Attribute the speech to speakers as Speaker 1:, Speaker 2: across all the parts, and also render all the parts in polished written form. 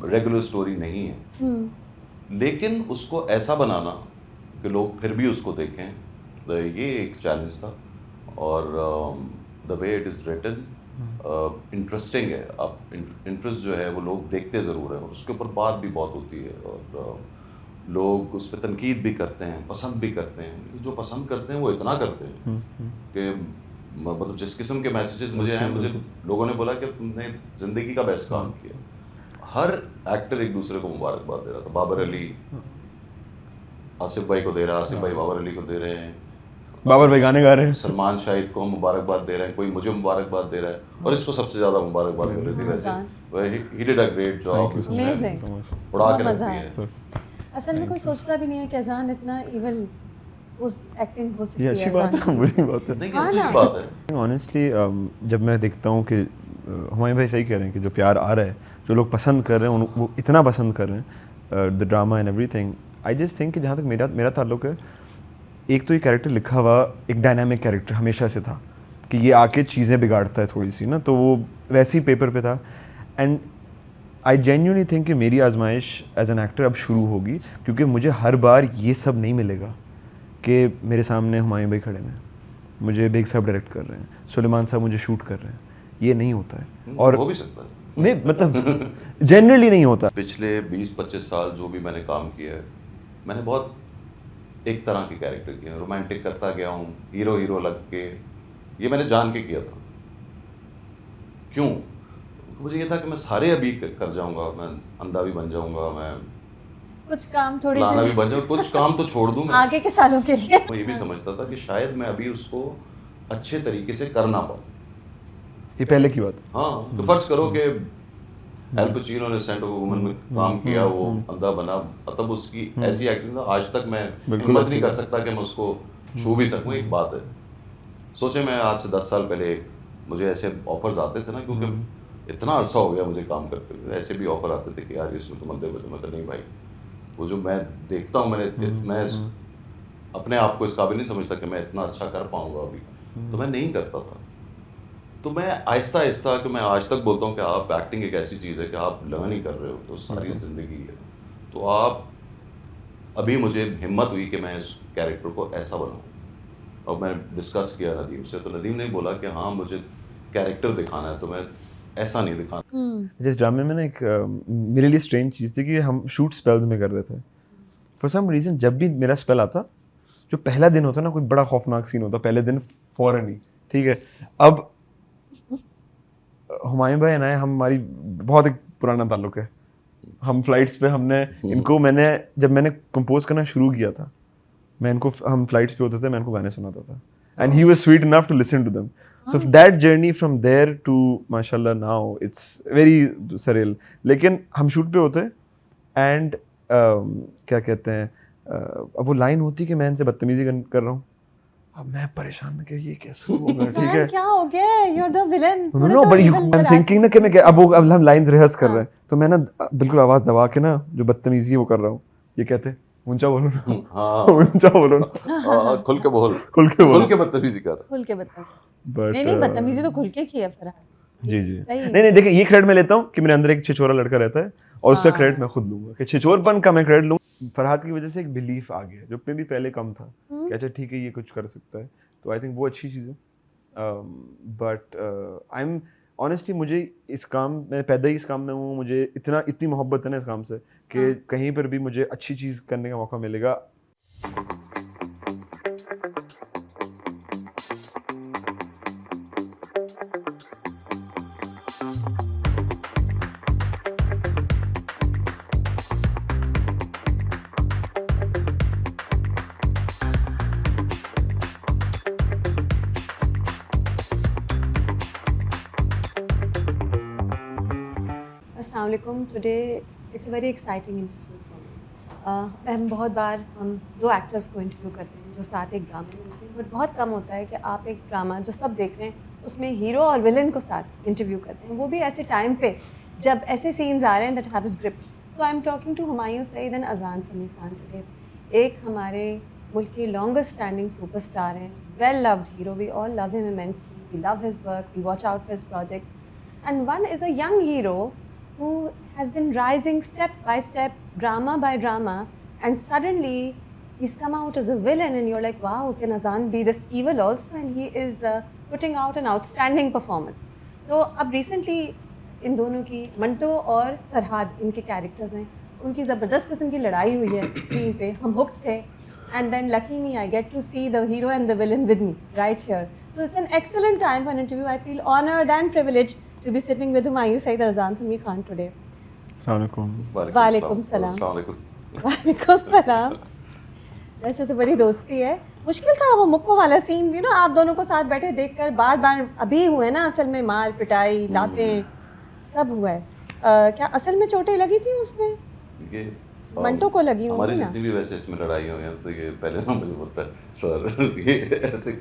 Speaker 1: Regular story नहीं है, लेकिन उसको ऐसा बनाना कि लोग फिर भी उसको देखें, ये एक चैलेंज था। और the way it is written interesting है। अब इंटरेस्ट जो है वो लोग देखते ज़रूर हैं, और उसके ऊपर बात भी बहुत होती है, और लोग उस पर तनकीद भी करते हैं, पसंद भी करते हैं। जो पसंद करते हैं वो इतना करते हैं कि मतलब जिस किस्म के मैसेजेस मुझे आए, मुझे लोगों ने बोला कि तुमने ज़िंदगी का बेस्ट काम किया। हर एक्टर एक दूसरे को मुबारकबाद दे रहा था। बाबर अली आसिफ भाई को दे रहा है, आसिफ भाई बाबर अली को दे रहे हैं,
Speaker 2: बाबर भाई गाने गा रहे हैं,
Speaker 1: सलमान शाहिद को मुबारकबाद दे रहे हैं, कोई मुझे मुबारकबाद दे रहा है, और इसको सबसे ज़्यादा मुबारकबाद मिल रही थी। वैसे he did a great job, उड़ा के रख दिया।
Speaker 3: असल में कोई सोचता भी नहीं है कि अजान इतना इविल उस एक्टिंग हो सकती
Speaker 2: ये
Speaker 3: है।
Speaker 2: अच्छी बात है, बुरी बात है।
Speaker 1: नहीं, अच्छी बात है।
Speaker 2: ऑनेस्टली जब मैं देखता हूँ कि हुमायूं भाई सही कह रहे हैं कि जो प्यार आ रहा है, जो लोग पसंद कर रहे हैं, वो इतना पसंद कर रहे हैं, the drama and everything, I just think कि जहाँ तक मेरा ताल्लुक है, एक तो ये कैरेक्टर लिखा हुआ एक डायनामिक कैरेक्टर हमेशा से था कि ये आके चीज़ें बिगाड़ता है थोड़ी सी ना, तो वो वैसे ही पेपर पे था। एंड आई जेन्युइनली थिंक कि मेरी आजमाइश एज एन एक्टर अब शुरू होगी, क्योंकि मुझे हर बार ये सब नहीं मिलेगा कि मेरे सामने हुमायूं भाई खड़े हैं, मुझे बेग साहब डायरेक्ट कर रहे हैं, सुलेमान साहब मुझे शूट कर रहे हैं, ये नहीं होता है। और
Speaker 1: हो भी सकता है,
Speaker 2: नहीं मतलब जनरली नहीं होता।
Speaker 1: पिछले 20-25 साल जो भी मैंने काम किया है, मैंने बहुत एक तरह के कैरेक्टर किए हैं। रोमांटिक करता गया हूँ, हीरो लग के, ये मैंने जान के किया था। क्यों? मुझे ये था कि मैं सारे अभी कर जाऊंगा, मैं अंधा भी बन जाऊंगा, मैं
Speaker 3: कुछ काम थोड़ी
Speaker 1: लाना
Speaker 3: सी
Speaker 1: भी बन जाऊंगा, कुछ काम तो छोड़ दूं मैं।
Speaker 3: आगे के सालों के लिए
Speaker 1: मैं ये भी समझता था कि शायद मैं अभी उसको अच्छे तरीके से कर ना पाऊँ।
Speaker 2: ये पहले की बात।
Speaker 1: हाँ, तो फर्ज करो कि एल पचिनो ने सेंट ऑफ वुमन में काम किया, वो अंधा बना, तब उसकी ऐसी एक्टिंग था, आज तक मैं हिम्मत नहीं कर सकता कि मैं उसको छू भी सकूं। एक बात है, सोचे मैं आज से 10 साल पहले मुझे ऐसे ऑफर्स आते थे ना, क्योंकि इतना अरसा हो गया मुझे काम करते हुए, ऐसे भी ऑफर आते थे कि यार इसमें तो मत दे। मतलब नहीं भाई, वो जो मैं देखता हूँ, मैं अपने आप को इस काबिल नहीं समझता कि मैं इतना अच्छा कर पाऊंगा अभी, तो मैं नहीं करता था। तो मैं आहिस्ता आहिस्ता, कि मैं आज तक बोलता हूँ कि आप एक्टिंग एक ऐसी चीज़ है कि आप लर्न ही कर रहे हो, तो सारी ज़िंदगी है। तो आप अभी मुझे हिम्मत हुई कि मैं इस कैरेक्टर को ऐसा बनाऊँ, और मैं डिस्कस किया नदीम से, तो नदीम ने बोला कि हाँ मुझे कैरेक्टर दिखाना है, तो मैं ऐसा नहीं दिखाना।
Speaker 2: जिस ड्रामे में ना एक मेरे लिए स्ट्रेंज चीज़ थी कि हम शूट स्पेल्स में कर रहे थे। फॉर सम रीज़न जब भी मेरा स्पेल आता, जो पहला दिन होता ना, कोई बड़ा खौफनाक सीन होता पहले दिन फौरन ही, ठीक है। अब हुमायूं भाई ना, हमारी बहुत एक पुराना ताल्लुक है। हम फ्लाइट्स पे हमने इनको, जब मैंने कंपोज करना शुरू किया था, हम फ्लाइट्स पे होते थे, मैं इनको गाने सुनाता था, and he was sweet enough to listen to them. So that journey from there to माशाल्लाह नाउ इट्स वेरी सरेल। लेकिन हम शूट पे होते एंड क्या कहते हैं, अब वो लाइन होती कि मैं इनसे बदतमीजी कर रहा हूँ, अब मैं परेशान में कि ये कैसे होगा, ठीक है,
Speaker 3: क्या हो गया, you are the villain.
Speaker 2: No but I am thinking ना कि मैं अब हम लाइंस रिहर्स कर रहे हैं, तो मैं ना बिल्कुल आवाज दबा के ना जो बदतमीजी वो कर रहा हूँ, ये कहते ऊंचा बोलो ना,
Speaker 1: हाँ
Speaker 2: ऊंचा बोलो ना,
Speaker 1: खुल के बोल,
Speaker 2: खुल के
Speaker 1: बदतमीजी कर,
Speaker 3: खुल के बदतमीजी।
Speaker 2: बट
Speaker 3: नहीं बदतमीजी तो खुल के की है फरहान।
Speaker 2: जी नहीं देखिए, ये क्रेडिट मैं लेता हूँ कि मेरे अंदर एक छिछोरा लड़का रहता है, और उसका क्रेडिट मैं खुद लूंगा कि छिछोरपन का मैं क्रेडिट लूंगा। फरहाद की वजह से एक बिलीफ आ गया जो में भी पहले कम था कि अच्छा ठीक है ये कुछ कर सकता है, तो आई थिंक वो अच्छी चीज़ है। बट आई एम ऑनेस्टली, मुझे इस काम में पैदा ही इस काम में हूँ, मुझे इतनी मोहब्बत है ना इस काम से कि कहीं पर भी मुझे अच्छी चीज़ करने का मौका मिलेगा।
Speaker 3: अस्सलामुअलैकुम, today it's a very exciting interview for me. हम बहुत बार हम 2 एक्टर्स को इंटरव्यू करते हैं जो साथ एक ड्रामे में होते हैं, बट बहुत कम होता है कि आप एक ड्रामा जो सब देख रहे हैं उसमें हीरो और विलन को साथ इंटरव्यू करते हैं, वो भी ऐसे टाइम पे जब ऐसे सीन्स आ रहे हैं that have script. So I am talking to Humayun Saeed and Azaan Sami Khan today. एक हमारे मुल्क के लॉन्गेस्ट स्टैंडिंग सुपरस्टार हैं, well loved hero, we all love him immensely, we love his work, we watch out for his projects, and one is a young hero who has been rising step by step, drama by drama, and suddenly he's come out as a villain, and you're like, wow, can Azan be this evil also? And he is putting out an outstanding performance. तो अब recently इन दोनों की, मंटो और फरहाद इनके characters हैं, उनकी ज़बरदस्त किस्म की लड़ाई हुई है स्क्रीन पे, हम हुक्ड थे, and then lucky me, I get to see the hero and the villain with me right here. So it's an excellent time for an interview. I feel honored and privileged to be sitting with Humayun Saeed और Azan Sami Khan today.
Speaker 2: अस्सलाम
Speaker 3: वालेकुम सलाम। वालेकुम सलाम। वैसे तो बड़ी दोस्ती है, मुश्किल था वो मुक्को वाला सीन, यू नो, आप दोनों को साथ बैठे देखकर बार बार अभी हुए ना, असल में मार पिटाई लातें सब हुआ है। क्या असल में चोटें लगी थी उसमें?
Speaker 1: ये
Speaker 3: मंटो को लगी होंगी
Speaker 1: हमारी
Speaker 3: ना?
Speaker 1: जितनी भी वैसे इसमें लड़ाई हुई है तो ये पहले ना मुझे बोलता है सर ये ऐसे,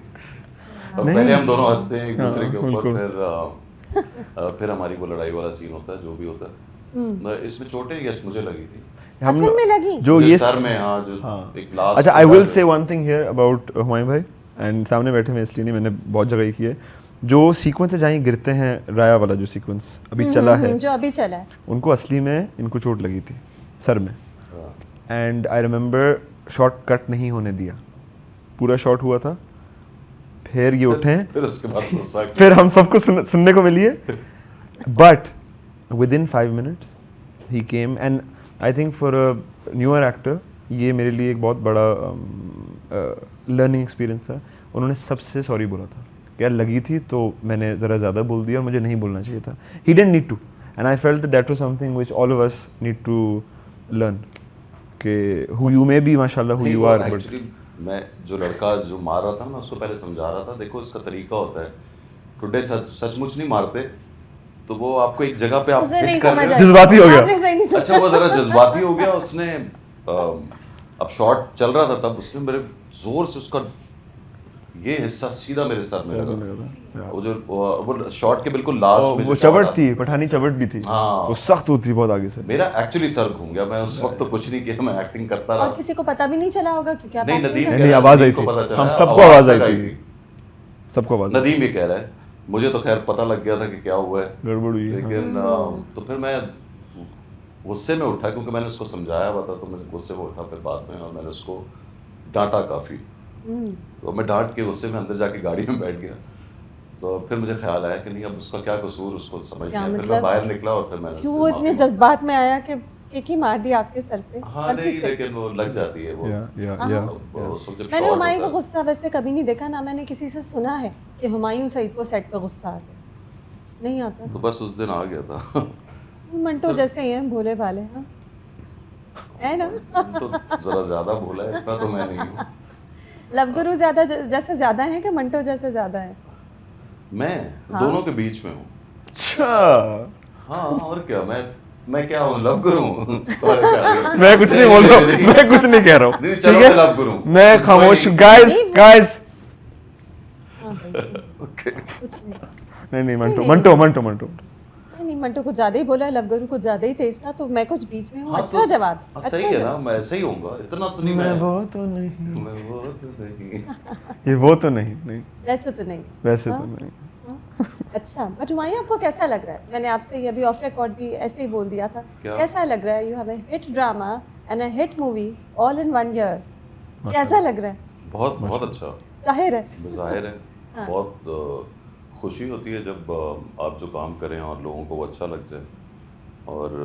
Speaker 1: और पहले हम दोनों हंसते हैं एक दूसरे के ऊपर, फिर हमारी वो लड़ाई वाला सीन होता है जो भी होता है। इसमें चोटें यस मुझे लगी थी,
Speaker 3: असल में लगी
Speaker 2: जो
Speaker 1: मुझे
Speaker 2: ये
Speaker 1: सर में, हाँ जो एक लास्ट।
Speaker 2: अच्छा, I will say one thing here about Humayun भाई, एंड सामने बैठे मैं इसलिए नहीं, मैंने बहुत जगह ये की है, जो सीक्वेंस है जहाँ ये गिरते हैं, राया वाला जो सीक्वेंस अभी चला है,
Speaker 3: जो अभी चला है,
Speaker 2: उनको असली में इनको चोट लगी थी सर में, and I remember shot cut नहीं होने दिया, पूरा शॉट हुआ था, फिर ये उठे,
Speaker 1: फिर उसके बाद गुस्सा किया।
Speaker 2: फिर हम सबको सुनने को मिली है, but with in 5 minutes he came, and I think for a newer actor ये मेरे लिए एक बहुत बड़ा लर्निंग एक्सपीरियंस था। उन्होंने सबसे सॉरी बोला था, क्या लगी थी तो मैंने ज़रा ज़्यादा बोल दिया और मुझे नहीं बोलना चाहिए था, he didn't need to, and I felt that was something which all of us need to learn, कि हु यू मे बी माशाल्लाह हु यू आर, बट
Speaker 1: मैं जो लड़का जो मार रहा था ना उसको पहले समझा रहा था, देखो इसका तरीका होता है, टुडे सचमुच नहीं मारते तो वो आपको एक जगह पे आप
Speaker 3: उसे नहीं
Speaker 1: hit कर रहे
Speaker 3: समझ
Speaker 1: हो।
Speaker 3: आया।
Speaker 2: जज्बाती हो गया।
Speaker 3: आपने सही नहीं समझा।
Speaker 1: अच्छा वो जरा जज्बाती हो गया, उसने अब शॉट चल रहा था तब उसने मेरे जोर से उसका ये हिस्सा सीधा मेरे सर में लगा, वो जो वो शॉट के बिल्कुल लास्ट में
Speaker 2: वो
Speaker 1: जो
Speaker 2: चबट
Speaker 1: shot
Speaker 2: थी, पठानी चबट भी थी,
Speaker 1: हाँ।
Speaker 2: वो सख्त होती बहुत आगे से।
Speaker 1: मेरा एक्चुअली सर घूम गया, मैं उस वक्त तो कुछ नहीं किया, मैं एक्टिंग करता
Speaker 3: और
Speaker 1: रहा।
Speaker 3: किसी को पता भी नहीं चला होगा क्योंकि आप
Speaker 1: नहीं
Speaker 3: acting
Speaker 1: नदीम
Speaker 3: कर
Speaker 2: नहीं,
Speaker 3: रहे
Speaker 2: आवाज आई
Speaker 1: को
Speaker 2: थी,
Speaker 1: पता चला,
Speaker 2: हम सबको आवाज आई थी, सबको आवाज,
Speaker 1: नदीम ये कह रहा है, मुझे तो खैर पता लग गया था कि क्या हुआ है,
Speaker 2: गड़बड़ हुई है।
Speaker 1: लेकिन तो फिर मैं गुस्से में उठा क्योंकि मैंने उसको समझाया हुआ था, तो मैं गुस्से में उठा फिर बाद में, और मैंने उसको डांटा काफ़ी, तो मैं डांट के गुस्से में अंदर जाके गाड़ी में बैठ गया, तो फिर मुझे ख्याल आया कि नहीं अब उसका क्या कसूर उसको समझ
Speaker 3: क्या
Speaker 1: गया, फिर
Speaker 3: मतलब?
Speaker 1: मैं बाहर निकला और फिर मैंने
Speaker 3: क्यों
Speaker 1: उससे
Speaker 3: वो इतने
Speaker 1: माफी
Speaker 3: जज्बात में आया कि एक ही मार दिया आपके सर पे?
Speaker 1: हाँ
Speaker 3: गलती
Speaker 1: नहीं
Speaker 3: से।
Speaker 1: लेकिन वो लग जाती है वो,
Speaker 2: या
Speaker 1: उस वक्त जब
Speaker 3: मैंने
Speaker 1: shot
Speaker 3: हुमायूं
Speaker 1: होता
Speaker 3: का
Speaker 1: है।
Speaker 3: गुस्सा वैसे कभी नहीं देखा, ना मैंने किसी से सुना है कि हुमायूं सईद को सेट पे गुस्सा आ गया, नहीं आता।
Speaker 1: तो बस उस दिन आ गया था।
Speaker 3: मंटो जैसे ही हैं, भोले भाले, हाँ है ना?
Speaker 1: तो जरा ज्यादा बोला है, इतना तो मैं नहीं हूँ।
Speaker 3: लव गुरु ज्यादा जैसे ज्यादा है कि मंटो जैसे ज्यादा है?
Speaker 1: मैं
Speaker 3: हाँ।
Speaker 1: दोनों के बीच में हूँ।
Speaker 2: अच्छा,
Speaker 1: हाँ और क्या, मैं क्या हूँ, लव गुरु हूँ। तुम्हारे क्या?
Speaker 2: मैं कुछ नहीं बोल रहा हूँ, मैं कुछ नहीं कह रहा हूँ,
Speaker 1: नहीं,
Speaker 2: ठीक
Speaker 1: चलो
Speaker 2: है,
Speaker 1: मैं लव गुरु हूँ।
Speaker 2: मैं खामोश,
Speaker 1: कोई-
Speaker 2: गाइस
Speaker 3: हाँ भाई,
Speaker 1: Okay.
Speaker 3: कुछ नहीं।
Speaker 2: नहीं मंटो
Speaker 3: नहीं,
Speaker 2: मंटो मंटो मंटो
Speaker 3: नहीं मंटो कुछ ज्यादा ही बोला, लव गुरु कुछ ज्यादा ही तेज था, तो मैं कुछ बीच में हूँ।
Speaker 1: हाँ,
Speaker 3: अच्छा
Speaker 1: तो-
Speaker 3: जवाब,
Speaker 1: हाँ,
Speaker 3: अच्छा
Speaker 1: सही है ना,
Speaker 3: जवाब।
Speaker 1: मैं ऐसा ही होऊंगा, इतना तो नहीं
Speaker 2: मैं
Speaker 1: मैं
Speaker 2: वो तो नहीं,
Speaker 1: मैं वो तो नहीं।
Speaker 2: ये वो तो नहीं, नहीं
Speaker 3: वैसे तो नहीं।
Speaker 2: वैसे
Speaker 3: हाँ?
Speaker 2: तो नहीं।
Speaker 3: हाँ? अच्छा, बट हुमायूं आपको कैसा लग रहा है? मैंने आपसे ये अभी ऑफ रिकॉर्ड भी ऐसे ही बोल दिया था,
Speaker 1: क्या?
Speaker 3: कैसा लग रहा है? You have a hit drama and a hit movie all in 1 year, कैसा लग रहा है?
Speaker 1: बहुत बहुत अच्छा,
Speaker 3: जाहिर है।
Speaker 1: जाहिर है।
Speaker 3: हाँ।
Speaker 1: बहुत खुशी होती है जब आप जो काम करें और लोगों को वो अच्छा लग जाए, और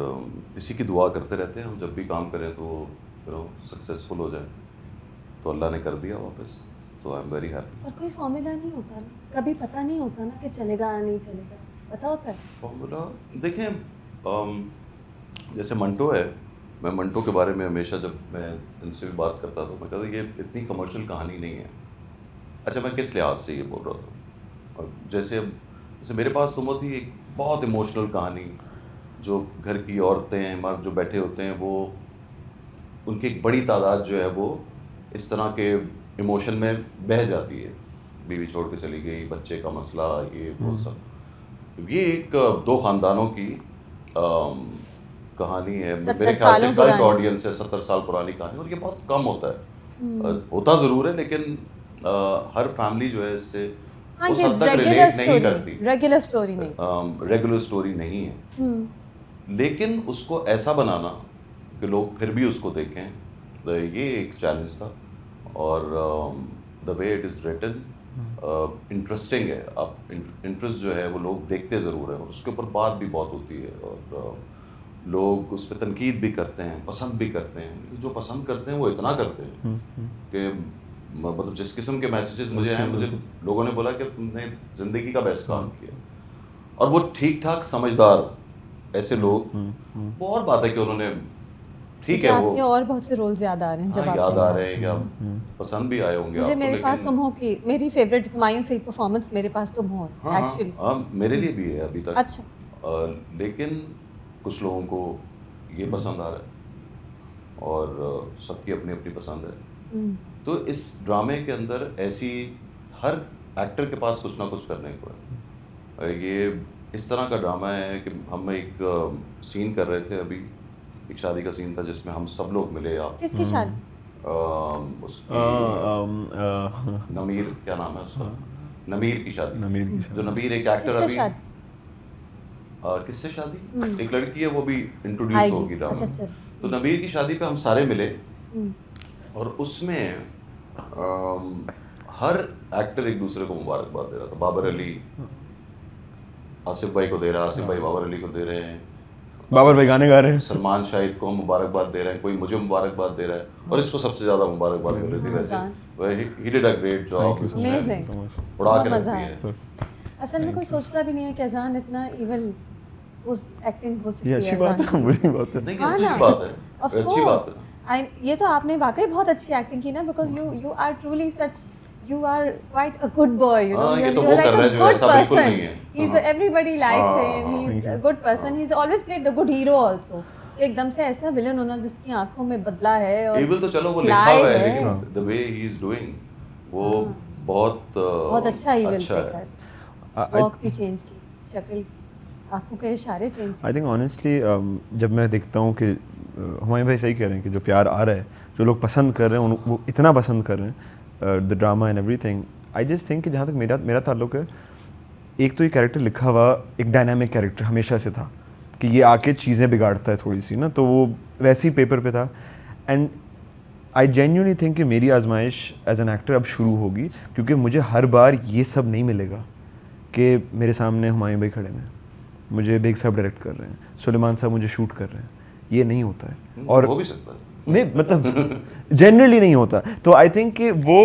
Speaker 1: इसी की दुआ करते रहते हैं हम, जब भी काम करें तो सक्सेसफुल हो जाए, तो अल्लाह ने कर दिया वापस, तो आई एम वेरी हैप्पी।
Speaker 3: और कोई फॉर्मूला नहीं होता ना, कभी पता नहीं होता ना कि चलेगा या नहीं चलेगा, पता होता है?
Speaker 1: फॉर्मूला देखें, जैसे मंटो है, मैं मंटो के बारे में हमेशा जब मैं इनसे भी बात करता था, मैं कहता ये इतनी कमर्शियल कहानी नहीं है। अच्छा मैं किस लिहाज से ये बोल रहा था, और जैसे मेरे पास तो वो थी एक बहुत इमोशनल कहानी, जो घर की औरतें मर्द जो बैठे होते हैं, वो उनकी एक बड़ी तादाद जो है वो इस तरह के इमोशन में बह जाती है, बीवी छोड़ के चली गई, बच्चे का मसला, ये वो सब। ये एक 2 ख़ानदानों की कहानी है,
Speaker 3: 70
Speaker 1: मेरे ख्याल से
Speaker 3: सालों
Speaker 1: कल्ट
Speaker 3: पुरानी।
Speaker 1: ऑडियंस है, 70 साल पुरानी कहानी, और ये बहुत कम होता है। होता ज़रूर है, लेकिन हर फैमिली जो है इससे
Speaker 3: हाँ,
Speaker 1: उस
Speaker 3: ये
Speaker 1: हद तक
Speaker 3: रेगुलर
Speaker 1: रिलेट नहीं
Speaker 3: स्टोरी,
Speaker 1: करती,
Speaker 3: रेगुलर स्टोरी नहीं।
Speaker 1: रेगुलर स्टोरी नहीं है। लेकिन उसको ऐसा बनाना कि लोग फिर भी उसको देखें, तो ये एक चैलेंज था। और the way it is written interesting है। आप इंटरेस्ट जो है वो लोग देखते ज़रूर हैं, और उसके ऊपर बात भी बहुत होती है, और लोग उस पर तनकीद भी करते हैं, पसंद भी करते हैं। जो पसंद करते हैं वो इतना करते हैं कि मतलब जिस किस्म के मैसेजेस मुझे आए, मुझे लोगों ने बोला कि तुमने ज़िंदगी का बेस्ट काम किया। और वो ठीक ठाक समझदार ऐसे लोग, वो और बात है कि उन्होंने ठीक है वो
Speaker 3: आपके और बहुत से रोल्स याद आ रहे हैं जब
Speaker 1: हाँ,
Speaker 3: आप
Speaker 1: याद आ रहे हैं, या पसंद भी आए होंगे
Speaker 3: मुझे
Speaker 1: आपको,
Speaker 3: मेरे पास
Speaker 1: लेकिन
Speaker 3: तुम हो की मेरी फेवरेट हुमायूं सईद परफॉर्मेंस मेरे पास तुम हो
Speaker 1: हाँ
Speaker 3: एक्चुअली।
Speaker 1: हाँ, मेरे लिए भी है अभी तक।
Speaker 3: अच्छा।
Speaker 1: लेकिन कुछ लोगों को ये पसंद आ रहा है, और सबकी अपनी अपनी पसंद है। तो इस ड्रामे के अंदर ऐसी हर एक्टर के पास कुछ ना कुछ करने को है। ये इस तरह का ड्रामा है कि हम एक सीन कर रहे थे अभी, एक शादी का सीन था जिसमें हम सब लोग मिले। आप
Speaker 3: किसकी शादी?
Speaker 1: उसकी नमीर, क्या नाम है उसका, नमीर की शादी।
Speaker 2: नमीर की शादी।
Speaker 1: जो नमीर एक एक्टर
Speaker 3: किससे
Speaker 1: अभी
Speaker 3: शादी?
Speaker 1: किससे शादी, एक लड़की है, वो भी इंट्रोड्यूस
Speaker 3: आएगी।
Speaker 1: होगी ड्रामा
Speaker 3: अच्छा
Speaker 1: में।
Speaker 3: चल।
Speaker 1: तो नमीर की शादी पे हम सारे मिले,
Speaker 3: हम्म,
Speaker 1: और उसमें हर एक्टर एक दूसरे को मुबारकबाद दे रहा था। बाबर अली आसिफ भाई को दे रहा है, आसिफ भाई बाबर अली को दे रहे हैं,
Speaker 2: बाबर भाई गाने गा रहे हैं।
Speaker 1: सलमान शाहिद को मुबारकबाद दे रहे हैं, कोई मुझे मुबारकबाद दे रहा है, और इसको सबसे ज़्यादा मुबारकबाद मिल रही थी। वैसे he did a great job,
Speaker 3: Amazing.
Speaker 1: उड़ा के
Speaker 3: बहुत
Speaker 1: रख
Speaker 3: मज़ा
Speaker 1: दिया
Speaker 3: आया।
Speaker 1: है।
Speaker 3: असल में कोई सोचता भी नहीं है कि अजान इतना इवल उस एक्टिंग हो सकती
Speaker 2: ये
Speaker 3: है
Speaker 2: अच्छी बात है,
Speaker 3: अजान की।
Speaker 2: बुरी बात है।
Speaker 1: नहीं,
Speaker 3: हाँ
Speaker 1: अच्छी
Speaker 3: ना।
Speaker 1: बात है,
Speaker 3: Of
Speaker 1: अच्छी बात
Speaker 3: course.
Speaker 1: है।
Speaker 3: ये तो आपने वाकई बहुत अच्छी एक्टिंग की ना, because you are truly such, you are quite a good boy, you know.
Speaker 1: हाँ, ये तो
Speaker 3: you're
Speaker 1: वो
Speaker 3: like
Speaker 1: कर
Speaker 3: a
Speaker 1: रहा है जो
Speaker 3: good
Speaker 1: ऐसा बिल्कुल
Speaker 3: person.
Speaker 1: नहीं है।
Speaker 3: He's
Speaker 1: हाँ।
Speaker 3: everybody likes
Speaker 1: हाँ,
Speaker 3: him.
Speaker 1: हाँ,
Speaker 3: He's a good person. He's always played the good hero also. एकदम से ऐसा विलन होना जिसकी आंखों में बदला है और
Speaker 1: एविल तो चलो वो लिखा
Speaker 3: sly
Speaker 1: हुआ है,
Speaker 3: है।
Speaker 1: लेकिन the way he is doing वो
Speaker 3: बहुत अच्छा इविल
Speaker 1: अच्छा
Speaker 3: प्ले
Speaker 1: है।
Speaker 3: कर, वॉक भी चेंज की, शक्ल, आंखों के इशारे चेंज
Speaker 2: आई थिंक ऑनेस्टली जब मैं देखता हूँ कि हुमायूं भाई सही कह रहे हैं कि जो प्यार आ रहा है, जो लोग पसंद कर रहे हैं, वो इतना पसंद कर रहे हैं, the drama and everything. I just think कि जहाँ तक मेरा ताल्लुक है, एक तो ये कैरेक्टर लिखा हुआ एक डायनामिक कैरेक्टर हमेशा से था कि ये आके चीज़ें बिगाड़ता है थोड़ी सी ना, तो वो वैसे ही पेपर पे था। एंड आई जेन्युइनली थिंक कि मेरी आजमाइश एज एन एक्टर अब शुरू होगी, क्योंकि मुझे हर बार ये सब नहीं मिलेगा कि मेरे सामने हुमायूं भाई खड़े हैं, मुझे बेग साहब डायरेक्ट कर रहे हैं, सुलेमान साहब मुझे शूट कर रहे हैं, ये नहीं होता है। और
Speaker 1: हो भी सकता है,
Speaker 2: नहीं, मतलब जनरली नहीं होता। तो आई थिंक कि वो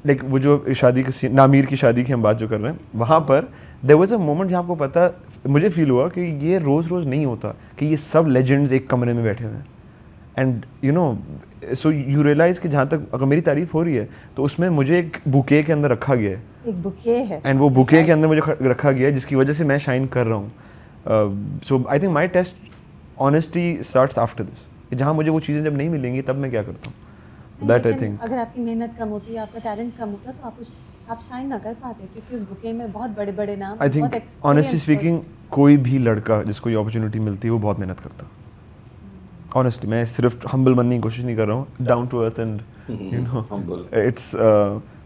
Speaker 2: लाइक वो जो शादी की नामीर की शादी की हम बात जो कर रहे हैं, वहाँ पर देयर वाज अ मोमेंट जहाँ आपको पता, मुझे फील हुआ कि ये रोज़ रोज़ नहीं होता कि ये सब लेजेंड्स एक कमरे में बैठे हुए हैं। And you know, so you realize कि जहाँ तक अगर मेरी तारीफ़ हो रही है तो उसमें मुझे एक बुके के अंदर रखा गया है,
Speaker 3: एक बुके है,
Speaker 2: एंड वो बुके के अंदर मुझे रखा गया है जिसकी वजह से मैं शाइन कर रहा हूँ। So I think my test honesty starts after this, जहाँ मुझे वो चीज़ें जब नहीं मिलेंगी तब मैं क्या करता हूँ, दैट आई थिंक।
Speaker 3: अगर आपकी मेहनत कम होती, आपका टैलेंट कम होता, तो आप शाइन ना कर पाते, क्योंकि उस बुके में बहुत बड़े बड़े नाम,
Speaker 2: आई थिंक ऑनेस्टली स्पीकिंग कोई भी लड़का जिसको ये अपॉर्चुनिटी मिलती है वो बहुत मेहनत करता है। ऑनेस्टली मैं सिर्फ हम्बल बनने की कोशिश नहीं कर रहा हूँ, down to earth and you know it's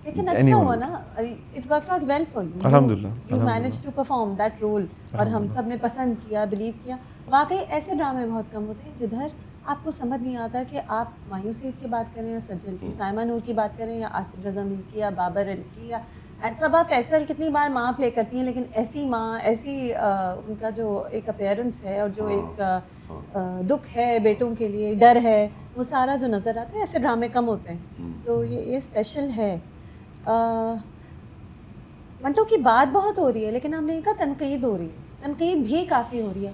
Speaker 3: लेकिन अच्छा हुआ ना, it worked out well for you,
Speaker 2: अल्हम्दुलिल्लाह,
Speaker 3: you manage to perform that role, और हम सब ने पसंद किया, बिलीव किया। वाकई ऐसे ड्रामे बहुत कम होते हैं जिधर आपको समझ नहीं आता कि आप हुमायूं सईद की बात करें या सज्जन की, साइमा नूर की बात करें या आसिफ रज़ा मीर की या बाबर अली की, या सबा फैसल कितनी बार माँ प्ले करती हैं, लेकिन ऐसी माँ, ऐसी उनका जो एक अपीयरेंस है और जो एक दुख है बेटों के लिए, डर है, वो सारा जो नज़र आता है, ऐसे ड्रामे कम होते हैं। तो ये स्पेशल है। मंटो की बात बहुत हो रही है, लेकिन हमने कहा तनकीद हो रही है, तनकीद भी काफ़ी हो रही है।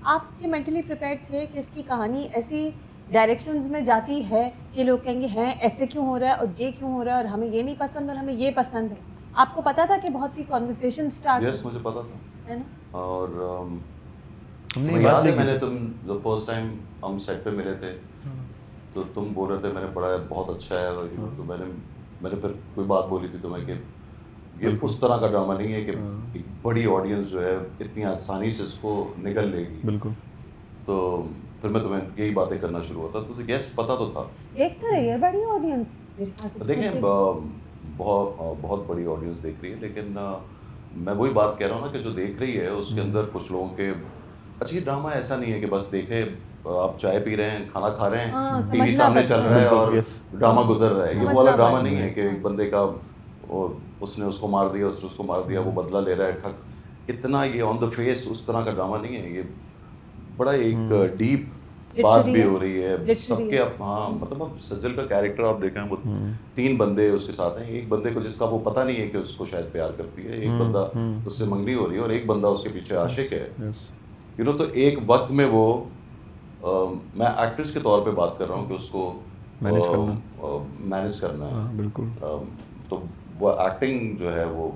Speaker 3: आप मेंटली प्रिपेयर्ड थे कि इसकी कहानी ऐसी डायरेक्शंस में जाती है कि लोग कहेंगे हैं ऐसे क्यों हो रहा है और ये क्यों हो रहा है और हमें ये नहीं पसंद और हमें ये पसंद है? आपको पता था कि बहुत सी कॉन्वर्सेशन स्टार्ट?
Speaker 1: यस, मुझे पता था,
Speaker 3: है ना।
Speaker 1: और
Speaker 2: हमने
Speaker 1: याद है मैंने जो फर्स्ट टाइम हम सेट पे मिले थे, तो तुम बोल रहे थे मैंने पढ़ा है बहुत अच्छा है, और तो मैंने फिर कोई बात बोली थी तुम्हें कि ये उस तरह का ड्रामा नहीं है कि एक बड़ी ऑडियंस जो है इतनी आसानी से इसको निगल लेगी।
Speaker 2: बिल्कुल।
Speaker 1: तो फिर मैं तुम्हें यही बातें करना शुरू होता, तो यस पता तो था।
Speaker 3: देख तो रही है बड़ी ऑडियंस,
Speaker 1: देखें बहुत बड़ी ऑडियंस देख रही है, लेकिन मैं वही बात कह रहा हूँ ना कि जो देख रही है उसके अंदर कुछ लोगों के अच्छा ये ड्रामा ऐसा नहीं है कि बस देखे आप चाय पी रहे हैं खाना खा रहे
Speaker 3: हाँ,
Speaker 1: हैं टीवी
Speaker 3: समझना
Speaker 1: सामने
Speaker 3: पड़ता
Speaker 1: चल
Speaker 3: है।
Speaker 1: रहा है
Speaker 2: बिल्कुल,
Speaker 1: और
Speaker 2: yes.
Speaker 1: ड्रामा गुजर रहा है ये
Speaker 3: समझना
Speaker 1: वाला ड्रामा
Speaker 3: पड़ता
Speaker 1: नहीं
Speaker 3: है।
Speaker 1: है कि एक बंदे का और उसने उसको मार दिया उसने उसको मार दिया वो बदला ले रहा है ठक इतना ये ऑन द फेस उस तरह का ड्रामा नहीं है ये बड़ा एक डीप बात
Speaker 3: Literary
Speaker 1: भी
Speaker 3: है।
Speaker 1: हो रही है
Speaker 3: Literary
Speaker 1: सबके
Speaker 3: है।
Speaker 1: हाँ मतलब अब सज्जल का कैरेक्टर आप देखें वो 3 बंदे उसके साथ हैं एक बंदे को जिसका वो पता नहीं है कि उसको शायद प्यार करती है एक बंदा उससे मंगनी हो रही है और एक बंदा उसके पीछे आशिक है
Speaker 2: Yes.
Speaker 1: यू नो तो एक वक्त में वो मैं एक्ट्रेस के तौर पे बात कर रहा हूँ कि उसको मैनेज करना है
Speaker 2: हाँ, बिल्कुल.
Speaker 1: तो वो एक्टिंग जो है वो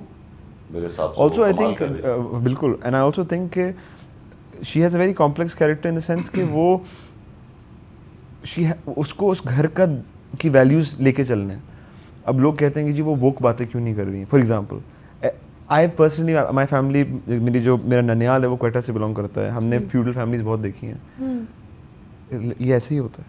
Speaker 1: मेरे हिसाब से
Speaker 2: Also,
Speaker 1: वो
Speaker 2: I
Speaker 1: कमाल
Speaker 2: think
Speaker 1: कर रही है।
Speaker 2: बिल्कुल, and I also think कि she has a very complex character in the sense कि वो उसको उस घर का की वैल्यूज लेके चलने हैं. अब लोग कहते हैं कि जी वो वोक बातें क्यों नहीं कर रही हैं. For example I personally my family मेरी जो मेरा ननियाल है वो क्वेटा से बिलोंग करता है. हमने फ्यूडल फैमिलीज बहुत देखी हैं. ये ऐसे ही होता है.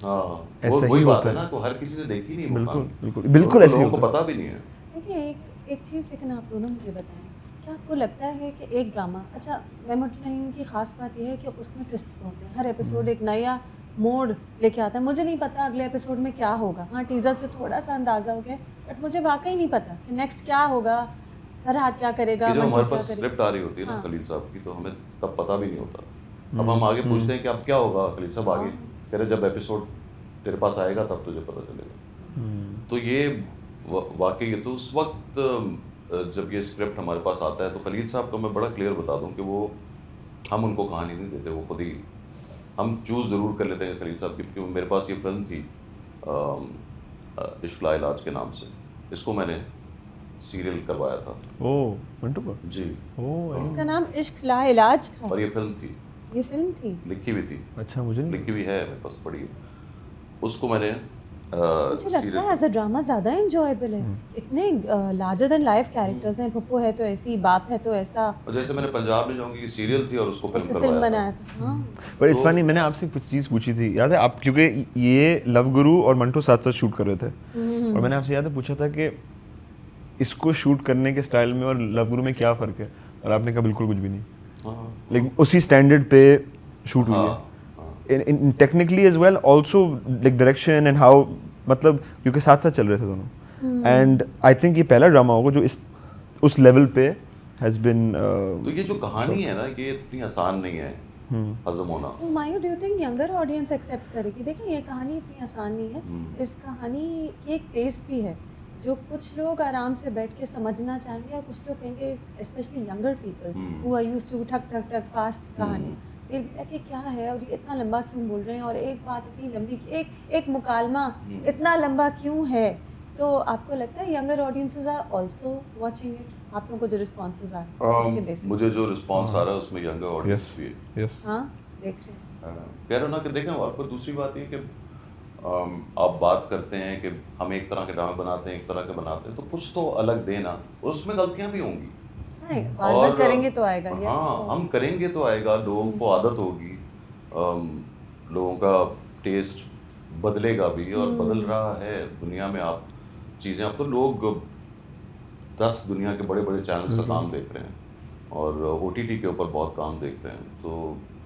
Speaker 1: हाँ
Speaker 2: ऐसा
Speaker 1: वो
Speaker 2: ही
Speaker 1: वही बात
Speaker 2: होता
Speaker 1: है
Speaker 2: है.
Speaker 1: ना कि हर किसी ने देखी नहीं वो
Speaker 2: बिल्कुल
Speaker 1: कहानी।
Speaker 2: बिल्कुल
Speaker 1: और
Speaker 2: बिल्कुल
Speaker 1: उनको
Speaker 2: ऐसे ही
Speaker 1: लोगों को
Speaker 2: होता है.
Speaker 1: पता भी नहीं है
Speaker 3: देखिए एक चीज़ लेकिन आप दोनों मुझे बताएं क्या आपको लगता है कि एक ड्रामा अच्छा मैं मुझ रही हूँ कि ख़ास बात यह है कि उसमें ट्विस्ट होते हैं हर एपिसोड एक नया मोड़ लेके आता है मुझे नहीं पता अगले एपिसोड में क्या होगा हाँ टीज़र से थोड़ा सा अंदाज़ा हो गया बट मुझे वाकई नहीं पता कि नेक्स्ट क्या होगा फरहाद क्या करेगा
Speaker 1: कि जब
Speaker 3: मंटू
Speaker 1: हमारे
Speaker 3: क्या
Speaker 1: पास
Speaker 3: करेगा
Speaker 1: स्क्रिप्ट आ रही होती है ना
Speaker 3: हाँ।
Speaker 1: खलील साहब की तो हमें तब पता भी नहीं होता अब हम आगे पूछते हैं कि अब क्या होगा खलील साहब आगे कह रहे जब एपिसोड तेरे पास आएगा तब तुझे पता चलेगा तो ये वाकई है तो उस वक्त जब ये स्क्रिप्ट हमारे पास आता है तो खलील साहब को मैं बड़ा क्लियर बता दूं कि वो हम उनको कहानी नहीं देते वो खुद ही हम चूज़ ज़रूर कर लेते हैं खलील साहब की क्योंकि मेरे पास ये फिल्म थी इश्क ला इलाज के नाम से इसको मैंने सीरियल करवाया था
Speaker 2: ओह मंटू का.
Speaker 1: जी
Speaker 2: ओह
Speaker 3: इसका नाम इश्क ला इलाज था
Speaker 1: और ये फिल्म थी
Speaker 3: ये फिल्म थी
Speaker 1: लिखी हुई थी
Speaker 2: अच्छा मुझे नहीं.
Speaker 1: लिखी हुई है मेरे पास पड़ी है उसको मैंने
Speaker 3: मुझे लगता है एज अ ड्रामा ज़्यादा इंजॉयबल है इतने लार्जर देन लाइफ कैरेक्टर्स हैं पप्पू है तो ऐसी बाप है तो ऐसा
Speaker 1: और जैसे मैंने पंजाब में जाऊंगी सीरियल थी और उसको
Speaker 3: ऐसे
Speaker 1: फिल्म
Speaker 3: फिल्म
Speaker 1: करवाया
Speaker 3: बनाया
Speaker 1: था
Speaker 3: था हाँ
Speaker 2: पर इट्स
Speaker 1: तो-
Speaker 2: फनी मैंने आपसे कुछ चीज़ पूछी थी याद है आप क्योंकि ये लव गुरु और मंटू साथ साथ शूट कर रहे थे और मैंने आपसे याद है पूछा था कि इसको शूट करने के स्टाइल में और लव गुरु में क्या फ़र्क है और आपने कहा बिल्कुल कुछ भी नहीं.
Speaker 1: हाँ
Speaker 2: लेकिन उसी स्टैंडर्ड पे शूट हुई है.
Speaker 1: हाँ हाँ
Speaker 2: in technically as well also like direction and how मतलब क्योंकि साथ साथ चल रहे थे दोनों and I think ये पहला ड्रामा होगा जो इस उस लेवल पे has been
Speaker 1: तो ये जो कहानी है ना ये इतनी आसान नहीं है हजम होना
Speaker 3: तो मायू do you think younger audience accept करेगी देखिए ये कहानी इतनी आसान नहीं है इस कहानी की एक पेस भी है जो कुछ लोग आराम से बैठ के समझना चाहेंगे और कुछ लोग कहेंगे specially younger people who are used to ठक ठक ठक फास्ट कहानी कि क्या है और ये इतना लंबा क्यों बोल रहे हैं और एक बात इतनी लंबी एक मुकालमा इतना लंबा क्यों है तो आपको लगता है younger audiences are also watching it आप लोगों को जो रिस्पॉन्सेज आ रहे हैं उसके बेसिस
Speaker 1: मुझे जो रिस्पांस आ रहा है उसमें यंगर ऑडियंस भी है
Speaker 2: yes
Speaker 3: हाँ देख रहे हैं
Speaker 1: कह रहे हो ना कि देखें और कोई दूसरी बात ये कि आप बात करते हैं कि हम एक तरह के ड्रामे बनाते हैं एक तरह के बनाते हैं तो कुछ तो अलग देना उसमें गलतियां भी होंगी
Speaker 3: बार बार करेंगे तो आएगा
Speaker 1: हाँ हम करेंगे तो आएगा लोगों को आदत होगी लोगों का टेस्ट बदलेगा भी और बदल रहा है दुनिया में आप चीज़ें अब तो लोग 10 दुनिया के बड़े बड़े चैनल्स का काम देख रहे हैं और OTT के ऊपर बहुत काम देख रहे हैं तो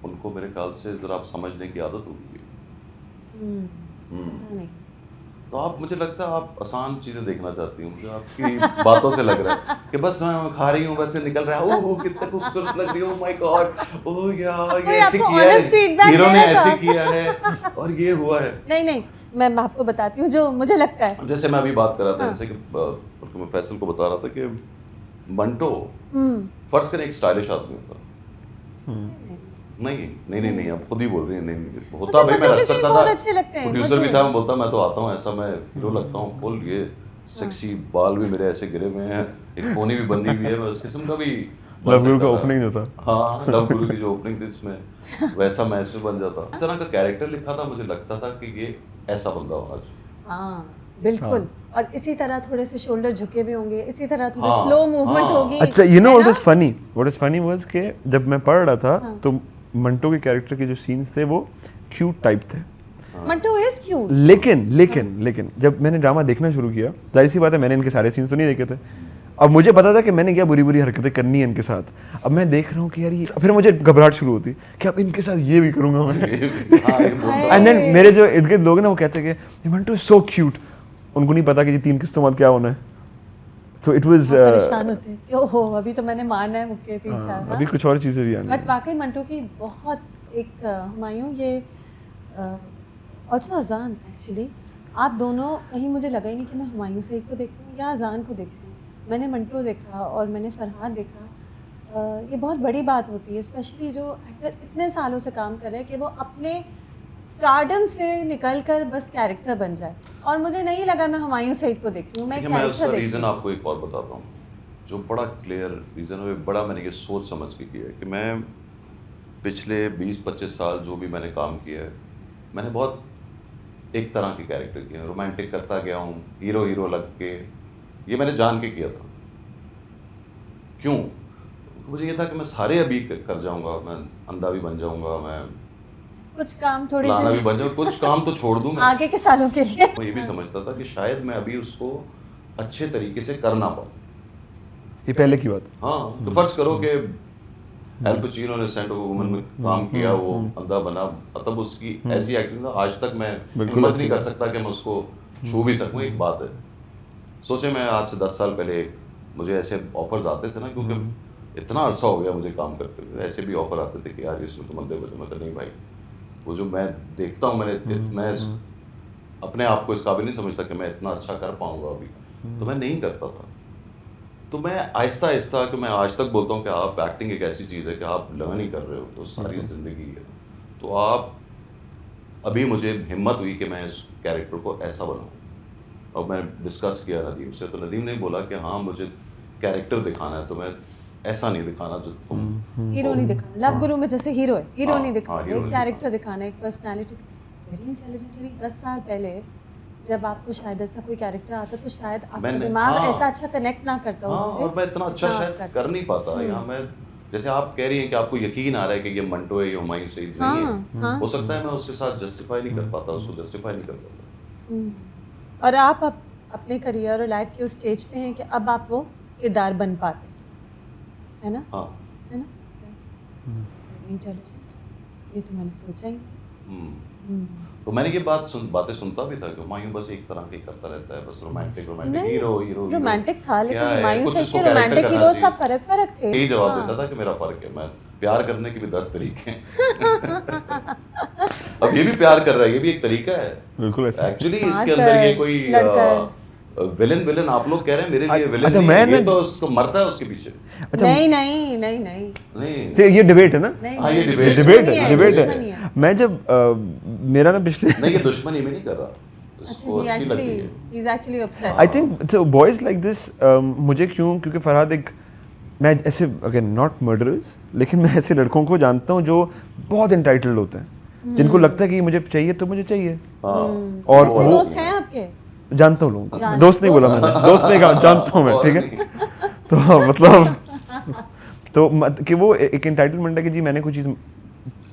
Speaker 1: उनको मेरे ख्याल से ज़रा आप समझने की आदत होगी
Speaker 3: नहीं
Speaker 1: तो आप मुझे लगता है आप आसान चीज़ें देखना चाहती हूँ मुझे आपकी बातों से लग रहा है कि बस मैं खा रही हूँ वैसे निकल रहा है ओह कितना खूबसूरत लग रही हूँ माय गॉड ओह यार ये ऐसे किया है हीरो ने ऐसे किया है और ये हुआ है
Speaker 3: नहीं मैं आपको बताती हूँ जो मुझे लगता है
Speaker 1: जैसे मैं अभी बात कर रहा था जैसे कि बल्कि मैं फैसल को बता रहा था कि मंटो फर्ज करें एक स्टाइलिश आदमी होता नहीं आप खुद ही बोल रही हैं नहीं होता भाई मैं रख सकता था प्रोड्यूसर भी था मैं बोलता मैं तो आता हूँ ऐसा मैं हीरो लगता हूँ फुल ये सेक्सी बाल भी मेरे ऐसे गिरे हुए हैं एक पोनी भी बंदी हुई है मैं उस किस्म का भी
Speaker 2: लव गुरु का ओपनिंग जो था
Speaker 1: हाँ लव गुरु की जो ओपनिंग थी उसमें वैसा मैं इसमें बन जाता इस तरह का कैरेक्टर लिखा था मुझे लगता था कि ये ऐसा बंदा होना चाहिए
Speaker 3: हाँ बिल्कुल और इसी तरह थोड़े से शोल्डर झुके हुए होंगे इसी तरह थोड़ी
Speaker 1: हाँ,
Speaker 3: स्लो मूवमेंट होगी
Speaker 2: अच्छा you know what is funny was कि जब मैं पढ़ रहा था तो मंटो के कैरेक्टर के जो सीन्स थे वो क्यूट टाइप थे
Speaker 3: मंटो इज क्यूट
Speaker 2: लेकिन जब मैंने ड्रामा देखना शुरू किया जाहिर सी बात है मैंने इनके सारे सीन्स तो नहीं देखे थे अब मुझे पता था कि मैंने क्या बुरी बुरी हरकतें करनी है इनके साथ, अब मैं देख रहा हूँ कि यार ये, फिर मुझे घबराहट शुरू होती कि अब इनके साथ ये भी करूँगा मैं।
Speaker 1: हाँ, ये बोलता है।
Speaker 2: एंड देन मेरे जो इर्द गिर्द लोग हैं ना वो कहते हैं कि मंटू इज सो क्यूट, उनको नहीं पता कि ये 3 किस्तों बाद क्या होना है। सो इट वाज
Speaker 3: परेशान होते हैं कि ओहो अभी तो मैंने मारना है मुक्के 3-4।
Speaker 2: अभी कुछ और चीज़ें भी आनी
Speaker 3: बट
Speaker 2: हैं।
Speaker 3: वाकई मंटू की बहुत एक हुमायूं ये ऑल्सो अजान एक्चुअली आप दोनों कहीं मुझे लगा ही नहीं कि मैं हुमायूं सईद को देख रही हूँ या अजान को देख रही हूँ। मैंने मंटू देखा और मैंने फरहाद देखा। ये बहुत बड़ी बात होती है स्पेशली जो एक्टर इतने सालों से काम कर रहे हैं कि वो अपने स्टारडम से निकल कर बस कैरेक्टर बन जाए। और मुझे नहीं लगा मैं हुमायूं सईद को देख रही हूँ, मैं
Speaker 1: देखिए, मैं उसका
Speaker 3: कैरेक्टर देख रही
Speaker 1: रीज़न
Speaker 3: हूँ।
Speaker 1: आपको एक और बताता हूँ जो बड़ा क्लियर रीज़न है, बड़ा मैंने ये सोच समझ के किया है कि मैं पिछले 20-25 साल जो भी मैंने काम किया है, मैंने बहुत एक तरह के कैरेक्टर किए हैं। रोमांटिक करता गया हूँ, हीरो हीरो लग के, ये मैंने जान के किया था। क्यों? मुझे ये था कि मैं सारे अभी कर जाऊँगा, मैं अंधा भी बन जाऊँगा, मैं
Speaker 3: कुछ काम थोड़ी
Speaker 1: फलाना भी
Speaker 3: सी
Speaker 1: बन जाऊँ, कुछ काम तो छोड़ दूँ मैं।
Speaker 3: आगे के सालों के लिए।
Speaker 1: मैं ये भी समझता था कि शायद मैं अभी उसको अच्छे तरीके से कर ना पाऊँ।
Speaker 2: ये पहले की बात।
Speaker 1: हाँ, तो फर्ज करो कि एल पचिनो ने सेंट ऑफ वुमन में काम किया, वो अंधा बना, तब उसकी ऐसी एक्टिंग था, आज तक मैं
Speaker 2: बिल्कुल
Speaker 1: हिम्मत
Speaker 2: ऐसी
Speaker 1: नहीं कर सकता कि मैं उसको छू भी सकूं। एक बात है, सोचे मैं आज से 10 साल पहले मुझे ऐसे ऑफर्स आते थे ना, क्योंकि इतना अरसा हो गया मुझे काम करते हुए, ऐसे भी ऑफर आते थे कि यार इसमें तुम अंधे बनो। मैं तो नहीं भाई, वो जो मैं देखता हूँ, मैं अपने आप को इस काबिल नहीं समझता कि मैं इतना अच्छा कर पाऊंगा अभी, तो मैं नहीं करता था। तो मैं आहिस्ता आहिस्ता, कि मैं आज तक बोलता हूँ कि आप एक्टिंग एक ऐसी चीज़ है कि आप लर्न ही कर रहे हो तो सारी ज़िंदगी है, तो आप अभी मुझे हिम्मत हुई कि मैं इस कैरेक्टर को ऐसा बनाऊँ। और मैं डिस्कस किया नदीम से, तो नदीम ने बोला कि हाँ मुझे कैरेक्टर दिखाना है, तो मैं ऐसा नहीं दिखाना जो तुम
Speaker 3: हीरो नहीं दिखाना। लव गुरु में जैसे हीरो है, हीरो
Speaker 1: हाँ,
Speaker 3: नहीं
Speaker 1: हाँ,
Speaker 3: दिखाना,
Speaker 1: हीरो
Speaker 3: एक
Speaker 1: नहीं
Speaker 3: कैरेक्टर दिखाना, एक पर्सनालिटी। वेरी इंटेलिजेंटली 10 साल पहले जब आपको शायद ऐसा कोई कैरेक्टर आता तो शायद आपका
Speaker 1: मैंने-
Speaker 3: दिमाग
Speaker 1: हाँ।
Speaker 3: ऐसा अच्छा कनेक्ट ना करता
Speaker 1: हाँ,
Speaker 3: उससे।
Speaker 1: और मैं इतना अच्छा
Speaker 3: हाँ,
Speaker 1: शायद कर नहीं पाता। यहाँ मैं, जैसे आप कह रही हैं कि आपको यकीन आ रहा है कि ये मंटो है, ये हुमायूं सईद नहीं
Speaker 3: हाँ,
Speaker 1: है,
Speaker 3: हाँ।
Speaker 1: हो सकता है मैं उसके साथ जस्टिफाई नहीं कर पाता, उसको जस्टिफाई नहीं कर पाता।
Speaker 3: और आप अपने करियर और लाइफ के उस स्टेज पे हैं कि अब आप वो किरदार बन पाते हैं, है ना?
Speaker 1: हाँ।
Speaker 3: है ना? इंटेलिजेंट, ये तो मैंने सोचा ही नहीं।
Speaker 1: हम्म। तो मैंने ये बातें सुनता भी था कि हुमायूं बस एक तरह के करता रहता है, बस रोमांटिक
Speaker 3: नहीं,
Speaker 1: हीरो
Speaker 3: रोमांटिक था, लेकिन
Speaker 1: क्या है,
Speaker 3: हुमायूं
Speaker 1: कुछ
Speaker 3: सईद
Speaker 1: उसको
Speaker 3: के
Speaker 1: character
Speaker 3: रोमांटिक
Speaker 1: करना
Speaker 3: हीरो
Speaker 1: चाहिए।
Speaker 3: सब फर्क थे।
Speaker 1: यही जवाब
Speaker 3: हाँ।
Speaker 1: देता था कि मेरा फर्क है, मैं प्यार करने के भी 10 तरीके हैं। अब ये भी प्यार कर रहा है, ये भी एक तरीका है
Speaker 2: बिल्कुल ऐसा।
Speaker 1: एक्चुअली।
Speaker 3: हाँ,
Speaker 1: इसके अंदर ये कोई
Speaker 3: लड़कर।
Speaker 1: विलन आप लोग कह रहे हैं, मेरे लिए विलन
Speaker 2: अच्छा,
Speaker 1: नहीं
Speaker 2: मैं
Speaker 1: है, ये
Speaker 2: ना-
Speaker 1: तो उसको मरता है उसके पीछे।
Speaker 2: अच्छा,
Speaker 3: नहीं नहीं नहीं नहीं
Speaker 1: नहीं,
Speaker 2: तो ये डिबेट है ना?
Speaker 3: नहीं
Speaker 1: हाँ, ये
Speaker 3: नहीं,
Speaker 1: डिबेट
Speaker 3: दुश्मनी
Speaker 1: है,
Speaker 2: डिबेट
Speaker 3: दुश्मनी
Speaker 2: है। मैं जब मेरा ना पिछले
Speaker 1: नहीं, ये दुश्मनी में नहीं कर रहा,
Speaker 3: अच्छा,
Speaker 1: इसको
Speaker 3: he
Speaker 1: अच्छी लगती
Speaker 3: actually
Speaker 1: है।
Speaker 3: he's actually obsessed.
Speaker 2: I think so boys like this, मुझे क्योंकि फरहाद एक, मैं ऐसे अगेन नॉट मर्डरर्स, लेकिन मैं ऐसे लड़कों को जानता हूँ जो बहुत इंटाइटल्ड होते हैं, जिनको लगता है कि मुझे चाहिए तो मुझे चाहिए।
Speaker 1: हाँ,
Speaker 2: और
Speaker 3: ऐसे
Speaker 2: वो-
Speaker 3: दोस्त हैं आपके?
Speaker 2: जानता हूँ लोगों को,
Speaker 3: जान-
Speaker 2: दोस्त नहीं बोला मैंने, दोस्त नहीं कहा, जानता हूँ मैं,
Speaker 1: और
Speaker 2: ठीक
Speaker 1: नहीं।
Speaker 2: है। तो मतलब तो कि वो एक इंटाइटलमेंट है कि जी मैंने कोई चीज़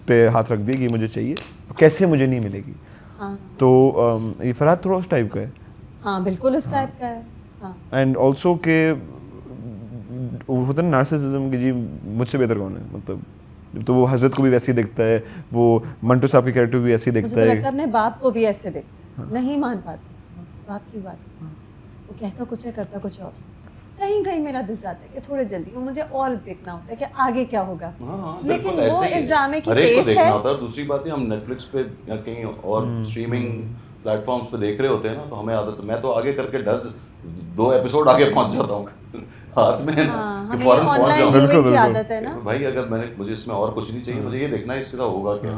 Speaker 2: पे हाथ रख दी कि मुझे चाहिए, कैसे मुझे नहीं मिलेगी।
Speaker 3: हाँ
Speaker 2: तो ये फरहाद थोड़ा उस टाइप का है।
Speaker 3: हाँ बिल्कुल उस टाइप का है। हाँ
Speaker 2: एंड ऑल्सो के होता है नार्सिसिज्म कि जी मुझसे बेहतर कौन है, मतलब तो वो हजरत को भी वैसे ही देखता है, वो मंटो साहब के कैरेक्टर भी वैसे ही
Speaker 3: मुझे
Speaker 2: देखता
Speaker 3: तो
Speaker 2: है।
Speaker 3: लगता है अपने बाप को भी ऐसे देखते हैं। नहीं मान पाते बाप की बात। वो कहता कुछ है करता कुछ और। कहीं कहीं मेरा दिल चाहता है कि थोड़े जल्दी वो मुझे और देखना होता है कि आगे क्या होगा।
Speaker 1: हाँ,
Speaker 3: लेकिन
Speaker 1: बिल्कुल
Speaker 3: वो
Speaker 1: ऐसे ही
Speaker 3: इस
Speaker 1: है।
Speaker 3: ड्रामे की
Speaker 1: हर एक को
Speaker 3: पेस
Speaker 1: देखना
Speaker 3: है।
Speaker 1: होता है। दूसरी बात है, हम नेटफ्लिक्स पे या कहीं और स्ट्रीमिंग प्लेटफॉर्म्स पे देख रहे होते हैं ना, तो हमें आदत, मैं तो आगे करके 2 एपिसोड आगे पहुंच जाता हूँ हाथ में है ना,
Speaker 3: हाँ,
Speaker 1: कि
Speaker 3: हमें
Speaker 1: फौरन पहुंच
Speaker 3: ऑनलाइन
Speaker 1: जाऊँ।
Speaker 3: व्यूइंग की
Speaker 2: बिल्कुल।
Speaker 3: आदत है ना।
Speaker 1: भाई अगर मुझे इसमें और कुछ नहीं चाहिए, मुझे ये देखना है इसके साथ होगा क्या,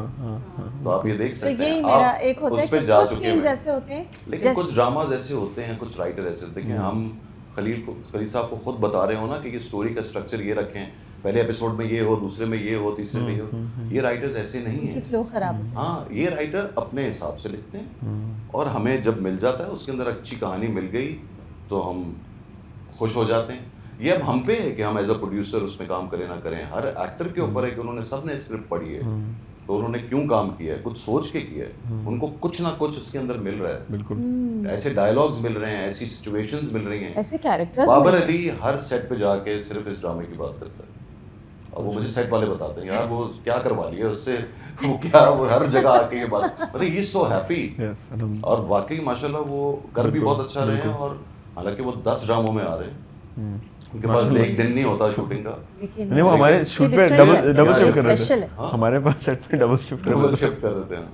Speaker 1: तो आप ये देख
Speaker 3: तो
Speaker 1: सकते
Speaker 3: यही
Speaker 1: हैं।
Speaker 3: मेरा
Speaker 1: आप
Speaker 3: एक होता है
Speaker 1: उस पे
Speaker 3: कि
Speaker 1: जा
Speaker 3: कुछ
Speaker 1: चुके
Speaker 3: सीन
Speaker 1: हैं।
Speaker 3: जैसे होते हैं
Speaker 1: लेकिन कुछ ड्रामाज ऐसे होते हैं, कुछ राइटर ऐसे होते हैं। देखिए, हम खलील साहब को खुद बता रहे हो ना कि ये स्टोरी का स्ट्रक्चर ये रखें, पहले एपिसोड में ये हो, दूसरे में ये हो, तीसरे में ये हो। ये राइटर्स ऐसे नहीं
Speaker 3: उनकी
Speaker 1: हैं।
Speaker 3: फ्लो खराब होती
Speaker 1: हाँ, ये राइटर अपने हिसाब से लिखते हैं, और हमें जब मिल जाता है उसके अंदर अच्छी कहानी मिल गई तो हम खुश हो जाते हैं। ये अब हम पे है कि हम एज अ प्रोड्यूसर उसमें काम करें ना करें। हर एक्टर के ऊपर है कि उन्होंने सबने स्क्रिप्ट पढ़ी है, तो उन्होंने क्यों काम किया है, कुछ सोच के किया है, उनको कुछ ना कुछ उसके अंदर मिल रहा है,
Speaker 2: बिल्कुल
Speaker 1: ऐसे डायलॉग्स मिल रहे हैं, ऐसी सिचुएशंस मिल रही हैं।
Speaker 3: ऐसे कैरेक्टर्स
Speaker 1: बाबर अली हर सेट पे जाके सिर्फ इस ड्रामे की बात करता है, और वो मुझे सेट वाले बताते हैं यार वो क्या करवा लिया उससे, वो हर जगह आके ये बात, मतलब he is so happy.
Speaker 2: Yes
Speaker 1: और वाकई माशाल्लाह वो कर भी
Speaker 2: बिल्कुल,
Speaker 1: बहुत अच्छा रहे हैं,
Speaker 2: बिल्कुल।
Speaker 1: और हालांकि वो 10 ड्रामों में आ रहे हैं, उनके पास
Speaker 2: माशाल्लाह।
Speaker 1: एक दिन नहीं होता शूटिंग का,
Speaker 3: लेकिन
Speaker 2: नहीं वो हमारे
Speaker 1: ये
Speaker 2: शूट पे
Speaker 3: different है,
Speaker 2: डबल
Speaker 1: ये
Speaker 2: शिफ्ट कर रहे
Speaker 3: special
Speaker 2: थे
Speaker 3: है।
Speaker 1: हाँ?
Speaker 2: हमारे पास सेट पे डबल शिफ्ट
Speaker 1: डबल शिफ्ट कर देते हैं।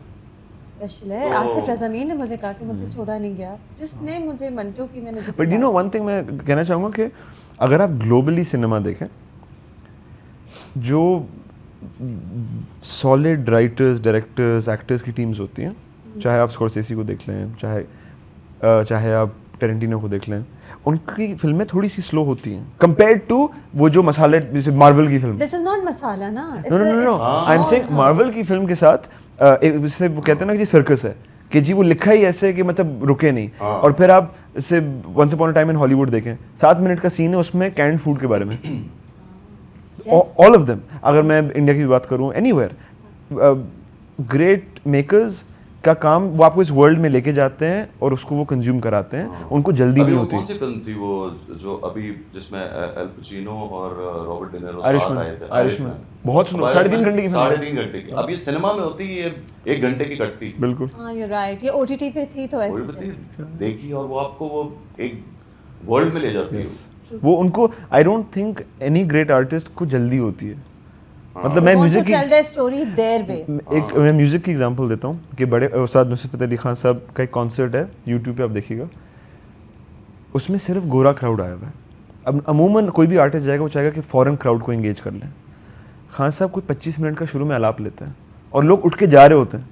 Speaker 3: स्पेशल है।
Speaker 1: तो-
Speaker 3: आसिफ रज़ामीन ने मुझे कहा कि मुझसे छोड़ा नहीं गया, जिसने मुझे मंटो की मैंने जिस
Speaker 2: but you know one thing मैं कहना चाहूँगा कि अगर आप ग्लोबली सिनेमा देखें, जो सॉलिड राइटर्स, डायरेक्टर्स, एक्टर्स की टीम्स होती हैं, चाहे आप स्कॉर्सेसी को देख लें, चाहे आप टेरेंटिनो को देख लें, उनकी फिल्में थोड़ी सी स्लो होती हैं कंपेयर्ड टू वो जो मसाले, जैसे मार्वल की फिल्म।
Speaker 3: दिस इज नॉट मसाला ना,
Speaker 2: no no no no, I am saying Marvel की फिल्म के साथ एक जैसे वो कहते हैं ना कि सर्कस है, कि जी वो लिखा ही ऐसे कि मतलब रुके नहीं।
Speaker 1: हाँ।
Speaker 2: और फिर आप जैसे once upon a time in Hollywood देखें, 7 मिनट का सीन है उसमें कैंड फूड के बारे में, ऑल ऑफ देम। अगर मैं इंडिया की बात करूं, एनीवेयर ग्रेट मेकर्स का काम, वो आपको इस वर्ल्ड में लेके जाते हैं और उसको वो कंज्यूम कराते हैं, उनको जल्दी
Speaker 1: अभी
Speaker 2: नहीं
Speaker 1: वो
Speaker 2: होती।
Speaker 1: कौन सी फिल्म थी वो जो अभी जिसमें एल पचिनो और रॉबर्ट डिनेरो साथ
Speaker 2: आयरिशमैन,
Speaker 1: आए थे,
Speaker 2: आयरिशमैन, बहुत स्लो, 3.5 घंटे की फिल्म है।
Speaker 1: 3.5 घंटे की। अब ये सिनेमा में होती है, 1 घंटे की कटती,
Speaker 2: बिल्कुल
Speaker 3: हाँ यू राइट, ये ओटीटी पे थी तो ऐसे
Speaker 1: वही
Speaker 3: चली।
Speaker 1: होती, देखी, और वो आपको वो एक वर्ल्ड में ले जाती है।
Speaker 2: वो उनको, I don't think any great artist को जल्दी होती है। मतलब मैं
Speaker 3: Want to
Speaker 2: म्यूजिक की
Speaker 3: tell their story their way.
Speaker 2: एक मैं म्यूजिक की एग्जांपल देता हूँ कि बड़े उस्ताद नुसरत फतेह अली खान साहब का एक कॉन्सर्ट है, यूट्यूब पे आप देखिएगा, उसमें सिर्फ गोरा क्राउड आया हुआ है। अब अमूमन कोई भी आर्टिस्ट जाएगा वो चाहेगा कि फॉरेन क्राउड को एंगेज कर लें। खान साहब कोई 25 मिनट का शुरू में आलाप लेते हैं और लोग उठ के जा रहे होते हैं,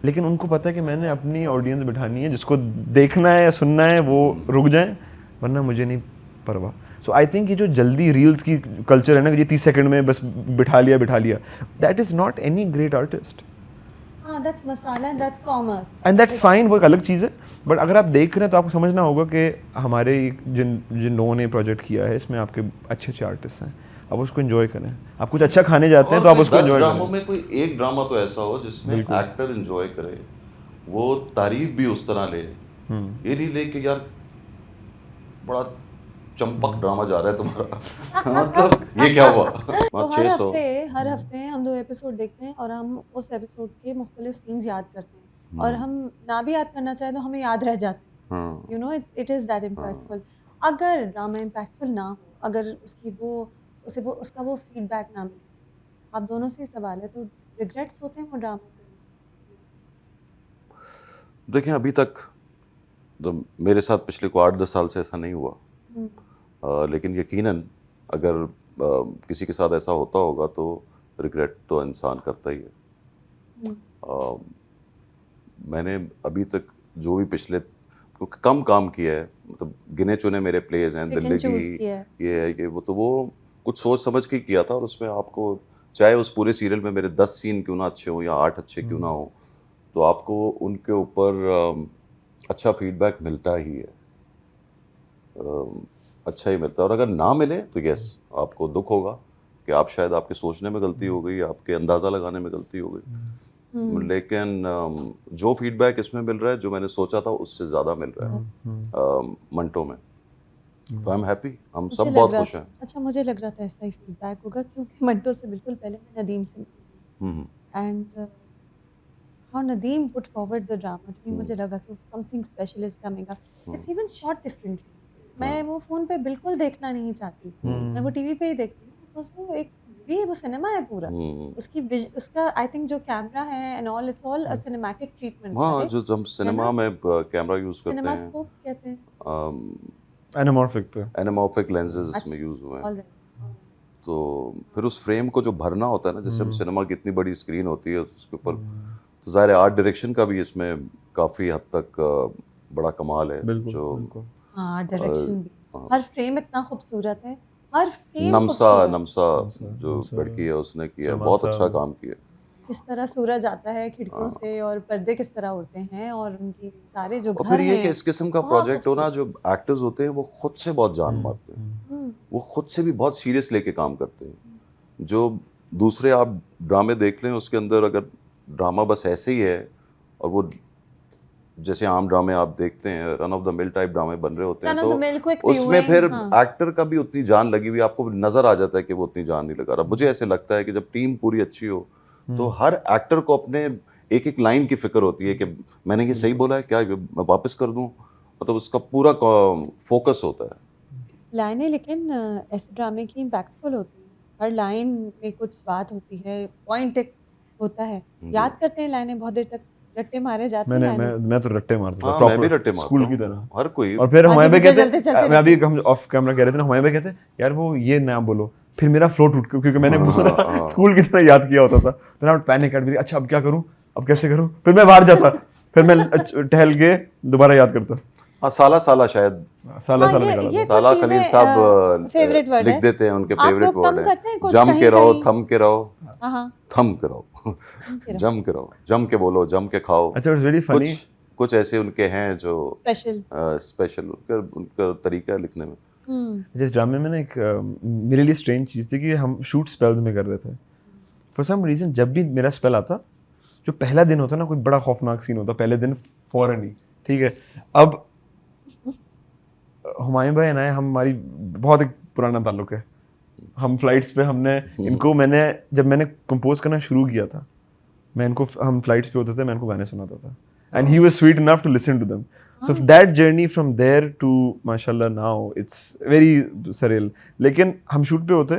Speaker 2: लेकिन उनको पता है कि मैंने अपनी ऑडियंस बिठानी है, जिसको देखना है या सुनना है वो रुक जाएं, वरना मुझे नहीं परवाह। सो आई थिंक ये जो जल्दी रील्स की कल्चर है ना, कि ये 30 सेकंड में बस बिठा लिया, that is not any great artist,
Speaker 3: हाँ that's masala and that's commerce.
Speaker 2: And that's fine, वो एक अलग चीज़ है। बट अगर आप देख रहे हैं तो आपको समझना होगा कि हमारे जिन लोगों ने प्रोजेक्ट किया है, इसमें आपके अच्छे अच्छे आर्टिस्ट हैं, आप उसको एंजॉय करें। आप कुछ अच्छा खाने जाते हैं तो आप उसको
Speaker 1: 10
Speaker 2: एंजॉय
Speaker 1: ड्रामों
Speaker 2: करें।
Speaker 1: में कोई एक ड्रामा तो ऐसा हो जिसमें एक्टर एंजॉय करे, वो तारीफ भी उस तरह ले, ये नहीं ले कि यार बड़ा चंपक ड्रामा जा रहा है तुम्हारा मतलब ये क्या हुआ।
Speaker 3: तो
Speaker 1: 600
Speaker 3: हर हफ्ते हम 2 एपिसोड देखते हैं और हम उस एपिसोड के मुख्तलिफ सीन्स याद करते हैं, और हम ना भी याद करना चाहें तो हमें याद रह जाते हैं। You know it is that impactful. अगर ड्रामा इम्पैक्टफुल ना हो, अगर उसका वो फीडबैक ना मिले, आप दोनों से सवाल है, तो रिग्रेट्स होते हैं वो ड्रामा के?
Speaker 1: देखें अभी तक तो मेरे साथ पिछले को 8-10 साल से ऐसा नहीं हुआ, लेकिन यकीनन अगर किसी के साथ ऐसा होता होगा तो रिग्रेट तो इंसान करता ही है। मैंने अभी तक जो भी पिछले कम काम किया है, मतलब गिने चुने मेरे प्लेज हैं, दिल्ली की ये है कि वो तो वो कुछ सोच समझ के किया था, और उसमें आपको चाहे उस पूरे सीरियल में मेरे 10 सीन क्यों ना अच्छे हों या 8 अच्छे क्यों ना हो, तो आपको उनके ऊपर अच्छा फीडबैक मिलता ही है, अच्छा ही मिलता है। और अगर ना मिले तो यस आपको दुख होगा कि आप शायद आपके सोचने में गलती हो गई, आपके अंदाज़ा लगाने में गलती हो गई, लेकिन जो फीडबैक इसमें मिल रहा है, जो मैंने सोचा था उससे ज़्यादा मिल रहा है मंटो में, तो आई एम हैप्पी, हम सब बहुत खुश हैं।
Speaker 3: अच्छा, मुझे लग रहा था ऐसा ही फीडबैक होगा, क्योंकि मंटो से बिल्कुल पहले मैं नदीम से and how Nadeem put forward the drama to me, मुझे लगा कि something special is coming up. It's even shot differently. मैं वो फ़ोन पे बिल्कुल देखना नहीं चाहती, मैं वो टीवी पे ही देखती हूँ, बिकॉज वो सिनेमा है पूरा, उसका आई थिंक जो कैमरा है and all, it's all a cinematic treatment.
Speaker 1: हाँ, जो हम सिनेमा में कैमरा यूज़ करते हैं,
Speaker 3: सिनेमास्कोप कहते हैं,
Speaker 1: एनामॉर्फिक लेंसेज इसमें यूज़ हुए हैं। तो फिर उस फ्रेम को जो भरना होता है ना, जैसे हम सिनेमा की इतनी बड़ी स्क्रीन होती है उसके ऊपर, तो ज़ाहिर आर्ट डायरेक्शन का भी इसमें काफ़ी हद तक बड़ा कमाल है। जो
Speaker 3: हाँ, डायरेक्शन भी, हर फ्रेम इतना खूबसूरत है, हर फ्रेम
Speaker 1: नमसा जो लड़की है उसने किया, बहुत अच्छा काम किया।
Speaker 3: किस तरह सूरज आता है खिड़कियों से और पर्दे किस तरह उड़ते हैं, और उनकी सारे जो घर हैं।
Speaker 1: और फिर ये कि इस किस्म का प्रोजेक्ट हो ना, जो एक्टर्स होते हैं वो खुद से बहुत जान मारते हैं, वो खुद से भी बहुत सीरियस लेके काम करते हैं, जो दूसरे आप ड्रामे देख लें, उसके अंदर अगर ड्रामा बस ऐसे ही है और वो जैसे आम ड्रामे आप देखते हैं run of the mill type ड्रामे बन रहे होते हैं,
Speaker 3: Run of the mill, quick
Speaker 1: तो उसमें
Speaker 3: viewing,
Speaker 1: फिर
Speaker 3: हाँ।
Speaker 1: एक्टर का भी उतनी जान लगी हुई आपको नजर आ जाता है कि वो उतनी जान नहीं लगा रहा। मुझे ऐसे लगता है कि जब टीम पूरी अच्छी हो तो हर एक्टर को अपने एक एक लाइन की फिक्र होती है कि मैंने ये सही बोला है क्या, ये मैं वापस कर दूं, मतलब उसका पूरा फोकस होता है।
Speaker 3: लाइनें लेकिन ऐसे ड्रामे की इम्पैक्टफुल होती हैं, हर लाइन में कुछ बात होती है, पॉइंट एक होता है, याद करते हैं लाइनें बहुत देर तक, रट्टे मारे जाते हैं लाइनों
Speaker 2: मैं तो रट्टे मारता था
Speaker 1: हाँ, मैं भी
Speaker 2: proper,
Speaker 1: रट्टे मारता
Speaker 2: स्कूल
Speaker 1: हूँ,
Speaker 2: की तरह।
Speaker 1: हर कोई।
Speaker 2: और फिर
Speaker 3: आगे
Speaker 2: हमारे पे
Speaker 3: पीछे
Speaker 2: कहते
Speaker 3: चलते चलते
Speaker 2: मैं अभी हम ऑफ कैमरा कह रहे थे ना, हमारे पे कहते यार वो ये ना बोलो, फिर मेरा फ्लो टूट गया क्योंकि मैंने पूरा स्कूल की तरह याद किया होता था। तो ना पैनिक एट, अच्छा अब क्या करूं, अब कैसे करूं, फिर मैं बाहर जाता, फिर मैं टहल के दोबारा याद करता।
Speaker 1: हाँ, साला शायद
Speaker 2: साला
Speaker 3: हाँ,
Speaker 2: साला
Speaker 3: ये
Speaker 2: निकाला था।
Speaker 3: कुछ
Speaker 1: साला
Speaker 3: चीज़ें,
Speaker 1: खलील साहब
Speaker 3: फेवरेट वर्ड
Speaker 1: लिख
Speaker 3: है।
Speaker 1: देते हैं, उनके
Speaker 3: आप
Speaker 1: फेवरेट
Speaker 3: लोग कम
Speaker 1: वर्ड
Speaker 3: करते हैं
Speaker 1: हैं,
Speaker 3: कुछ
Speaker 1: जम के
Speaker 3: कहीं
Speaker 1: रहो,
Speaker 3: कहीं।
Speaker 1: थम के रहो,
Speaker 3: हाँ हाँ,
Speaker 1: थम के रहो,
Speaker 3: के रहो।
Speaker 1: जम के रहो, जम के बोलो, जम के खाओ।
Speaker 2: अच्छा, इट्स वेरी फनी।
Speaker 1: कुछ ऐसे उनके हैं जो
Speaker 3: स्पेशल।
Speaker 1: स्पेशल उनका तरीका है लिखने में।
Speaker 2: जिस ड्रामे में ना एक मेरे लिए स्ट्रेंज चीज़ थी कि हम शूट स्पेल्स में कर रहे थे। फॉर सम रीज़न जब भी मेरा स्पेल आता, जो पहला दिन होता ना, कोई बड़ा खौफनाक सीन होता पहले दिन फौरन ही, ठीक है। अब हुमायूं भाई ना, हमारी बहुत एक पुराना ताल्लुक है। हम फ्लाइट्स पे हमने इनको, जब मैंने कंपोज करना शुरू किया था, हम फ्लाइट्स पे होते थे, मैं इनको गाने सुनाता था, and he was sweet enough to listen to them. So that journey from there to माशाल्लाह नाउ इट्स वेरी सरेल। लेकिन हम शूट पे होते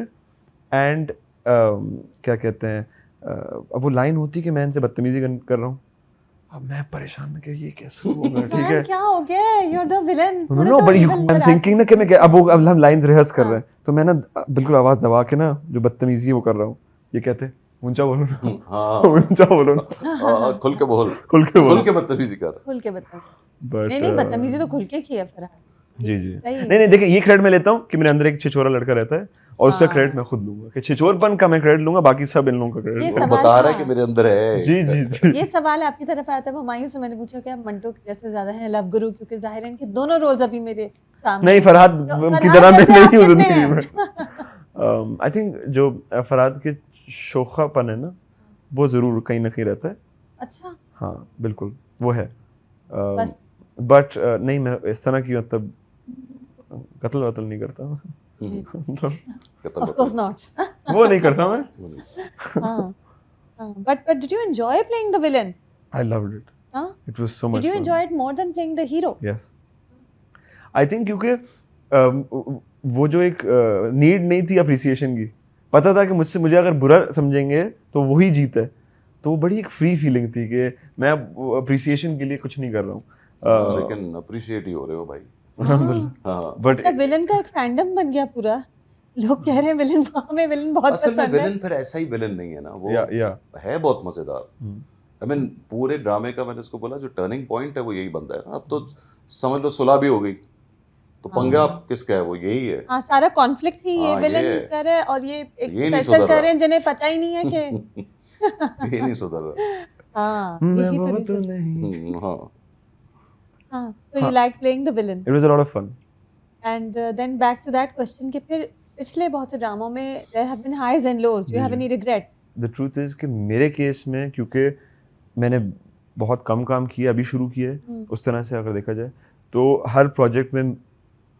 Speaker 2: एंड क्या कहते हैं, अब वो लाइन होती कि मैं इनसे बदतमीजी कर रहा हूँ, अब मैं परेशान में कि ये कैसे होगा, ठीक है।
Speaker 3: क्या हो गया, you are the villain.
Speaker 2: No but I am thinking ना कि मैं अब हम लाइंस रिहर्स कर रहे हैं, तो मैं ना बिल्कुल आवाज दबा के ना जो बदतमीजी है वो कर रहा हूँ, ये कहते हैं ऊंचा बोलो ना,
Speaker 1: हाँ,
Speaker 2: ऊंचा बोलो ना,
Speaker 1: खुल के बोल,
Speaker 2: खुल के बोलो।
Speaker 1: खुल के बदतमीजी कर।
Speaker 3: खुल के बता।
Speaker 2: बट
Speaker 3: नहीं बदतमीजी तो खुल के की है फरहान।
Speaker 2: जी जी,
Speaker 3: सही।
Speaker 2: नहीं देखिए, ये क्रेडिट मैं लेता हूँ कि मेरे अंदर एक छिछोरा लड़का रहता है, और उसका
Speaker 3: हाँ।
Speaker 2: क्रेडिट मैं खुद लूंगा कि छिछोरपन का मैं क्रेडिट लूंगा, बाकी सब इन लोगों का
Speaker 3: ये
Speaker 2: क्रेडिट
Speaker 1: वो
Speaker 3: सवाल
Speaker 1: बता रहा है
Speaker 3: था।
Speaker 1: कि मेरे अंदर है।
Speaker 2: जी जी जी।
Speaker 3: ये सवाल आपकी तरफ आया था हुमायूं से, मैंने पूछा क्या मंटो जैसे ज्यादा है लव गुरु, क्योंकि जाहिर है इनके दोनों रोल्स अभी मेरे सामने
Speaker 2: नहीं,
Speaker 3: हैं।
Speaker 2: फरहाद
Speaker 3: तो
Speaker 2: की
Speaker 3: फरहाद
Speaker 2: तरह मैं
Speaker 3: जैसे
Speaker 2: नहीं
Speaker 3: आप
Speaker 2: हूँ
Speaker 3: कितने
Speaker 2: जिंदगी
Speaker 3: हैं?
Speaker 2: में। आई थिंक जो फरहाद के शोखापन है ना, वो जरूर कहीं ना कहीं रहता है।
Speaker 3: अच्छा,
Speaker 2: हाँ बिल्कुल वो है।
Speaker 3: बस
Speaker 2: बट नहीं, मैं इस तरह की मतलब कत्ल वत्ल नहीं करता मतलब
Speaker 1: खत्म
Speaker 3: ऑफ
Speaker 1: होता
Speaker 3: कोर्स
Speaker 1: है।
Speaker 3: नॉट।
Speaker 2: वो नहीं करता मैं।
Speaker 3: हाँ, but did you enjoy playing the villain?
Speaker 2: I loved it,
Speaker 3: हाँ,
Speaker 2: it was so
Speaker 3: did
Speaker 2: much
Speaker 3: you
Speaker 2: fun.
Speaker 3: Enjoy it more than playing the hero?
Speaker 2: Yes, I think क्योंकि वो जो एक नीड नहीं थी अप्रिसिएशन की, पता था कि मुझे अगर बुरा समझेंगे तो वही जीत है, तो वो बड़ी एक फ्री फीलिंग थी कि मैं अप्रिसिएशन के लिए कुछ नहीं कर रहा हूँ।
Speaker 1: हाँ, लेकिन अप्रिशिएट ही हो रहे हो भाई।
Speaker 2: अल्हम्दुलिल्लाह।
Speaker 1: हाँ,
Speaker 2: बट
Speaker 3: अच्छा, विलन का एक फैंडम बन गया पूरा, लोग कह रहे हैं विलन, हमें विलन बहुत
Speaker 1: असल में
Speaker 3: पसंद है।
Speaker 1: विलन फिर ऐसा ही विलन नहीं है ना, वो
Speaker 2: या
Speaker 1: है बहुत मजेदार। आई मीन पूरे ड्रामे का मैंने उसको बोला जो टर्निंग पॉइंट है वो यही बनता है ना। अब तो समझ लो सुलह भी हो गई, तो पंगा किसका है, वो यही है।
Speaker 3: हाँ, सारा कॉन्फ्लिक्ट ही ये
Speaker 1: हाँ,
Speaker 3: विलन
Speaker 1: ये
Speaker 3: कर रहा है, और ये एक
Speaker 1: ये नहीं
Speaker 3: प्रोफेसर
Speaker 1: सुधर
Speaker 3: कर
Speaker 1: रहा।
Speaker 3: रहे हैं जिन्हें पता ही नहीं है कि
Speaker 1: ये नहीं सुधर रहा।
Speaker 3: हाँ,
Speaker 2: मैं
Speaker 3: यही तो
Speaker 2: बहुत
Speaker 3: रीजन।
Speaker 2: नहीं।
Speaker 1: हाँ,
Speaker 3: हाँ, so you like playing the villain,
Speaker 2: it was a lot of fun.
Speaker 3: and then back to that question कि फिर पिछले बहुत से ड्रामों में there have been highs and lows. Do you have any regrets?
Speaker 2: The truth is कि मेरे case में, क्योंकि मैंने बहुत कम काम किया, अभी शुरू किया है, उस तरह से अगर देखा जाए तो हर प्रोजेक्ट में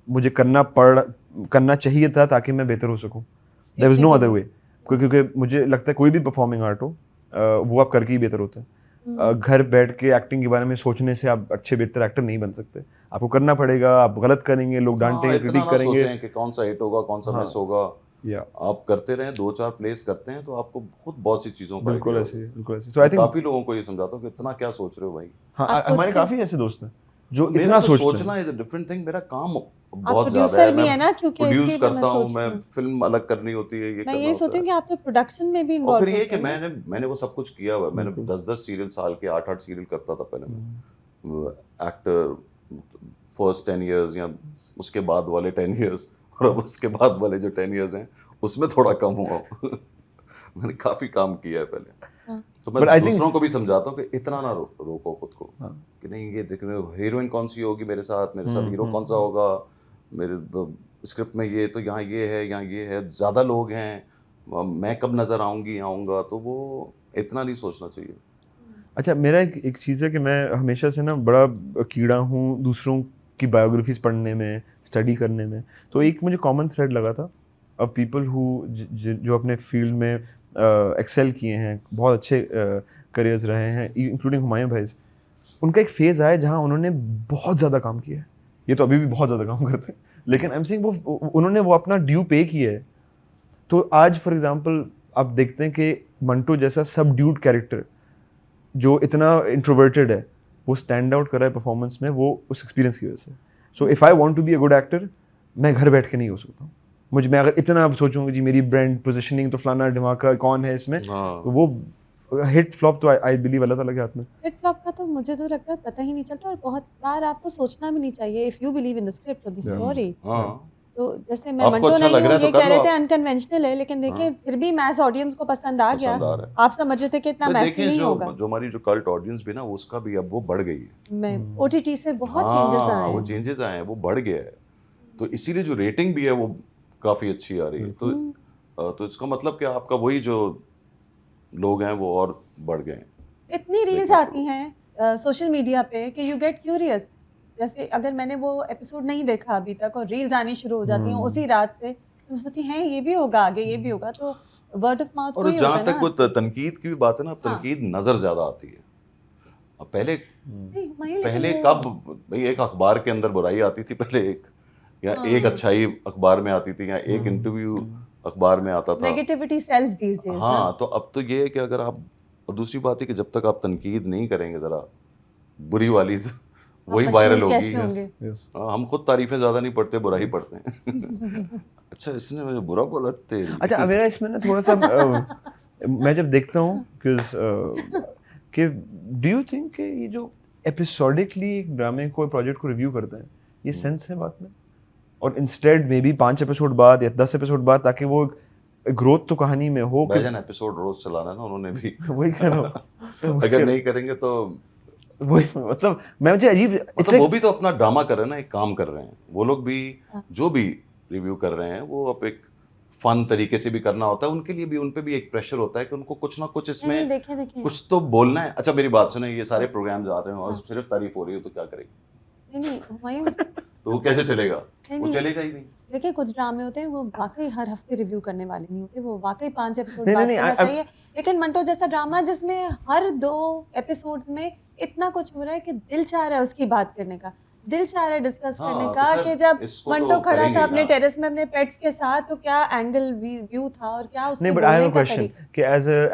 Speaker 2: मुझे करना चाहिए था ताकि मैं बेहतर हो सकूं। There was no other way, क्योंकि मुझे लगता है कोई भी परफॉर्मिंग आर्ट हो, वो आप करके ही बेहतर होते हैं। घर बैठ के एक्टिंग के बारे में सोचने से आप अच्छे बेहतर एक्टर नहीं बन सकते, आपको करना पड़ेगा। आप गलत करेंगे, लोग डांटेंगे,
Speaker 1: इतना
Speaker 2: क्रिटिक
Speaker 1: ना
Speaker 2: करेंगे।
Speaker 1: सोचें कि कौन सा हिट होगा, कौन सा मिस होगा।
Speaker 2: या
Speaker 1: आप करते रहें, 2-4 प्लेस करते हैं तो आपको बहुत सी चीजों का
Speaker 2: बिल्कुल
Speaker 1: idea
Speaker 2: ऐसे
Speaker 1: होगा।
Speaker 2: बिल्कुल ऐसे। सो आई थिंक
Speaker 1: काफी लोगों को ये समझाता हूँ कि इतना क्या सोच रहे हो भाई।
Speaker 2: हाँ,
Speaker 3: आप
Speaker 2: हमारे
Speaker 3: सोचते
Speaker 2: काफी ऐसे दोस्त हैं जो
Speaker 1: मेरा
Speaker 2: इतना
Speaker 1: तो
Speaker 2: सोचते
Speaker 1: सोचना
Speaker 2: हैं।
Speaker 1: Is a different thing. मेरा काम
Speaker 3: आप
Speaker 1: बहुत ज्यादा
Speaker 3: प्रोड्यूसर
Speaker 1: है।
Speaker 3: भी
Speaker 1: मैं
Speaker 3: है ना, क्योंकि
Speaker 1: प्रोड्यूस
Speaker 3: इसलिए भी मैं
Speaker 1: करता हूँ,
Speaker 3: सोचती
Speaker 1: मैं
Speaker 3: हूँ।
Speaker 1: फिल्म अलग करनी होती है, ये
Speaker 3: मैं
Speaker 1: करना
Speaker 3: ये
Speaker 1: होता
Speaker 3: सोचती हूँ
Speaker 1: है।
Speaker 3: कि आप तो प्रोडक्शन में भी
Speaker 1: और
Speaker 3: इन्वॉल्व
Speaker 1: फिर ये
Speaker 3: होते
Speaker 1: कि
Speaker 3: हैं ना।
Speaker 1: मैंने वो सब कुछ किया हुआ है। मैंने 10-10 सीरियल, साल के 8-8 सीरियल करता था पहले मैं। एक्टर फर्स्ट 10 इयर्स या उसके बाद वाले 10 इयर्स, और अब उसके बाद वाले जो 10 इयर्स हैं उसमें थोड़ा कम हुआ हूँ। मैंने काफी काम किया है पहले।
Speaker 3: हाँ।
Speaker 1: तो
Speaker 2: But
Speaker 1: मैं
Speaker 2: I think-
Speaker 1: दूसरों को भी समझाता हूँ कि इतना ना रोको खुद को,
Speaker 2: हाँ।
Speaker 1: कि नहीं ये देख रहे हो हीरोइन कौन सी होगी मेरे साथ हीरो कौन सा होगा, मेरे स्क्रिप्ट में ये तो यहाँ ये है, यहाँ ये है, ज़्यादा लोग हैं, मैं कब नज़र आऊँगा, तो वो इतना नहीं सोचना चाहिए।
Speaker 2: अच्छा, मेरा एक चीज़ है कि मैं हमेशा से ना बड़ा कीड़ा हूँ दूसरों की बायोग्राफीज़ पढ़ने में, स्टडी करने में। तो एक मुझे कॉमन थ्रेड लगा था ऑफ पीपल हु जो अपने फील्ड में एक्सेल किए हैं, बहुत अच्छे करियर्स रहे हैं, इंक्लूडिंग हुमायूं भाई। उनका एक फेज़ आया जहाँ उन्होंने बहुत ज़्यादा काम किया है। ये तो अभी भी बहुत ज़्यादा काम करते हैं, लेकिन आई एम सेइंग वो उन्होंने वो अपना ड्यू पे किया है। तो आज फॉर एग्जांपल आप देखते हैं कि मंटो जैसा सबड्यूड कैरेक्टर जो इतना इंट्रोवर्टेड है, वो स्टैंड आउट कर रहा है परफॉर्मेंस में, वो उस एक्सपीरियंस की वजह से। So if I want to be a good actor, मैं घर बैठ के नहीं हो सकता हूँ। मैं अगर इतना सोचूंगा जी मेरी ब्रांड पोजीशनिंग तो फलाना ढिमाका कौन है इसमें,
Speaker 1: हाँ।
Speaker 2: तो वो हिट फ्लॉप तो आई बिलीव अल्लाह ताला के हाथ में।
Speaker 3: हिट फ्लॉप का तो मुझे तो लगता है पता ही नहीं चलता, और बहुत बार आपको सोचना भी नहीं चाहिए if you believe in the script और द स्टोरी।
Speaker 1: हाँ,
Speaker 3: तो जैसे मैं
Speaker 1: आपको
Speaker 3: मंटो
Speaker 1: अच्छा
Speaker 3: नहीं
Speaker 1: लग रहा
Speaker 3: हूँ,
Speaker 1: है तो
Speaker 3: ये
Speaker 1: कर
Speaker 3: कह
Speaker 1: लो
Speaker 3: रहे थे
Speaker 1: आप।
Speaker 3: अनकन्वेंशनल है, लेकिन देखिए फिर भी मैस ऑडियंस को पसंद आ गया।
Speaker 1: पसंद आ रहा है।
Speaker 3: आप समझ रहे थे कि इतना
Speaker 1: तो
Speaker 3: मैस
Speaker 1: देखें
Speaker 3: नहीं
Speaker 1: जो
Speaker 3: होगा।
Speaker 1: जो हमारी जो कल्ट ऑडियंस भी ना, उसका भी अब वो बढ़ गई है।
Speaker 3: मैं ओटीटी से बहुत चेंजेस
Speaker 1: हाँ,
Speaker 3: आए
Speaker 1: वो
Speaker 3: हैं।
Speaker 1: चेंजेस आए हैं, वो बढ़ गया है। तो इसीलिए जो रेटिंग भी है वो काफ़ी अच्छी आ रही है। तो इसका मतलब कि आपका वही जो लोग हैं वो और बढ़ गए हैं।
Speaker 3: इतनी रील्स
Speaker 1: देखना
Speaker 3: आती हैं सोशल मीडिया पे कि यू गेट क्यूरियस। जैसे अगर मैंने वो एपिसोड नहीं देखा अभी तक और रील्स आनी शुरू हो जाती हैं उसी रात से, तो मैं सोचती हैं ये भी होगा आगे, ये भी होगा। तो वर्ड ऑफ माउथ
Speaker 1: और
Speaker 3: वही होता
Speaker 1: जहाँ
Speaker 3: है ना
Speaker 1: तक वो
Speaker 3: आजकल।
Speaker 1: तनकीद की भी बात है ना, अब
Speaker 3: हाँ।
Speaker 1: तनकीद नज़र ज़्यादा आती है। अब पहले
Speaker 3: नहीं, हुमायूं,
Speaker 1: पहले
Speaker 3: लेकिन
Speaker 1: कब भाई एक अखबार के अंदर बुराई आती थी पहले, या एक
Speaker 3: हाँ,
Speaker 1: अच्छाई अखबार में आती थी, या एक इंटरव्यू अखबार में आता था।
Speaker 3: नेगेटिविटी सेल्स दीज डेज ना।
Speaker 1: हाँ, तो अब तो ये है कि अगर आप, और दूसरी बात है कि जब तक आप तनकीद नहीं करेंगे ज़रा बुरी वाली, तो
Speaker 3: आप
Speaker 1: वही
Speaker 3: मशहूर
Speaker 1: वायरल होगी।
Speaker 3: कैसे होंगे?
Speaker 1: हाँ, हम खुद तारीफें ज़्यादा नहीं पढ़ते, बुरा ही पढ़ते हैं। अच्छा, इसने मुझे बुरा बोला, तेरी।
Speaker 2: अच्छा, मेरा इसमें ना थोड़ा सा मैं जब देखता हूँ कि डू यू थिंक कि ये जो एपिसोडिकली एक ड्रामे को प्रोजेक्ट को रिव्यू करते हैं, ये सेंस है बात में? और इंस्टेड मे बी 5 एपिसोड बाद या 10 एपिसोड बाद, ताकि वो ग्रोथ तो कहानी में हो कि
Speaker 1: भाईजान एपिसोड रोज चलाना ना उन्होंने भी।
Speaker 2: वही कह रहा हूँ।
Speaker 1: अगर नहीं करेंगे तो
Speaker 2: वही मतलब मैं मुझे अजीब
Speaker 1: मतलब वो भी तो अपना ड्रामा कर रहे हैं ना, एक काम कर रहे हैं वो लोग भी।
Speaker 3: हाँ।
Speaker 1: जो भी रिव्यू कर रहे हैं वो अब एक फन तरीके से भी करना होता है, उनके लिए भी, उन पे भी एक प्रेशर होता है कि उनको कुछ ना कुछ
Speaker 3: नहीं,
Speaker 1: इसमें
Speaker 3: देखिए
Speaker 1: कुछ तो बोलना है। अच्छा, मेरी बात सुने, ये सारे प्रोग्राम्स आ रहे हैं और
Speaker 3: हाँ।
Speaker 1: सिर्फ तारीफ हो रही हो तो क्या करेगी?
Speaker 3: नहीं, हुमायूं,
Speaker 1: तो वो कैसे चलेगा?
Speaker 3: नहीं,
Speaker 1: वो
Speaker 3: नहीं।
Speaker 1: चलेगा ही नहीं।
Speaker 3: देखिए कुछ ड्रामे होते हैं वो वाकई हर हफ्ते रिव्यू करने वाले नहीं होते, वो वाकई 5 एपिसोड
Speaker 2: नहीं,
Speaker 3: बाद
Speaker 2: नहीं,
Speaker 3: करना
Speaker 2: I-
Speaker 3: चाहिए। लेकिन मंटो जैसा ड्रामा जिसमें हर 2 एपिसोड्स में इतना कुछ हो रहा है कि दिल चाह रहा है उसकी बात करने का, दिल चाह रहा है डिस्कस
Speaker 1: हाँ,
Speaker 3: करने
Speaker 1: तो
Speaker 3: का
Speaker 1: फिर
Speaker 3: कि जब
Speaker 1: इसको
Speaker 3: मंटो
Speaker 1: तो
Speaker 3: खड़ा
Speaker 1: करेंगे
Speaker 3: था
Speaker 1: ही
Speaker 3: अपने
Speaker 1: ना।
Speaker 3: टेरेस में अपने पेट्स के साथ, तो क्या एंगल व्यू था और क्या उसके
Speaker 2: नहीं, बट आई हैव
Speaker 3: बोलने
Speaker 2: अ
Speaker 3: का
Speaker 2: क्वेश्चन
Speaker 3: तरीका।
Speaker 2: कि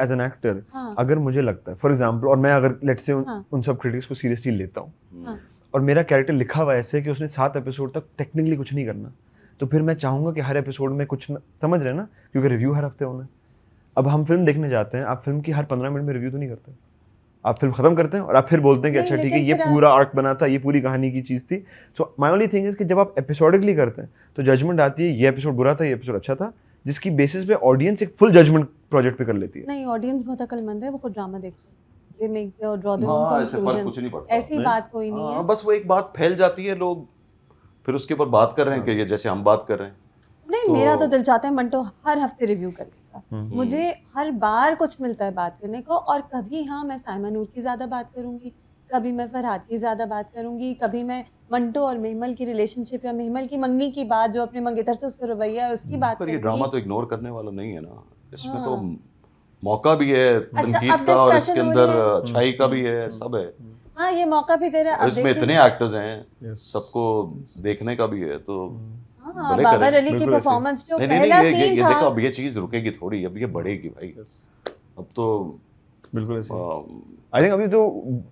Speaker 2: एज एन एक्टर,
Speaker 3: हाँ।
Speaker 2: अगर मुझे लगता है फॉर एग्जांपल, और मैं अगर लेट्स से
Speaker 3: हाँ।
Speaker 2: उन सब क्रिटिक्स को सीरियसली लेता हूँ
Speaker 3: हाँ।
Speaker 2: और मेरा कैरेक्टर लिखा हुआ ऐसे है कि उसने 7 एपिसोड तक टेक्निकली कुछ नहीं करना, तो फिर मैं चाहूँगा कि हर एपिसोड में कुछ समझ रहे हैं ना, क्योंकि रिव्यू हर हफ्ते होना है। अब हम फिल्म देखने जाते हैं, आप फिल्म की हर 15 मिनट में रिव्यू तो नहीं करते, आप फिल्म खत्म करते हैं और आप फिर बोलते हैं कि
Speaker 3: नहीं,
Speaker 2: अच्छा ठीक है,
Speaker 3: लेकिन
Speaker 2: ये
Speaker 3: फिर आप-
Speaker 2: पूरा आर्क बना था, ये पूरी कहानी की चीज़ थी। So my only thing is कि जब आप एपिसोडिकली करते हैं तो जजमेंट आती है, ये एपिसोड बुरा था, ये एपिसोड अच्छा था, जिसकी बेसिस पे ऑडियंस एक फुल जजमेंट प्रोजेक्ट पे कर लेती है।
Speaker 3: नहीं, ऑडियंस बहुत अक्लमंद है, वो खुद ड्रामा देखते हैं, दे मेक ड्रॉ देयर
Speaker 1: हाँ,
Speaker 3: ओन
Speaker 1: ऐसे फर्क
Speaker 3: कंक्लूजन।
Speaker 1: कुछ नहीं पड़ता।
Speaker 3: ऐसी बात कोई नहीं है।
Speaker 1: हाँ, बस वो एक बात फैल जाती है, लोग फिर उसके ऊपर बात कर रहे हैं कि ये जैसे हम बात कर रहे हैं।
Speaker 3: नहीं, मेरा तो दिल चाहता है मंटो हर हफ्ते रिव्यू करने का। मुझे हर बार कुछ मिलता है बात करने को, और कभी हाँ मैं साइमा नूर की ज़्यादा बात करूँगी, कभी मैं फरहाद की ज़्यादा बात करूँगी, कभी मैं मंटो और मेहमल की रिलेशनशिप या मेहमल की मंगनी की बात, जो अपने मंगेतर से उसका रवैया है उसकी बात
Speaker 1: पर ये ड्रामा
Speaker 3: करूँगी।
Speaker 1: तो इग्नोर करने वाला नहीं है ना, इसमें तो
Speaker 3: हाँ।
Speaker 1: मौका भी है
Speaker 3: अब
Speaker 1: तनकीद का, और इसके
Speaker 3: discussion हो
Speaker 1: अंदर
Speaker 3: रही है।
Speaker 1: अच्छाई का भी है, सब है।
Speaker 3: हाँ, ये मौका भी दे रहा है।
Speaker 1: और
Speaker 3: अब
Speaker 1: इसमें
Speaker 3: देखिए,
Speaker 1: इतने एक्टर्स हैं,
Speaker 2: Yes.
Speaker 1: सबको देखने का भी है, तो
Speaker 3: हाँ,
Speaker 1: भले
Speaker 3: बाबर
Speaker 1: करें।
Speaker 3: अली की
Speaker 2: बिल्कुल ऐसे।
Speaker 3: परफॉर्मेंस जो
Speaker 1: नहीं नहीं
Speaker 3: पहला
Speaker 1: नहीं,
Speaker 3: सीन
Speaker 1: ये
Speaker 3: था।
Speaker 1: देखो, अब ये चीज रुकेगी थोड़ी, अब ये बढ़ेगी भाई। अब तो
Speaker 2: बिल्कुल ऐसे।
Speaker 1: आ,
Speaker 2: आई थिंक अभी तो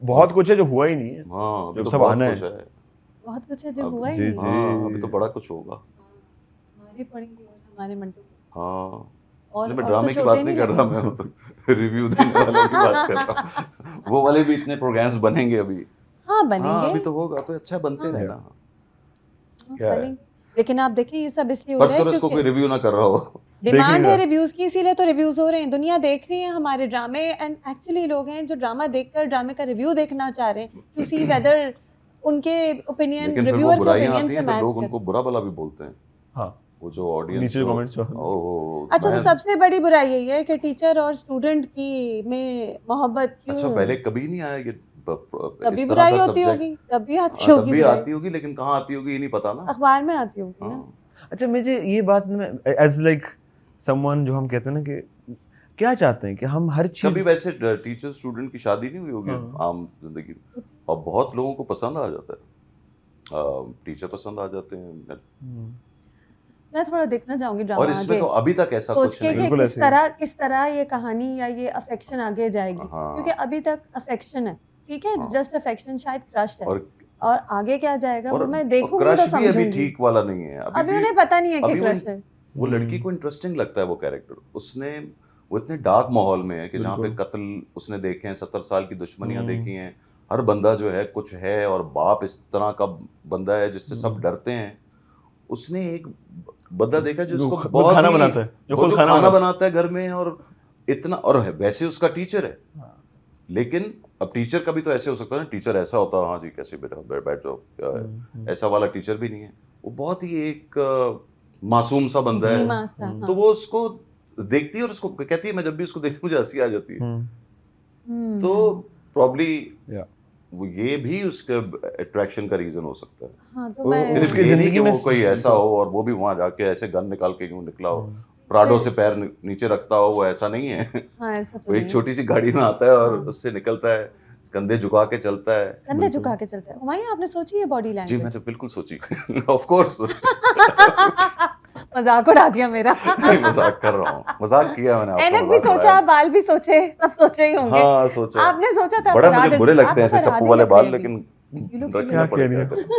Speaker 2: बहुत कुछ है जो हुआ ही नहीं है,
Speaker 1: हाँ, अभी
Speaker 2: जब
Speaker 1: तो
Speaker 2: सब
Speaker 1: बहुत
Speaker 2: आना
Speaker 1: कुछ
Speaker 2: है।
Speaker 1: है।
Speaker 3: बहुत कुछ है जो
Speaker 1: अब-
Speaker 3: हुआ ही
Speaker 2: जी,
Speaker 3: नहीं।
Speaker 2: जी।
Speaker 1: हाँ, अभी तो बड़ा कुछ होगा।
Speaker 3: हमारे पढ़ेंगे और हमारे मंटो को।
Speaker 1: हाँ,
Speaker 3: और
Speaker 1: नहीं, मैं
Speaker 3: और
Speaker 1: ड्रामे
Speaker 3: तो
Speaker 1: की बात
Speaker 3: छोटे
Speaker 1: नहीं कर रहा, मैं रिव्यू देने वालों की बात कर रहा हूँ। वो वाले भी इतने प्रोग्राम्स बनेंगे अभी।
Speaker 3: हाँ,
Speaker 1: हाँ,
Speaker 3: बनेंगे।
Speaker 1: अभी तो होगा, तो अच्छा बनते रहना।
Speaker 3: हाँ,
Speaker 1: क्या है?
Speaker 3: बनेंगे। लेकिन आप देखिए ये सब इसलिए हो
Speaker 1: फर्ज
Speaker 3: रहा है
Speaker 1: करो इसको कोई
Speaker 3: क्योंकि
Speaker 1: रिव्यू ना कर रहा हो।
Speaker 3: डिमांड
Speaker 2: देखेगा।
Speaker 3: है रिव्यूज की, इसीलिए तो रिव्यूज हो रहे हैं। दुनिया देख रही है हमारे ड्रामे, एंड एक्चुअली लोग हैं जो ड्रामा देखकर ड्रामे का रिव्यू देखना चाह रहे हैं, टू सी वेदर उनके ओपिनियन
Speaker 1: लेकिन फिर वो
Speaker 3: रिव्यूअर के
Speaker 1: बुराइयां
Speaker 3: ओपिनियन
Speaker 1: आती
Speaker 3: से
Speaker 1: हैं, फिर
Speaker 3: मैच
Speaker 1: लोग
Speaker 3: कर।
Speaker 1: उनको बुरा भला भी बोलते हैं।
Speaker 2: हाँ,
Speaker 1: वो जो ऑडियंस
Speaker 2: नीचे जो comments जो-
Speaker 4: अच्छा, तो सबसे बड़ी बुराई यही है कि टीचर और स्टूडेंट की में मोहब्बत क्यों?
Speaker 1: अच्छा पहले कभी नहीं आया ये
Speaker 4: कभी बुराई होती होगी, तभी आती होगी
Speaker 1: तभी
Speaker 4: बुराई।
Speaker 1: आती होगी, लेकिन कहाँ आती होगी ये नहीं पता ना।
Speaker 4: अखबार में आती होगी ना।
Speaker 1: हाँ।
Speaker 2: अच्छा मुझे ये बात में एज लाइक समवन जो हम कहते हैं ना कि क्या चाहते हैं कि हम हर चीज
Speaker 1: कभी वैसे टीचर स्टूडेंट की शादी नहीं हुई होगी
Speaker 2: हाँ।
Speaker 1: आम जिंदगी में, और बहुत लोगों को पसंद आ जाता है, टीचर पसंद आ जाते हैं,
Speaker 4: मैं थोड़ा देखना चाहूंगी ड्रामा
Speaker 1: और इसमें
Speaker 4: आगे,
Speaker 1: तो अभी तक ऐसा
Speaker 4: सोच
Speaker 1: कुछ
Speaker 4: के
Speaker 1: नहीं
Speaker 4: कि
Speaker 2: बिल्कुल
Speaker 4: किस
Speaker 2: ऐसे ही।
Speaker 4: तरह ये कहानी या ये अफेक्शन आगे जाएगी,
Speaker 1: हाँ।
Speaker 4: क्योंकि अभी तक अफेक्शन है, ठीक है,
Speaker 1: हाँ।
Speaker 4: जस्ट अफेक्शन, शायद क्रश है,
Speaker 1: और
Speaker 4: आगे क्या जाएगा वो मैं
Speaker 1: और
Speaker 4: देखूंगी
Speaker 1: क्रश
Speaker 4: तो
Speaker 1: भी अभी
Speaker 4: समझूंगी।
Speaker 1: ठीक वाला नहीं है
Speaker 4: अभी
Speaker 1: भी
Speaker 4: उन्हें पता नहीं है कि
Speaker 1: अभी
Speaker 4: क्रश है।
Speaker 1: वो लड़की को इंटरेस्टिंग लगता है वो कैरेक्टर, उसने वो इतने डार्क माहौल में है कि जहाँ पे
Speaker 2: बिल्कुल।
Speaker 1: कत्ल उसने देखे हैं, 70 साल की दुश्मनियां देखी हैं, हर बंदा जो है कुछ है, और बाप इस तरह का बंदा है जिससे सब डरते हैं। उसने एक बंदा देखा
Speaker 2: जो
Speaker 1: जिसको
Speaker 2: वो
Speaker 1: बहुत
Speaker 2: खाना
Speaker 1: ही
Speaker 2: बनाता है, जो
Speaker 1: वो
Speaker 2: खुद
Speaker 1: जो
Speaker 2: खाना
Speaker 1: खाना
Speaker 2: बनाता
Speaker 1: बनाता है घर में, और इतना, और वैसे उसका टीचर है, लेकिन अब टीचर का भी तो ऐसे हो सकता है ना, टीचर ऐसा होता है हाँ जी कैसे बेटा बैठ जाओ क्या है, ऐसा वाला टीचर भी नहीं है, वो बहुत ही एक मासूम सा बंदा है।
Speaker 4: धीमा सा,
Speaker 1: तो
Speaker 4: हाँ।
Speaker 1: वो उसको देखती है और उसको कहती है, मैं जब भी उसको देखती हूँ मुझे हंसी आ जाती है।
Speaker 4: हम्म।
Speaker 1: तो प्रॉब्ली
Speaker 2: या
Speaker 1: वो ये भी उसके अट्रैक्शन का रीजन हो सकता है।
Speaker 4: हाँ, तो
Speaker 2: वो-
Speaker 4: मैं
Speaker 1: सिर्फ
Speaker 2: उसकी
Speaker 1: ये नहीं
Speaker 2: जिंदगी
Speaker 1: कि
Speaker 2: में
Speaker 1: वो कोई ऐसा
Speaker 2: बिल्कुल।
Speaker 1: हो और वो भी वहां जाके ऐसे गन निकाल के यूं निकला हो, प्राडो से पैर नीचे रखता हो, वो ऐसा नहीं है।
Speaker 4: हाँ, ऐसा तो
Speaker 1: वो
Speaker 4: नहीं
Speaker 1: एक
Speaker 4: है।
Speaker 1: छोटी सी गाड़ी में आता है और
Speaker 4: हाँ।
Speaker 1: उससे निकलता है, कंधे झुका के चलता है।
Speaker 4: कंधे झुका के चलता है। हुमायूं, आपने सोची है बॉडी
Speaker 1: जी
Speaker 4: लैंग्वेज?
Speaker 1: मैंने बिल्कुल सोची। Of course.
Speaker 4: मजाक उड़ा दिया मेरा।
Speaker 1: नहीं मजाक कर रहा हूँ, मजाक किया मैंने, आपका
Speaker 4: ऐनक भी
Speaker 1: मजाक
Speaker 4: सोचा,
Speaker 1: उड़ाया।
Speaker 4: बाल भी सोचे, सब सोचे ही होंगे।
Speaker 1: हाँ सोचा।
Speaker 4: आपने सोचा था
Speaker 1: बड़ा
Speaker 4: फरहाद
Speaker 1: मुझे बुरे लगते हैं
Speaker 4: आपको
Speaker 1: ऐसे
Speaker 4: फरहाद
Speaker 1: चप्पू
Speaker 4: ही
Speaker 1: वाले
Speaker 4: लग
Speaker 1: बाल,
Speaker 4: रहे हैं
Speaker 1: लेकिन
Speaker 4: You look-
Speaker 1: रखने
Speaker 2: क्या
Speaker 1: पड़े,
Speaker 2: कह रही
Speaker 1: क्या
Speaker 2: है?
Speaker 4: अभी।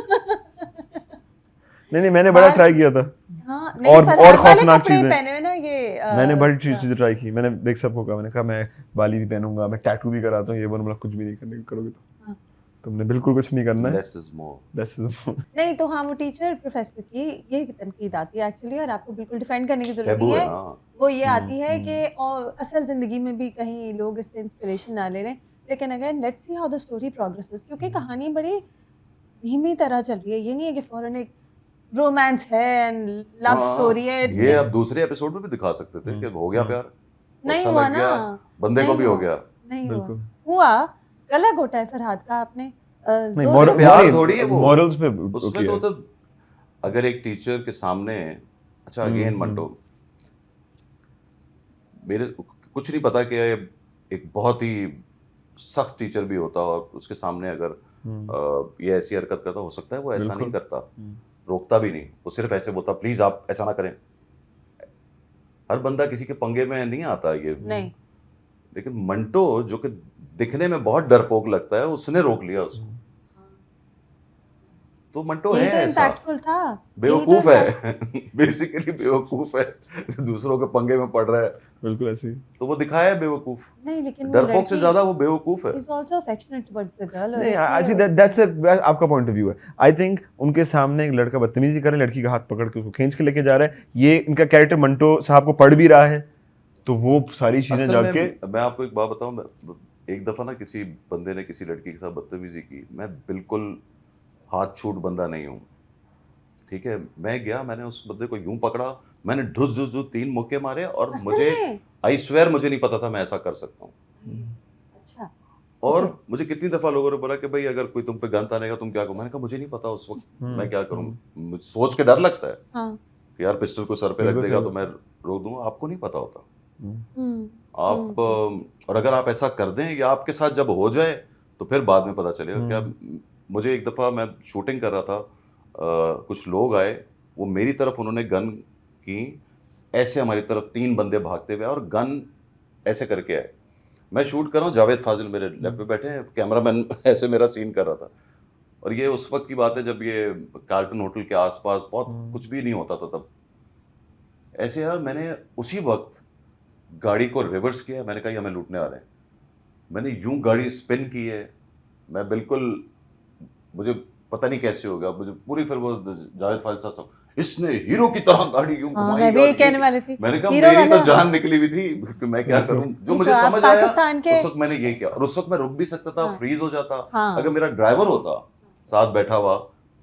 Speaker 2: नहीं मैंने बड़ा
Speaker 4: बाल-
Speaker 2: ट्राई किया था।
Speaker 4: हाँ, नहीं,
Speaker 2: और
Speaker 4: फरहाद वाले
Speaker 2: खौफनाक
Speaker 4: कपड़े
Speaker 2: चीजें।
Speaker 4: पहने हुए ना ये
Speaker 2: मैंने बड़ी चीजें ट्राई की, मैंने देख सबको कहा, मैंने कहा मैं बाली भी पहनूंगा, मैं टैटू भी कराता हूँ, ये बोला कुछ भी नहीं करने करोगे तो
Speaker 4: हाँ।
Speaker 2: तुमने बिल्कुल कुछ नहीं करना है।
Speaker 1: Less is more.
Speaker 2: This is
Speaker 4: नहीं तो हाँ, वो टीचर प्रोफेसर की ये तनकीद आती है एक्चुअली, और आपको बिल्कुल डिफेंड करने की जरूरत
Speaker 1: टैबू
Speaker 4: नहीं
Speaker 1: है
Speaker 4: है।
Speaker 1: ना।
Speaker 4: वो ये आती है कि और असल ज़िंदगी में भी कहीं लोग इससे इंस्पिरेशन ना ले लें, लेकिन again let's see how the story progresses, क्योंकि कहानी बड़ी धीमी तरह चल रही है। ये नहीं है कि फौरन एक रोमांस है एंड लव
Speaker 1: हाँ,
Speaker 4: स्टोरी है।
Speaker 1: ये अब दूसरे एपिसोड में भी दिखा सकते थे कि हो गया प्यार,
Speaker 4: नहीं
Speaker 1: अच्छा
Speaker 4: हुआ
Speaker 1: लग गया,
Speaker 4: ना,
Speaker 1: बंदे को
Speaker 4: नहीं
Speaker 1: भी हो
Speaker 4: हुआ।
Speaker 1: गया।
Speaker 4: नहीं हुआ,
Speaker 2: बिल्कुल
Speaker 4: हुआ गला घोटा है फरहाद का आपने।
Speaker 2: नहीं
Speaker 4: जोर
Speaker 2: moral-
Speaker 4: से-
Speaker 1: प्यार
Speaker 2: नहीं,
Speaker 1: थोड़ी है वो।
Speaker 2: morals पे
Speaker 1: उसमें
Speaker 2: okay
Speaker 1: तो
Speaker 2: है।
Speaker 1: अगर एक टीचर के सामने, अच्छा अगेन मंटो, मेरे कुछ नहीं पता कि एक बहुत ही सख्त टीचर भी होता और उसके सामने अगर ये ऐसी हरकत करता, हो सकता है वो ऐसा नहीं
Speaker 2: बिल्कुल।
Speaker 1: करता, रोकता भी नहीं, वो सिर्फ ऐसे बोलता प्लीज आप ऐसा ना करें। हर बंदा किसी के पंगे में नहीं आता ये,
Speaker 4: नहीं,
Speaker 1: लेकिन मंटो जो कि दिखने में बहुत डरपोक लगता है, उसने रोक लिया उसको। तो मंटो है
Speaker 4: यही तो
Speaker 1: ऐसा,
Speaker 4: इम्पैक्टफुल था।
Speaker 1: बेवकूफ है, बेसिकली बेवकूफ है, दूसरों के पंगे में पड़ रहा है,
Speaker 2: बिल्कुल ऐसे ही।
Speaker 1: तो वो दिखाया है बेवकूफ।
Speaker 4: नहीं, लेकिन
Speaker 1: डरपोक से ज्यादा वो बेवकूफ है।
Speaker 4: Is also affectionate towards the girl. और
Speaker 2: नहीं
Speaker 4: इसलिए
Speaker 2: actually that's a आपका पॉइंट ऑफ व्यू है। आई थिंक उनके सामने एक लड़का बदतमीजी करे, लड़की का हाथ पकड़ के उसको खींच के लेके जा रहा है, ये इनका कैरेक्टर मंटो साहब को पढ़ भी रहा है, तो वो सारी चीजें
Speaker 1: असल
Speaker 2: जाके
Speaker 1: में मैं आपको एक बात बताऊं, एक दफा ना किसी बंदे ने किसी लड़की के साथ बदतमीजी की, मैं बिल्कुल हाथ छूट बंदा नहीं हूँ, ठीक है, मैं गया, मैंने उस बंदे को यूं पकड़ा, मैंने ढुस ढुस ढुस 3 मुक्के मारे, और
Speaker 4: असल
Speaker 1: मुझे
Speaker 4: में?
Speaker 1: आई स्वेयर मुझे नहीं पता था मैं ऐसा कर सकता हूँ।
Speaker 4: अच्छा,
Speaker 1: और
Speaker 4: Okay.
Speaker 1: मुझे कितनी दफा लोगों ने बोला कि भाई अगर कोई तुम पे गन तानेगा तुम क्या करो, मैंने कहा मुझे नहीं पता उस वक्त मैं क्या करूँ, मुझे सोच के डर लगता है
Speaker 4: हाँ,
Speaker 1: कि यार पिस्टल को सर पे रख
Speaker 2: बिल्कुल
Speaker 1: देगा
Speaker 2: सही
Speaker 1: तो मैं रोक दूंगा, आपको नहीं पता होता
Speaker 4: हम्म,
Speaker 1: आप, और अगर आप ऐसा कर दें या आपके साथ जब हो जाए तो फिर बाद में पता चलेगा। क्या मुझे एक दफ़ा मैं शूटिंग कर रहा था, कुछ लोग आए, वो मेरी तरफ उन्होंने गन की, ऐसे हमारी तरफ 3 बंदे भागते हुए और गन ऐसे करके आए, मैं शूट कर रहा हूँ, जावेद फाजिल मेरे लेफ्ट पे बैठे हैं, कैमरामैन ऐसे मेरा सीन कर रहा था, और ये उस वक्त की बात है जब ये कार्टून होटल के आसपास बहुत कुछ भी नहीं होता था तब। ऐसे यार मैंने उसी वक्त गाड़ी को रिवर्स किया, मैंने कहा ये हमें लूटने आ रहे हैं, मैंने यूं गाड़ी स्पिन की है, मैं बिल्कुल, मुझे पता नहीं कैसे होगा, मुझे पूरी, फिर वो जावेद फाजिल साहब इसने हीरो की तरह गाड़ी यूं
Speaker 4: हाँ,
Speaker 1: घुमाई,
Speaker 4: मैं भी
Speaker 1: और
Speaker 4: यही कहने वाली थी।
Speaker 1: मैंने कहा
Speaker 4: हीरो
Speaker 1: मेरी तो
Speaker 4: वाला।
Speaker 1: जान निकली हुई थी कि मैं क्या करूं, जो मुझे
Speaker 4: तो आप
Speaker 1: समझ आया
Speaker 4: पाकिस्तान के-
Speaker 1: उस वक्त मैंने ये किया, और उस वक्त मैं रुक भी सकता था,
Speaker 4: हाँ।
Speaker 1: फ्रीज हो जाता,
Speaker 4: हाँ।
Speaker 1: अगर मेरा ड्राइवर होता साथ बैठा हुआ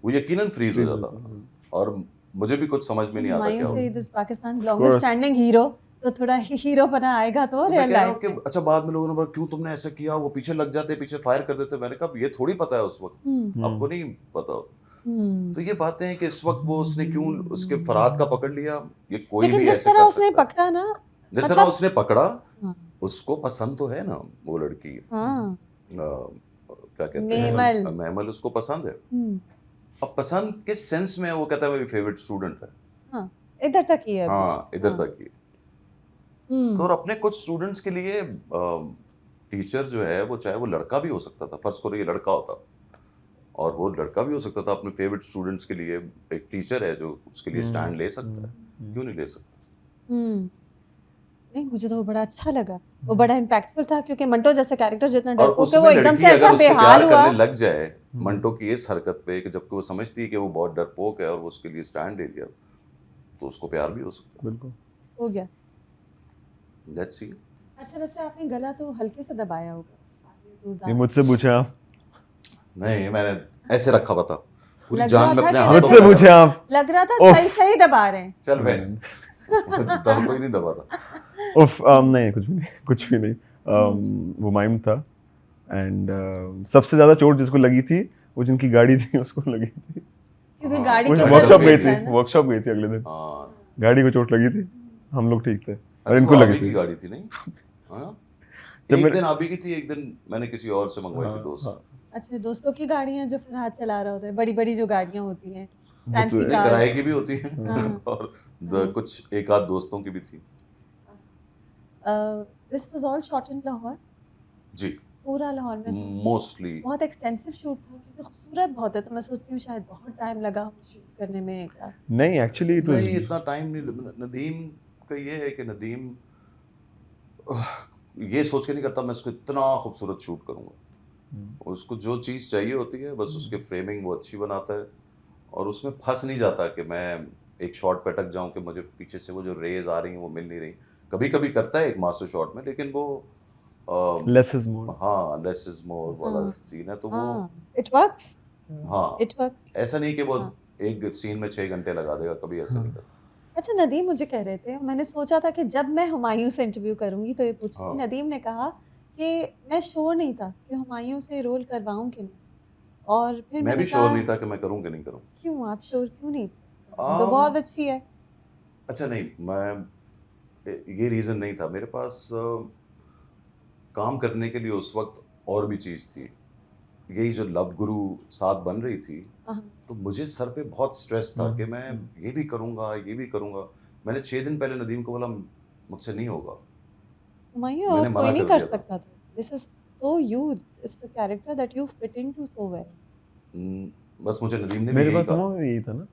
Speaker 1: वो यकीनन फ्रीज हो जाता, और मुझे भी कुछ समझ में नहीं आता क्या
Speaker 4: हुमायूं
Speaker 1: हो
Speaker 4: से this Pakistan longest standing hero, तो थोड़ा हीरो बना आएगा तो
Speaker 1: तो मैं
Speaker 4: रियल
Speaker 1: कह रहा हूँ
Speaker 4: लाइफ
Speaker 1: कि
Speaker 4: में।
Speaker 1: अच्छा बाद में लोगों ने बोला क्यों तुमने ऐसा किया, वो पीछे लग जाते, पीछे फायर कर देते। मैंने कहा ये थोड़ी पता है उस वक्त, आपको नहीं पता। तो ये बातें हैं कि इस वक्त वो उसने क्यों उसके फराद का पकड़ लिया, ये कोई
Speaker 4: लेकिन
Speaker 1: भी
Speaker 4: जिस
Speaker 1: ऐसे
Speaker 4: तरह
Speaker 1: कर
Speaker 4: उसने
Speaker 1: सकता है।
Speaker 4: पकड़ा ना,
Speaker 1: जिस तरह
Speaker 4: मतलब
Speaker 1: उसने पकड़ा,
Speaker 4: हाँ,
Speaker 1: उसको पसंद तो है ना वो लड़की,
Speaker 4: हाँ,
Speaker 1: क्या कहते
Speaker 4: मेमल।
Speaker 1: हैं, महमल उसको पसंद है।
Speaker 4: हम्म,
Speaker 1: अब पसंद किस सेंस में है, वो कहता है मेरी फेवरेट स्टूडेंट है।
Speaker 4: हाँ, इधर तक ही है अभी।
Speaker 1: हाँ इधर
Speaker 4: हाँ,
Speaker 1: तक ही। तो और अपने कुछ स्टूडेंट्स के लिए टीचर जो है वो चाहे वो लड़का भी हो सकता था, फर्ज करो ये लड़का होता और वो लड़का भी हो सकता था, अपने फेवरेट स्टूडेंट्स के लिए एक टीचर है जो उसके लिए स्टैंड ले सकता है, क्यों नहीं ले सकता।
Speaker 4: नहीं मुझे तो वो बड़ा अच्छा लगा, वो बड़ा इम्पैक्टफुल था क्योंकि मंटो जैसा कैरेक्टर जितना
Speaker 1: और
Speaker 4: डरपोक है
Speaker 1: उसमें
Speaker 4: वो एकदम
Speaker 1: लड़की
Speaker 4: से ऐसा
Speaker 1: अगर उससे
Speaker 4: बेहाल
Speaker 1: प्यार
Speaker 4: हुआ।
Speaker 1: करने लग जाए मंटो की इस हरकत पे कि जबकि वो समझती है कि वो बहुत डरपोक है और वो उसके लिए स्टैंड ले लिया, तो उसको प्यार भी हो सकता है।
Speaker 2: बिल्कुल
Speaker 4: हो गया।
Speaker 1: Let's see.
Speaker 4: अच्छा वैसे आपने गला तो हल्के से दबाया होगा, आपने
Speaker 2: ये
Speaker 4: जोरदार।
Speaker 2: मुझसे पूछे आप,
Speaker 1: नहीं मैंने ऐसे रखा हुआ था, पूरी
Speaker 4: लग
Speaker 1: जान
Speaker 4: रहा
Speaker 1: में
Speaker 4: था
Speaker 1: अपने
Speaker 4: कि
Speaker 1: हाथों
Speaker 2: मुझसे
Speaker 1: में
Speaker 2: पूछे आप।
Speaker 4: लग रहा था
Speaker 2: उफ।
Speaker 4: सही सही दबा रहे हैं।
Speaker 1: चल वे तब कोई नहीं दबा था।
Speaker 2: उफ नहीं कुछ भी नहीं, कुछ भी नहीं। वो माइम था एंड सबसे ज्यादा चोट जिसको लगी थी वो जिनकी गाड़ी थी उसको लगी थी।
Speaker 4: क्योंकि
Speaker 1: हाँ,
Speaker 4: गाड़ी
Speaker 2: वो
Speaker 4: के
Speaker 1: गाड़ी
Speaker 2: वर्कशॉप
Speaker 1: दब
Speaker 2: गई
Speaker 1: गई
Speaker 2: थी,
Speaker 1: थी।
Speaker 2: वर्कशॉप गई थी अगले दिन,
Speaker 1: हाँ
Speaker 2: गाड़ी को चोट लगी थी, हम लोग ठीक थे और
Speaker 1: अरे
Speaker 2: इनको
Speaker 1: वो
Speaker 2: लगी
Speaker 1: आबी की
Speaker 2: थी।
Speaker 1: गाड़ी थी नहीं। हाँ
Speaker 2: जब
Speaker 1: एक
Speaker 2: मेरे-
Speaker 1: दिन आबी की थी, एक दिन मैंने किसी और से मंगवाई थी दोस्त।
Speaker 2: हाँ,
Speaker 4: अच्छा दोस्तों की गाड़ियां जो फरहाद चला रहा होता है, बड़ी बड़ी जो गाड़ियां होती हैं,
Speaker 2: वो तो
Speaker 4: फैंसी
Speaker 2: है।
Speaker 1: नहीं, किराए
Speaker 4: कार्स।
Speaker 1: की भी होती है
Speaker 4: हाँ।
Speaker 1: और कुछ एक आध दोस्तों की भी थी।
Speaker 4: This was all shot in Lahore,
Speaker 1: जी
Speaker 4: पूरा लाहौर में था।
Speaker 1: मोस्टली।
Speaker 4: बहुत एक्सटेंसिव शूट था क्योंकि खूबसूरत बहुत है, तो मैं सोचती हूँ शायद बहुत टाइम लगा हो शूट करने में एक रात।
Speaker 2: नहीं एक्चुअली इट
Speaker 1: नहीं
Speaker 2: वाज
Speaker 1: इतना टाइम नहीं। नदीम का ये है कि नदीम ये सोच के नहीं करता मैं इसको इतना खूबसूरत शूट करूँगा। उसको जो चीज़ चाहिए होती है बस उसके फ्रेमिंग वो अच्छी बनाता है और उसमें फंस नहीं जाता कि मैं एक शॉट पे अटक जाऊं कि मुझे पीछे से वो जो रेज आ रही हैं वो मिल नहीं रही। कभी कभी करता है एक मास्टर शॉट में, लेकिन वो
Speaker 2: लेस इज मोर।
Speaker 1: हाँ लेस इज मोर वाला
Speaker 4: हाँ,
Speaker 1: सीन है तो वो
Speaker 4: हाँ, इट वर्क्स,
Speaker 1: हाँ
Speaker 4: इट वर्क्स।
Speaker 1: ऐसा नहीं कि वो
Speaker 4: हाँ।
Speaker 1: एक सीन में 6 घंटे लगा देगा, कभी ऐसा नहीं करता।
Speaker 4: अच्छा नदीम मुझे कह रहे थे, मैंने सोचा था कि जब मैं हुमायूं से इंटरव्यू करूंगी तो ये पूछूंगी।
Speaker 1: हाँ।
Speaker 4: नदीम ने कहा कि मैं श्योर नहीं था कि हुमायूं से रोल करवाऊं कि नहीं, और फिर
Speaker 1: मैं
Speaker 4: मैंने
Speaker 1: भी श्योर
Speaker 4: कहा
Speaker 1: नहीं था कि मैं करूँ कि नहीं करूँ।
Speaker 4: क्यों आप श्योर क्यों नहीं थे? तो बहुत अच्छी है।
Speaker 1: अच्छा नहीं, मैं ये रीज़न नहीं था मेरे पास। काम करने के लिए उस वक्त और भी चीज़ थी। यही जो लव गुरु साथ बन रही थी,
Speaker 4: हाँ,
Speaker 1: तो मुझे सर पे बहुत स्ट्रेस था कि मैं ये भी करूँगा, ये भी करूँगा। मैंने 6 दिन पहले नदीम को बोला मुझसे नहीं होगा।
Speaker 4: हुमायूं और
Speaker 1: मैंने
Speaker 4: कोई
Speaker 1: मना
Speaker 4: नहीं
Speaker 1: कर
Speaker 4: कर
Speaker 1: दिया था।
Speaker 4: सकता था। This is so you, it's the character that you fit into so well.
Speaker 1: बस मुझे नदीम ने भी
Speaker 2: मेरे
Speaker 1: यही
Speaker 2: पास
Speaker 1: कहा।
Speaker 2: तुमो में यही था ना,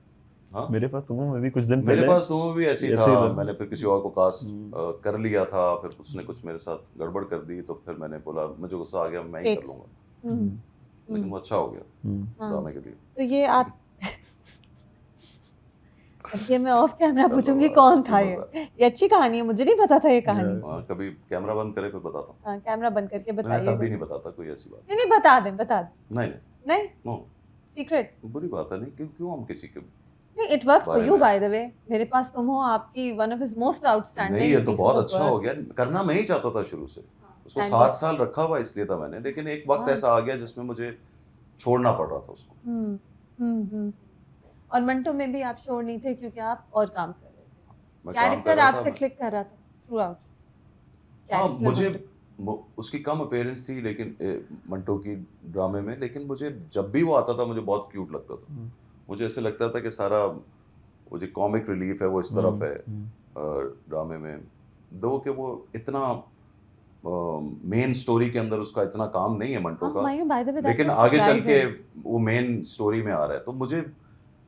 Speaker 1: हाँ
Speaker 2: मेरे पास तुमो में भी कुछ दिन
Speaker 1: मेरे
Speaker 2: पहले
Speaker 1: पास तो भी ऐसे ही
Speaker 2: ऐसे ही
Speaker 1: था।
Speaker 2: था।
Speaker 1: मैंने फिर किसी और को कास्ट कर लिया था, फिर उसने कुछ मेरे साथ गड़बड़ कर दी, तो फिर मैंने बोला मुझे गुस्सा आ गया, मैं ही कर लूँगा। लेकिन वो अच्छा हो गया ड्रामे के लिए।
Speaker 4: तो ये आप अब ये मैं ऑफ कैमरा पूछूंगी कौन था ये अच्छी कहानी है, मुझे नहीं पता था ये कहानी।
Speaker 1: हाँ कभी कैमरा बंद करे फिर बताता हूँ।
Speaker 4: हाँ कैमरा बंद करके
Speaker 1: मैं
Speaker 4: बताइए।
Speaker 1: तब भी नहीं बताता कोई ऐसी बात।
Speaker 4: नहीं नहीं बता दें, बता दें।
Speaker 1: नहीं
Speaker 4: नहीं
Speaker 1: नो
Speaker 4: सीक्रेट।
Speaker 1: बुरी बात है, नहीं क्यों हम किसी के
Speaker 4: नहीं इट वर्क फॉर
Speaker 1: बारे
Speaker 4: यू
Speaker 1: में।
Speaker 4: By the way. मेरे पास तुम हो, आपकी one of his most outstanding.
Speaker 1: नहीं, ये तो बहुत अच्छा हो गया। करना मैं ही चाहता था शुरू से, उसको
Speaker 4: and
Speaker 1: 7 साल रखा हुआ इसलिए था मैंने, लेकिन एक वक्त
Speaker 4: हाँ।
Speaker 1: ऐसा आ गया जिसमें मुझे छोड़ना पड़ रहा था उसको।
Speaker 4: और मंटो में भी आप श्योर नहीं थे क्योंकि आप और काम कर रहे थे।
Speaker 1: मैं काम कर
Speaker 4: कैरेक्टर
Speaker 1: रहा
Speaker 4: आपसे
Speaker 1: था।
Speaker 4: क्लिक कर रहा था थ्रू आउट।
Speaker 1: हाँ मुझे उसकी कम अपीयरेंस थी लेकिन मंटो की ड्रामे में, लेकिन मुझे जब भी वो आता था मुझे बहुत क्यूट लगता था। मुझे ऐसे लगता था कि सारा वो जो कॉमिक रिलीफ है वो इस तरफ है ड्रामे में, दो कि वो इतना मेन स्टोरी के अंदर उसका इतना काम नहीं है मंटो का,
Speaker 4: Humayun by the way that
Speaker 1: लेकिन आगे चल के वो मेन स्टोरी में आ रहा है। तो मुझे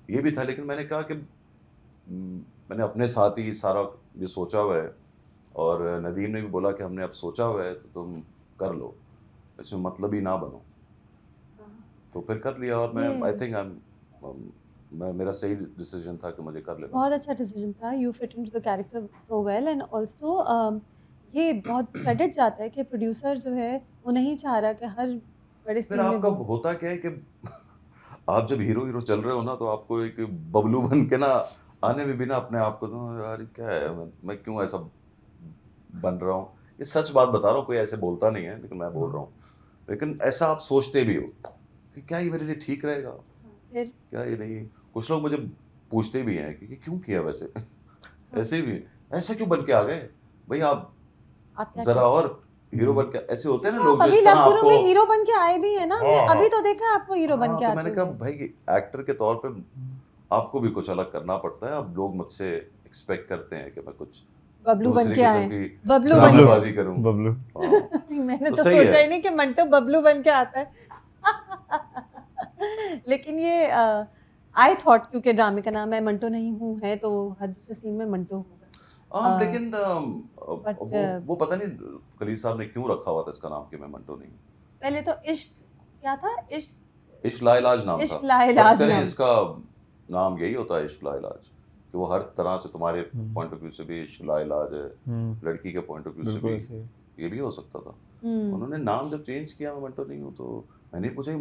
Speaker 1: ये भी था, लेकिन मैंने कहा कि मैंने अपने साथ ही सारा ये सोचा हुआ है और नदीम ने भी बोला कि हमने अब सोचा हुआ है तो तुम कर लो, इसमें मतलब ही ना बनो। तो फिर कर लिया और मैं आई थिंक मेरा सही डिसीजन था कि मुझे कर लेना।
Speaker 4: बहुत अच्छा डिसीजन था। You fit into the character so well and also ये बहुत क्रेडिट जाता है कि प्रोड्यूसर जो है वो नहीं चाह रहा कि हर बड़े
Speaker 1: फिर
Speaker 4: सीन में
Speaker 1: आपका
Speaker 4: वो
Speaker 1: होता क्या है कि आप जब हीरो चल रहे हो ना, तो आपको एक बबलू बन के ना आने में भी ना अपने आप को तो यार ये क्या है, मैं क्यों ऐसा बन रहा हूँ। ये सच बात बता रहा हूँ, कोई ऐसे बोलता नहीं है लेकिन मैं बोल रहा हूँ। लेकिन ऐसा आप सोचते भी हो कि क्या ये मेरे लिए ठीक रहेगा,
Speaker 3: फिर
Speaker 1: क्या ये नहीं। कुछ लोग मुझे पूछते भी हैं कि ये क्यों किया वैसे ऐसे भी ऐसा क्यों बन के आ गए भाई आप
Speaker 3: आप क्या
Speaker 1: जरा और हीरो बन के ऐसे होते हैं ना लोग
Speaker 4: आप
Speaker 1: जो
Speaker 4: अभी
Speaker 1: इस तरह
Speaker 4: लव गुरु
Speaker 1: आपको।
Speaker 4: में हीरो बन के आए भी है ना, हमने
Speaker 1: हाँ,
Speaker 4: अभी तो देखा है आपको हीरो बन
Speaker 1: हाँ,
Speaker 4: के
Speaker 1: तो
Speaker 4: आते
Speaker 1: मैंने कहा
Speaker 4: हुए।
Speaker 1: भाई एक्टर के तौर पे आपको भी कुछ अलग करना पड़ता है। अब लोग मुझसे एक्सपेक्ट करते हैं कि मैं कुछ
Speaker 4: बबलू बन
Speaker 1: दूसरी
Speaker 4: के आए,
Speaker 1: किस्म की
Speaker 4: बबलू बन
Speaker 1: ड्रामेबाजी करूं।
Speaker 2: बबलू
Speaker 1: हाँ,
Speaker 4: मैंने
Speaker 1: तो
Speaker 4: तो
Speaker 1: सही
Speaker 4: सोचा
Speaker 1: है।
Speaker 4: ही नहीं कि मंटो बबलू बन के आता है। लेकिन ये आई थॉट क्योंकि ड्रामे का नाम है मंटो नहीं हूँ है तो हर दूसरे सीन में मंटो होगा।
Speaker 1: लेकिन
Speaker 4: but,
Speaker 1: वो पता नहीं खलील साहब ने क्यों रखा हुआ था इसका नाम कि मैं मंटो नहीं हूं।
Speaker 4: पहले तो इश्क क्या था, इश्क
Speaker 1: इश्क लाइलाज नाम था।
Speaker 4: इश्क लाइलाज
Speaker 1: बस करें
Speaker 4: नाम।
Speaker 1: इसका नाम यही होता है, इश्क लाइलाज, कि वो हर तरह से तुम्हारे पॉइंट ऑफ व्यू से भी इश्क लाइलाज है, लड़की के पॉइंट ऑफ व्यू से
Speaker 2: बिल्कुल
Speaker 1: भी
Speaker 2: ऐसे
Speaker 1: ये भी हो सकता था।
Speaker 4: हम्म,
Speaker 1: उन्होंने नाम जब चेंज किया मैं मंटो नहीं हूँ तो मैंने पूछा ये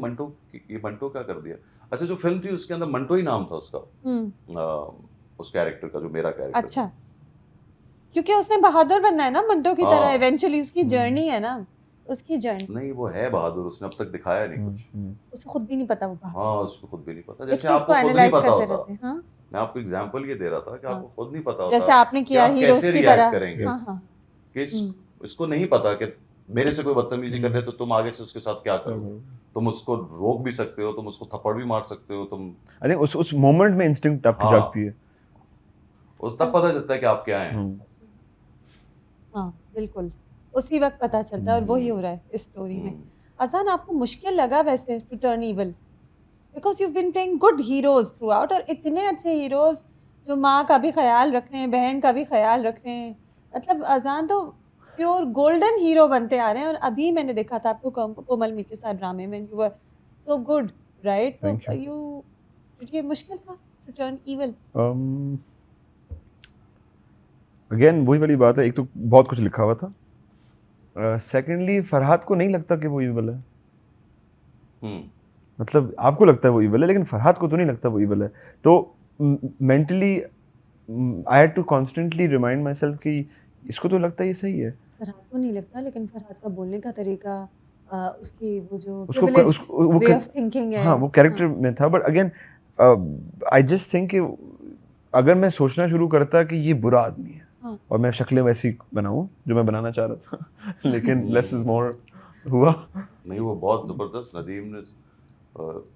Speaker 1: मंटो क्या कर दिया। अच्छा जो फिल्म थी उसके अंदर मंटो ही नाम था उसका, उस कैरेक्टर का जो मेरा कैरेक्टर
Speaker 4: अच्छा क्योंकि उसने बहादुर बनना है ना मंटो की तरह,
Speaker 1: हाँ।
Speaker 4: इवेंचुअली उसकी जर्नी है ना, उसकी जर्नी।
Speaker 1: नहीं वो है बहादुर, उसने अब तक दिखाया नहीं कुछ।
Speaker 4: उसे खुद भी नहीं पता वो बहादुर।
Speaker 1: हाँ उसको खुद भी नहीं पता,
Speaker 4: इस
Speaker 1: जैसे
Speaker 4: चीज
Speaker 1: आपको
Speaker 4: को
Speaker 1: खुद नहीं
Speaker 4: एनालाइज
Speaker 1: पता
Speaker 4: करते
Speaker 1: होता।
Speaker 4: रहते हैं। हाँ
Speaker 1: मैं आपको एग्जांपल ये दे रहा था कि
Speaker 4: हाँ।
Speaker 1: आपको खुद नहीं पता होता
Speaker 4: जैसे आपने
Speaker 1: कि
Speaker 4: किया
Speaker 1: आप
Speaker 4: हीरोज
Speaker 1: कैसे
Speaker 4: की
Speaker 1: रिएक्ट
Speaker 4: तरह।
Speaker 1: करेंगे।
Speaker 4: हाँ हाँ
Speaker 1: कि इसको नहीं पता कि मेरे से कोई बदतमीजी कर रहे तो तुम आगे से उसके साथ क्या करोगे। तुम उसको रोक भी सकते हो, तुम उसको थप्पड़ भी मार सकते हो, तुम
Speaker 2: आई थिंक उस मोमेंट में इंस्टिंक्ट आपकी
Speaker 1: हाँ।
Speaker 2: जागती है।
Speaker 1: उस तब पता चलता है कि आप क्या हैं।
Speaker 4: हाँ बिल्कुल, उसी वक्त पता चलता है और वही हो रहा है इस स्टोरी में। अज़ान आपको मुश्किल लगा वैसे to turn evil because you been playing good heroes throughout और इतने अच्छे हीरोज जो माँ का भी ख्याल रख रहे हैं, बहन का भी ख्याल रख रहे हैं। मतलब अज़ान तो प्योर गोल्डन हीरो बनते आ रहे हैं और अभी मैंने देखा था आपको कोमल मीर के साथ ड्रामे में, you were so good right.
Speaker 2: Thank
Speaker 4: तो
Speaker 2: you.
Speaker 4: ये मुश्किल था टू टर्न इविल।
Speaker 2: अगेन वही वाली बात है, एक तो बहुत कुछ लिखा हुआ था, सेकेंडली फरहाद को नहीं लगता कि वो इविल है। मतलब आपको लगता है वो इविल है लेकिन फरहाद को तो नहीं लगता वो इविल है। तो mentally I had to constantly remind myself कि इसको तो लगता है ये सही है।
Speaker 3: फरहाद को नहीं लगता, लेकिन फरहाद का बोलने का तरीका, उसकी वो जो
Speaker 2: उसको
Speaker 3: privileged
Speaker 2: वो
Speaker 3: way of thinking है।
Speaker 2: हाँ वो कैरेक्टर में था, but again I just think कि अगर मैं सोचना शुरू करता कि ये बुरा आदमी है
Speaker 3: हाँ।
Speaker 2: और मैं शक्लें वैसी बनाऊं जो मैं बनाना चाह रहा था लेकिन लेस इज मोर हुआ।
Speaker 1: नहीं वो बहुत जबरदस्त, नदीम ने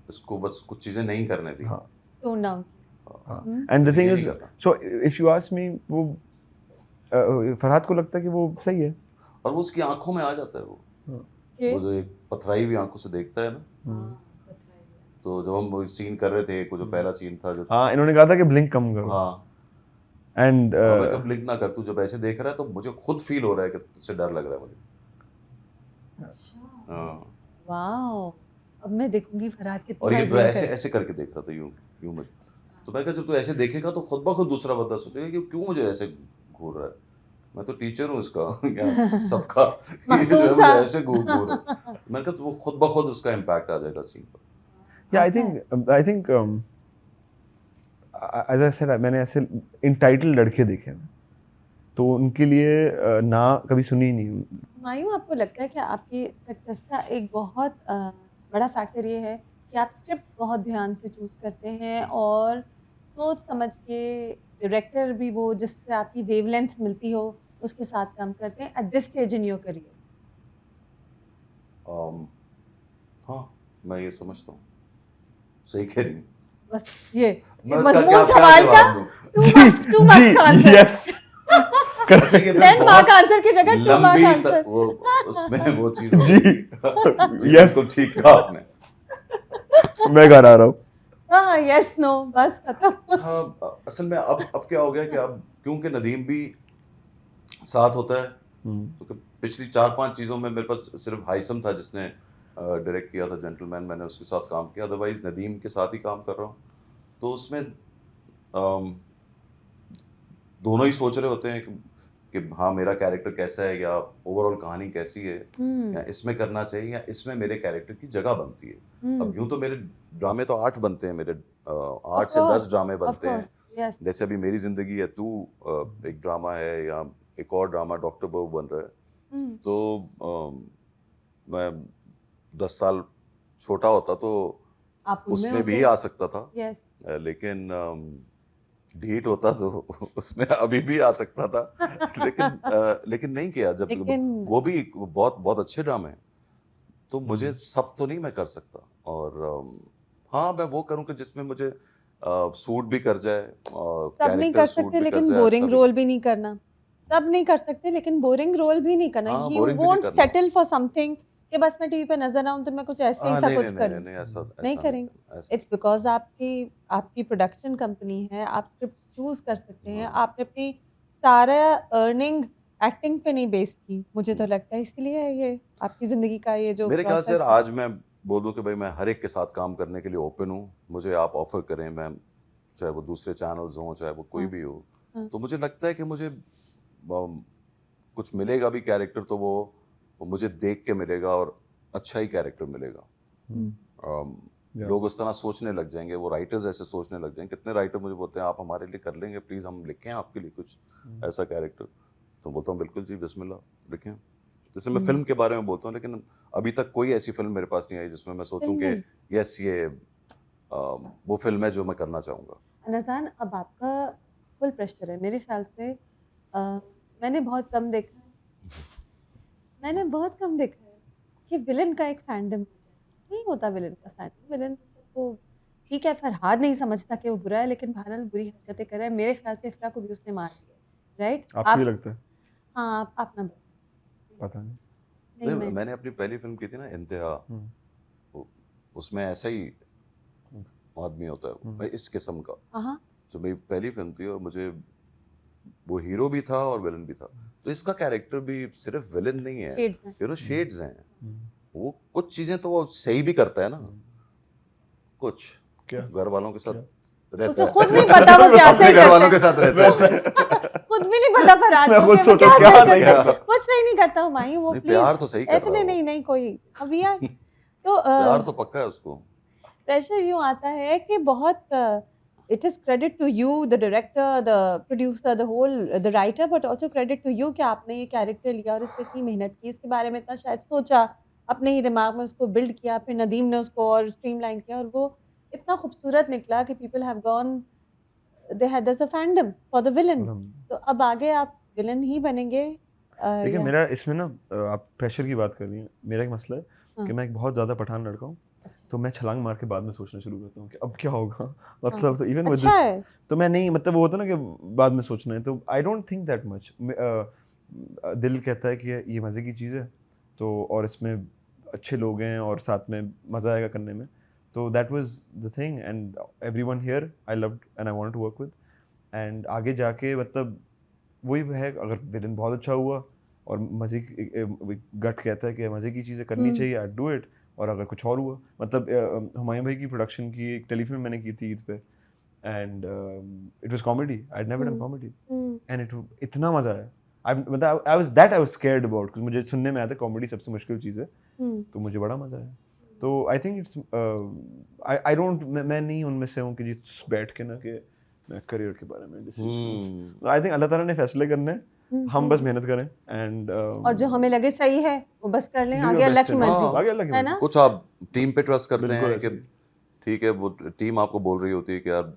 Speaker 1: इसको बस कुछ चीजें नहीं करने दी।
Speaker 2: हाँ
Speaker 3: tone down.
Speaker 2: And the thing
Speaker 1: ये
Speaker 2: इज
Speaker 1: नहीं करना।
Speaker 2: So if you ask me वो फरहाद को लगता है कि वो सही है।
Speaker 1: और वो उसकी आंखों में आ जाता है वो जो एक पथराई हुई आंखों से देखता है ना। तो जब हम वो सीन कर रहे थे, वो जो पहला सीन था जो
Speaker 2: हाँ इन्होंने कहा था कि ब्लिंक कम करो।
Speaker 1: हाँ
Speaker 2: एंड
Speaker 1: मैं कब ब्लिंक ना कर, तू जब ऐसे देख रहा है तो मुझे खुद फील हो रहा है कि तुझसे डर लग रहा है मुझे।
Speaker 3: अच्छा,
Speaker 1: हाँ
Speaker 3: वाओ, अब मैं देखूंगी फरहाद कितनी
Speaker 1: और ये
Speaker 3: बार blink
Speaker 1: ऐसे
Speaker 3: करे।
Speaker 1: ऐसे करके देख रहा था यूं यूं मुझे। तो मैंने कहा जब तू ऐसे देखेगा तो खुद ब खुद दूसरा बंदा सोचेगा कि क्यों मुझे ऐसे घूर रहा है, मैं तो टीचर हूँ इसका या सबका ये जो है
Speaker 3: मासूम सा।
Speaker 1: मुझे ऐसे घूर मैंने कहा तो वो खुद ब खुद उसका इम्पैक्ट आ जाएगा सीन पर।
Speaker 2: yeah I think as I said मैंने ऐसे इंटाइटल लड़के देखे हैं तो उनके लिए ना कभी सुनी ही नहीं।
Speaker 3: मायूं, आपको लगता है कि आपकी सक्सेस का एक बहुत बड़ा फैक्टर ये है कि आप स्क्रिप्ट्स बहुत ध्यान से चूज करते हैं और सोच समझ के डायरेक्टर भी वो जिससे आपकी वेवलेंथ मिलती हो उसके साथ काम करते हैं at this stage in your career?
Speaker 1: हाँ मैं ये समझता हूँ, सही कह रही हूँ।
Speaker 3: बस ये
Speaker 1: मैं उसका
Speaker 3: मजमून
Speaker 1: क्या
Speaker 3: सवाल का
Speaker 1: जवाब दूँ?
Speaker 3: टू मच का आंसर।
Speaker 2: यस
Speaker 1: अच्छा ये
Speaker 3: 10 मार्क आंसर की जगह 2 मार्क
Speaker 1: लंबी
Speaker 3: आंसर।
Speaker 1: वो उसमें वो चीज
Speaker 2: जी।
Speaker 1: यस तो ठीक कहा आपने।
Speaker 2: मैं घर आ रहा हूँ।
Speaker 3: हाँ यस नो बस खत्म।
Speaker 1: हाँ असल में अब क्या हो गया कि अब क्योंकि नदीम भी साथ होता है, क्योंकि पिछली 4-5 चीज़ों में मेरे पास सिर्फ हाइसम था जिसने डायरेक्ट किया था जेंटलमैन, मैंने उसके साथ काम किया, अदरवाइज नदीम के साथ ही काम कर रहा हूँ। तो उसमें दोनों ही सोच रहे होते हैं कि हाँ मेरा कैरेक्टर कैसा है या ओवरऑल कहानी कैसी है या इसमें करना चाहिए या इसमें मेरे कैरेक्टर की जगह बनती है। अब यूं तो मेरे ड्रामे तो 8 बनते हैं, मेरे 8 से 10 ड्रामे बनते हैं
Speaker 3: यस
Speaker 1: जैसे अभी मेरी जिंदगी है तू एक ड्रामा है, या एक और ड्रामा डॉक्टर बहू बन रहा है, तो मैं 10 साल छोटा होता तो
Speaker 3: आप उनमें
Speaker 1: उसमें भी
Speaker 3: होते
Speaker 1: आ सकता था,
Speaker 3: यस
Speaker 1: लेकिन ढीठ होता तो उसमें अभी भी आ सकता था। लेकिन नहीं किया। जब
Speaker 3: लेकिन
Speaker 1: वो भी बहुत बहुत अच्छे ड्रामे हैं, तो मुझे
Speaker 2: हम्म।
Speaker 1: सब तो नहीं मैं कर सकता। और हाँ, मैं वो करूँ कि जिसमें मुझे सूट भी कर जाए और
Speaker 4: सब नहीं
Speaker 1: कैरेक्टर
Speaker 4: कर
Speaker 1: सूट
Speaker 4: सकते
Speaker 1: भी कर
Speaker 4: लेकिन
Speaker 1: जाए, अच्छा
Speaker 4: बोरिंग
Speaker 1: भी।
Speaker 4: रोल भी नहीं करना। सब नहीं कर सकते लेकिन बोरिंग रोल भी नहीं करना।
Speaker 1: हाँ,
Speaker 4: यू
Speaker 1: बोरिंग भी नहीं
Speaker 4: वोंट
Speaker 1: करना।
Speaker 4: सेटल फॉर समथिंग कि बस मैं टीवी पे नजर आऊं तो मैं कुछ ऐसे ही
Speaker 1: हाँ,
Speaker 4: सा
Speaker 1: नहीं
Speaker 4: कुछ
Speaker 1: नहीं
Speaker 4: कर
Speaker 1: नहीं
Speaker 4: लूं।
Speaker 1: नहीं, ऐसा
Speaker 4: नहीं
Speaker 1: ऐसा नहीं
Speaker 4: करेंगे।
Speaker 1: करना, ऐसा
Speaker 4: इट्स बिकॉज आपकी आपकी प्रोडक्शन कंपनी है, आप स्क्रिप्ट चूज कर सकते हैं।
Speaker 1: हाँ।
Speaker 4: आपने अपनी सारा अर्निंग एक्टिंग पे नहीं बेस की, मुझे तो लगता है, इसलिए ये आपकी जिंदगी का ये जो
Speaker 1: मेरे ख्याल से यार,
Speaker 4: प्रोसेस है।
Speaker 1: आज मैं बोल दूं कि भाई मैं हर एक के साथ काम करने के लिए ओपन हूँ। मुझे आप ऑफर करें, मैं चाहे वो दूसरे चैनल्स हों, चाहे वो कोई
Speaker 3: हाँ
Speaker 1: भी हो,
Speaker 3: हाँ
Speaker 1: तो मुझे लगता है कि मुझे कुछ मिलेगा भी कैरेक्टर, तो वो मुझे देख के मिलेगा और अच्छा ही कैरेक्टर मिलेगा।
Speaker 2: Yeah.
Speaker 1: लोग उस तरह सोचने लग जाएंगे, वो राइटर्स ऐसे सोचने लग जाएंगे। कितने राइटर मुझे बोलते हैं आप हमारे लिए कर लेंगे प्लीज़, हम लिखें आपके लिए कुछ ऐसा कैरेक्टर। तो बोलता हूँ बिल्कुल जी, बिस्मिल्लाह, लिखें। जैसे मैं फिल्म के बारे में बोलता हूँ, लेकिन अभी तक कोई ऐसी फिल्म मेरे पास नहीं आई जिसमें मैं सोचूं
Speaker 4: फिल्म
Speaker 1: कि
Speaker 4: इज
Speaker 1: यस, ये वो फिल्म है जो मैं करना चाहूँगा।
Speaker 3: नज़ान, अब आपका फुल प्रेशर है मेरे ख्याल से। मैंने बहुत कम देखा है, मैंने बहुत कम देखा है कि विलन का एक फैंडम नहीं होता। विलन का फैंडम, विलन सबको ठीक है, फरहाद नहीं समझता कि वो बुरा है, लेकिन बहरहाल बुरी हरकतें कर रहा है। मेरे ख्याल से इफ्रा को भी उसने मार दिया, राइट?
Speaker 2: आपको भी
Speaker 3: आप
Speaker 2: लगता है?
Speaker 3: हाँ, आप ना
Speaker 2: पता नहीं।
Speaker 3: नहीं
Speaker 1: नहीं,
Speaker 3: मैं
Speaker 1: मैंने अपनी पहली फिल्म की थी ना, इंतहा,
Speaker 2: हम्म,
Speaker 1: उसमें ऐसा ही आदमी होता है वो, भाई इस किस्म का।
Speaker 3: हाँ
Speaker 1: जो मेरी पहली फिल्म थी, और मुझे वो हीरो भी था और विलन भी था। तो इसका कैरेक्टर भी सिर्फ विलन नहीं है,
Speaker 3: शेड्स हैं।
Speaker 1: शेड्स हैं। वो कुछ चीजें तो वो सही भी करता है ना, कुछ
Speaker 2: क्या?
Speaker 1: घर वालों के साथ
Speaker 2: क्या?
Speaker 1: रहता
Speaker 3: उसको
Speaker 1: है।
Speaker 3: खुद नहीं पता वो क्या
Speaker 1: अपने
Speaker 3: सही
Speaker 1: घर वालों
Speaker 3: करता
Speaker 1: के
Speaker 3: है।
Speaker 1: साथ रहता है।
Speaker 4: खुद भी नहीं पता फरहाद
Speaker 2: मैं
Speaker 4: को
Speaker 2: खुद
Speaker 4: कि वो
Speaker 2: सोचा
Speaker 4: क्या
Speaker 2: क्या
Speaker 4: सही
Speaker 2: सही
Speaker 4: करता है।
Speaker 1: करता
Speaker 4: कुछ सही नहीं करता हुमायूं, वो
Speaker 1: नहीं,
Speaker 4: प्लीज
Speaker 1: प्यार तो सही कर रहा
Speaker 4: इतने
Speaker 1: है
Speaker 4: नहीं
Speaker 1: वो।
Speaker 4: नहीं कोई अब यार तो
Speaker 1: प्यार तो पक्का है उसको।
Speaker 4: प्रेशर यूं आता है कि बहुत it is credit to you, the director, the producer, the whole, the writer, but also credit to you कि आपने ये कैरेक्टर लिया और इस पर इतनी मेहनत की, इसके बारे में इतना शायद सोचा, अपने ही दिमाग में उसको बिल्ड किया, फिर नदीम ने उसको और स्ट्रीमलाइन किया, और वो इतना खूबसूरत निकला कि people have gone, they had their a fandom for the villain. तो अब आगे आप विलन ही बनेंगे।
Speaker 2: देखिए
Speaker 4: या
Speaker 2: मेरा इसमें ना आप प्रेशर की बात कर रही हैं, मेरा एक मसला है
Speaker 3: हाँ
Speaker 2: कि मैं एक बहुत ज़्यादा पठान लड़का हूँ,
Speaker 3: अच्छा
Speaker 2: तो मैं छलांग मार के बाद में सोचना शुरू करता हूँ कि अब क्या होगा।
Speaker 3: हाँ
Speaker 2: मतलब तो इवन विद
Speaker 4: अच्छा
Speaker 2: दिस,
Speaker 4: है।
Speaker 2: तो मैं नहीं, मतलब वो होता है ना कि बाद में सोचना है, तो I don't think that much. दिल कहता है कि ये मज़े की चीज़ है, तो और इसमें अच्छे लोग हैं और साथ में मज़ा आएगा करने में, तो that was the thing. And everyone here I loved and I wanted to work with. एंड आगे जाके मतलब वही है, अगर विलन बहुत अच्छा हुआ और मज़े की गट कहता है कि मज़े की चीज़ें करनी चाहिए, आई डू इट। और अगर कुछ और हुआ, मतलब हुमायूं भाई की प्रोडक्शन की एक टेलीफिल्म मैंने की थी ईद पे, and it was comedy, I had never done comedy, and it इतना मज़ा आया। मतलब आई वाज स्कैर्ड अबाउट, क्योंकि मुझे सुनने में आया था कॉमेडी सबसे मुश्किल चीज़ है, तो मुझे बड़ा मज़ा आया। तो I think it's I don't, मैं नहीं उनमें से हूँ कि जी बैठ के ना कि मैं करियर के बारे में डिसीजंस, आई थिंक अल्लाह ताला ने फैसले करने हैं, हम बस मेहनत करें एंड
Speaker 4: और जो हमें लगे सही है वो बस कर लें,
Speaker 2: do your
Speaker 4: आगे अल्लाह
Speaker 2: best
Speaker 4: की
Speaker 2: in it.
Speaker 4: मर्जी,
Speaker 2: आगे अल्लाह की
Speaker 4: है
Speaker 2: मर्जी।
Speaker 4: ना?
Speaker 1: कुछ आप टीम पे ट्रस्ट करते
Speaker 2: बिल्कुल
Speaker 1: हैं
Speaker 2: ऐसे
Speaker 1: कि
Speaker 2: ही।
Speaker 1: ठीक है, वो टीम आपको बोल रही होती है कि यार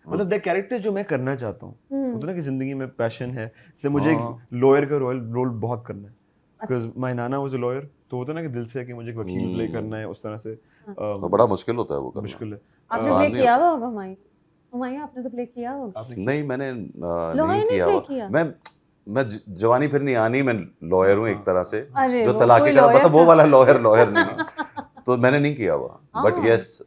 Speaker 2: मतलब द कैरेक्टर जो मैं करना चाहता हूँ, होता है ना कि जिंदगी में पैशन है, से मुझे
Speaker 1: हाँ।
Speaker 2: एक लॉयर का रोल बहुत करना है,
Speaker 3: अच्छा
Speaker 2: because my Nana was a lawyer, तो होता है ना कि दिल से कि मुझे एक वकील प्ले करना है, उस तरह से
Speaker 1: तो बड़ा मुश्किल होता है वो करना।
Speaker 2: मुश्किल है।
Speaker 3: आपने
Speaker 1: आसान
Speaker 3: प्ले
Speaker 1: नहीं
Speaker 3: किया
Speaker 1: होता।
Speaker 3: हुआ होगा हुमायूं? हुमायूं आपने तो प्ले किया होगा।
Speaker 2: आपने
Speaker 1: नहीं, मैंने
Speaker 3: लॉयर
Speaker 1: नहीं
Speaker 3: ने
Speaker 1: किया
Speaker 3: प्ले
Speaker 1: हुआ।
Speaker 3: किया?
Speaker 1: मैं जवानी फिर नहीं आनी, मैं लॉयर हूँ एक तरह से,
Speaker 3: अरे
Speaker 1: जो
Speaker 3: वो
Speaker 1: तलाक
Speaker 3: कोई
Speaker 1: के करा,
Speaker 3: लॉयर
Speaker 1: मतलब वो
Speaker 3: था।
Speaker 1: वाला लॉयर नहीं। तो मैंने नहीं किया हुआ, बट
Speaker 3: हाँ
Speaker 1: यस,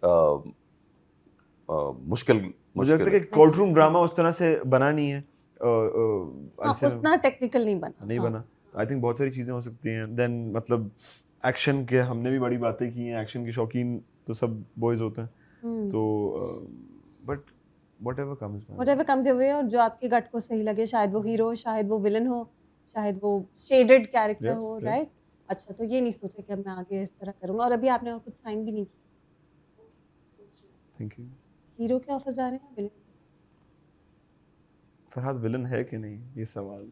Speaker 1: मुश्किल
Speaker 2: मुझे लगता
Speaker 1: मुश्किल
Speaker 2: है
Speaker 1: है।
Speaker 2: कि कोर्ट रूम ड्रामा उस तरह से बना नहीं है,
Speaker 3: हाँ
Speaker 2: जैसे
Speaker 3: उतना टेक्निकल नहीं बना।
Speaker 2: नहीं
Speaker 3: हाँ
Speaker 2: बना। आई थिंक बहुत सारी चीज़ें हो सकती हैं, देन मतलब एक्शन के हमने भी बड़ी बातें की हैं, एक्शन के शौकीन तो सब बॉयज़ होते हैं, तो but whatever comes
Speaker 3: whatever comes your way, और जो आपके गट को सही लगे, शायद वो हीरो हो, शायद वो विलन हो, शायद वो शेडेड कैरेक्टर
Speaker 2: Yep,
Speaker 3: हो,
Speaker 2: yep.
Speaker 3: राइट? अच्छा, तो ये नहीं सोचा कि अब मैं आगे इस तरह करूँगा, और अभी आपने और कुछ साइन भी नहीं किया।
Speaker 2: Think you.
Speaker 3: हीरो के ऑफर्स आ रहे हैं, विलन?
Speaker 2: फरहाद विलन है कि नहीं, ये सवाल।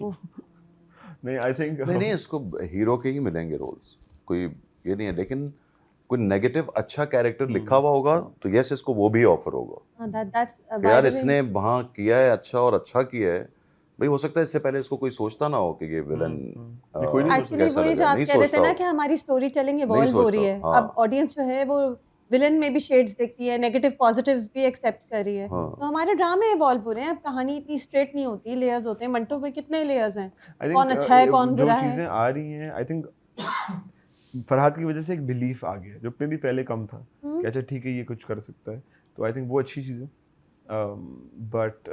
Speaker 3: ओह,
Speaker 2: नहीं, आई थिंक
Speaker 1: नहीं इसको हीरो के ही मिलेंगे रोल्स, कोई ये नहीं है, लेकिन कोई नेगेटिव अच्छा कैरेक्टर लिखा हुआ होगा तो यस इसको वो भी ऑफर होगा
Speaker 3: हाँ, that's
Speaker 1: कि
Speaker 3: by
Speaker 1: यार
Speaker 3: the way,
Speaker 1: इसने वहाँ किया है अच्छा और अच्छा किया है। भाई हो सकता है इससे पहले इसको कोई सोचता ना हो कि ये विलन
Speaker 2: कोई नहीं
Speaker 3: एक्चुअली
Speaker 1: कैसा
Speaker 3: वही जो
Speaker 1: लगा,
Speaker 3: आप
Speaker 1: नहीं
Speaker 3: कह रहे थे
Speaker 1: सोचता
Speaker 3: ना
Speaker 1: हो।
Speaker 3: कि हमारी स्टोरी टेलिंग
Speaker 1: नहीं
Speaker 3: इवॉल्व हो
Speaker 1: सोचता,
Speaker 3: रही है,
Speaker 1: हाँ।
Speaker 3: अब ऑडियंस जो है वो विलन में भी शेड्स देखती है, नेगेटिव पॉजिटिव्स भी एक्सेप्ट कर रही है,
Speaker 1: हाँ।
Speaker 3: तो हमारे ड्रामे इवॉल्व हो रहे हैं। अब कहानी इतनी स्ट्रेट नहीं होती, लेयर्स होते हैं। मंटो में कितने लेयर्स हैं,
Speaker 2: I think,
Speaker 3: कौन अच्छा है कौन
Speaker 2: जो
Speaker 3: बुरा
Speaker 2: चीज़ें
Speaker 3: है।
Speaker 2: आ रही हैं, आई थिंक फरहाद की वजह से एक बिलीफ आ गया जो पे भी पहले कम था कि अच्छा ठीक है ये कुछ कर सकता है, तो आई थिंक वो अच्छी चीज़ है। बट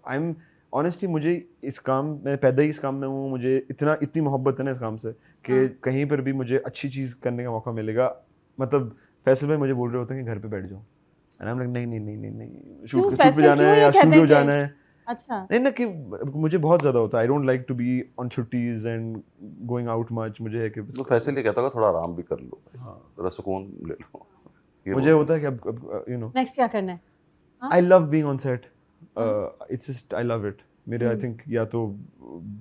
Speaker 2: आई एम ऑनेस्टली, मुझे इस काम, मैं पैदा ही इस काम में हूँ, मुझे इतनी मोहब्बत है ना इस काम से कि
Speaker 3: हाँ।
Speaker 2: कहीं पर भी मुझे अच्छी चीज़ करने का मौका मिलेगा, मतलब फैसल भाई मुझे बोल रहे होते हैं कि घर पे बैठ जाओ, एंड आई एम लाइक नहीं नहीं नहीं नहीं नहीं, शूट पे
Speaker 3: फैसल
Speaker 2: जाना
Speaker 3: क्यों
Speaker 2: है
Speaker 3: ये
Speaker 2: या
Speaker 3: कहते
Speaker 2: स्टूडियो
Speaker 3: हैं कि-
Speaker 2: जाना है।
Speaker 3: अच्छा,
Speaker 2: नहीं ना कि मुझे बहुत ज़्यादा होता है, I don't like to be on छुट्टीज एंड गोइंग आउट मच, मुझे है कि
Speaker 1: तो फैसल ये कहता होगा थोड़ा आराम भी कर लो,
Speaker 2: हाँ।
Speaker 1: थोड़ा सुकून ले लो, ये
Speaker 2: मुझे
Speaker 1: बोलता
Speaker 2: होता है कि अब यू नो
Speaker 3: नेक्स्ट क्या करना है। हाँ?
Speaker 2: I love being on set, it's just I love it. मेरे आई
Speaker 3: हम्म।
Speaker 2: थिंक या तो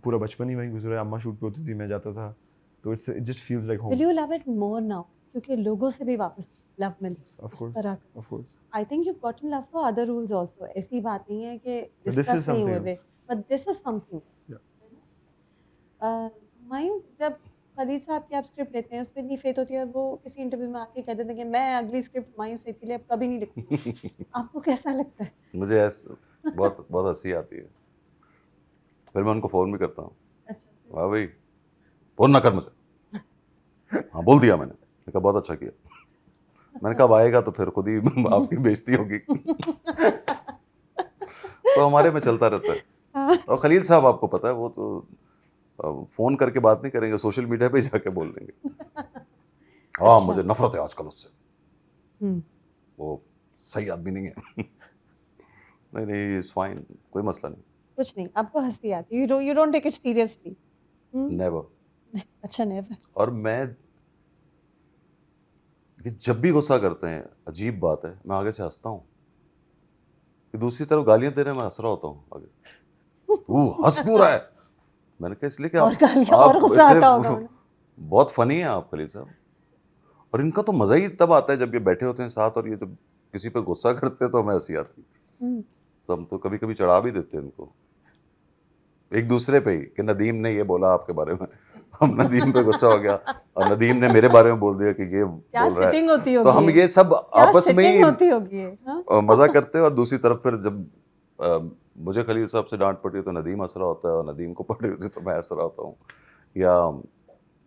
Speaker 2: पूरा बचपन ही वहीं गुजरा है, अम्मा शूट पे होती थी, मैं जाता था, तो it just feels like
Speaker 3: will
Speaker 2: home.
Speaker 3: You love it more now, क्योंकि लोगों से भी वापस लव मिले
Speaker 2: ऑफ
Speaker 3: इस
Speaker 2: कोर्स,
Speaker 3: तरह का।
Speaker 2: Of course.
Speaker 3: I think you gotten love for other rules also, ऐसी बात नहीं है कि
Speaker 2: this is
Speaker 3: डिस्कस नहीं हुए
Speaker 2: something
Speaker 3: way,
Speaker 2: else.
Speaker 3: But this is something. मायूं, जब खलीद साहब की आप स्क्रिप्ट लेते हैं उसमें इतनी फेथ होती है और वो किसी इंटरव्यू में आके कह देते हैं कि मैं अगली स्क्रिप्ट मायूं से के लिए अब कभी नहीं लिखूंगा, आपको कैसा लगता है?
Speaker 1: मुझे ऐसे बहुत बहुत हंसी आती है, फिर मैं उनको फ़ोन भी करता हूँ,
Speaker 3: अच्छा,
Speaker 1: वाह भाई फ़ोन ना कर मुझे, हाँ बोल दिया मैंने कहा बहुत अच्छा किया, मैंने कहा अब आएगा तो फिर खुद ही आपकी बेइज्जती होगी। तो हमारे में चलता रहता है। और खलील साहब आपको पता है वो तो फ़ोन करके बात नहीं करेंगे, सोशल मीडिया पे जाके बोल देंगे हाँ
Speaker 3: अच्छा।
Speaker 1: मुझे नफरत है आजकल उससे,
Speaker 3: हम्म,
Speaker 1: वो सही आदमी नहीं है। नहीं नहीं इट्स फाइन, कोई मसला नहीं,
Speaker 3: कुछ नहीं, आपको हंसी आती है, you don't take it seriously.
Speaker 1: Never.
Speaker 3: अच्छा, नेवर।
Speaker 1: और मैं ये जब भी गुस्सा करते हैं, अजीब बात है, मैं आगे से हंसता हूँ, कि दूसरी तरफ गालियां दे रहे हैं मैं हंस रहा होता हूँ आगे, तू हंस क्यों रहा है? मैंने कहा इसलिए कि
Speaker 3: और गालियां और गुस्सा
Speaker 1: इतने
Speaker 3: आता होगा उन्हें।
Speaker 1: बहुत फनी है आप खलील साहब, और इनका तो मज़ा ही तब आता है जब ये बैठे होते हैं साथ और ये जब किसी पे गुस्सा करते हैं तो हमें हंसी आती है।
Speaker 3: हम्म,
Speaker 1: तो हम तो कभी कभी चढ़ा भी देते हैं इनको एक दूसरे पे ही कि नदीम ने ये बोला आपके बारे में, हम नदीम पे गुस्सा हो गया और नदीम ने मेरे बारे में बोल दिया कि ये
Speaker 3: क्या
Speaker 1: बोल रहा है,
Speaker 3: सिटिंग होती होगी,
Speaker 1: तो हम ये सब
Speaker 3: क्या
Speaker 1: आपस में
Speaker 3: सिटिंग
Speaker 1: ही
Speaker 3: होती होगी ये, हाँ?
Speaker 1: मज़ा करते हैं। और दूसरी तरफ फिर जब मुझे खलील साहब से डांट पड़ती है तो नदीम हंस रहा होता है, और नदीम को पड़ रही होती है तो मैं हंस रहा होता हूँ, या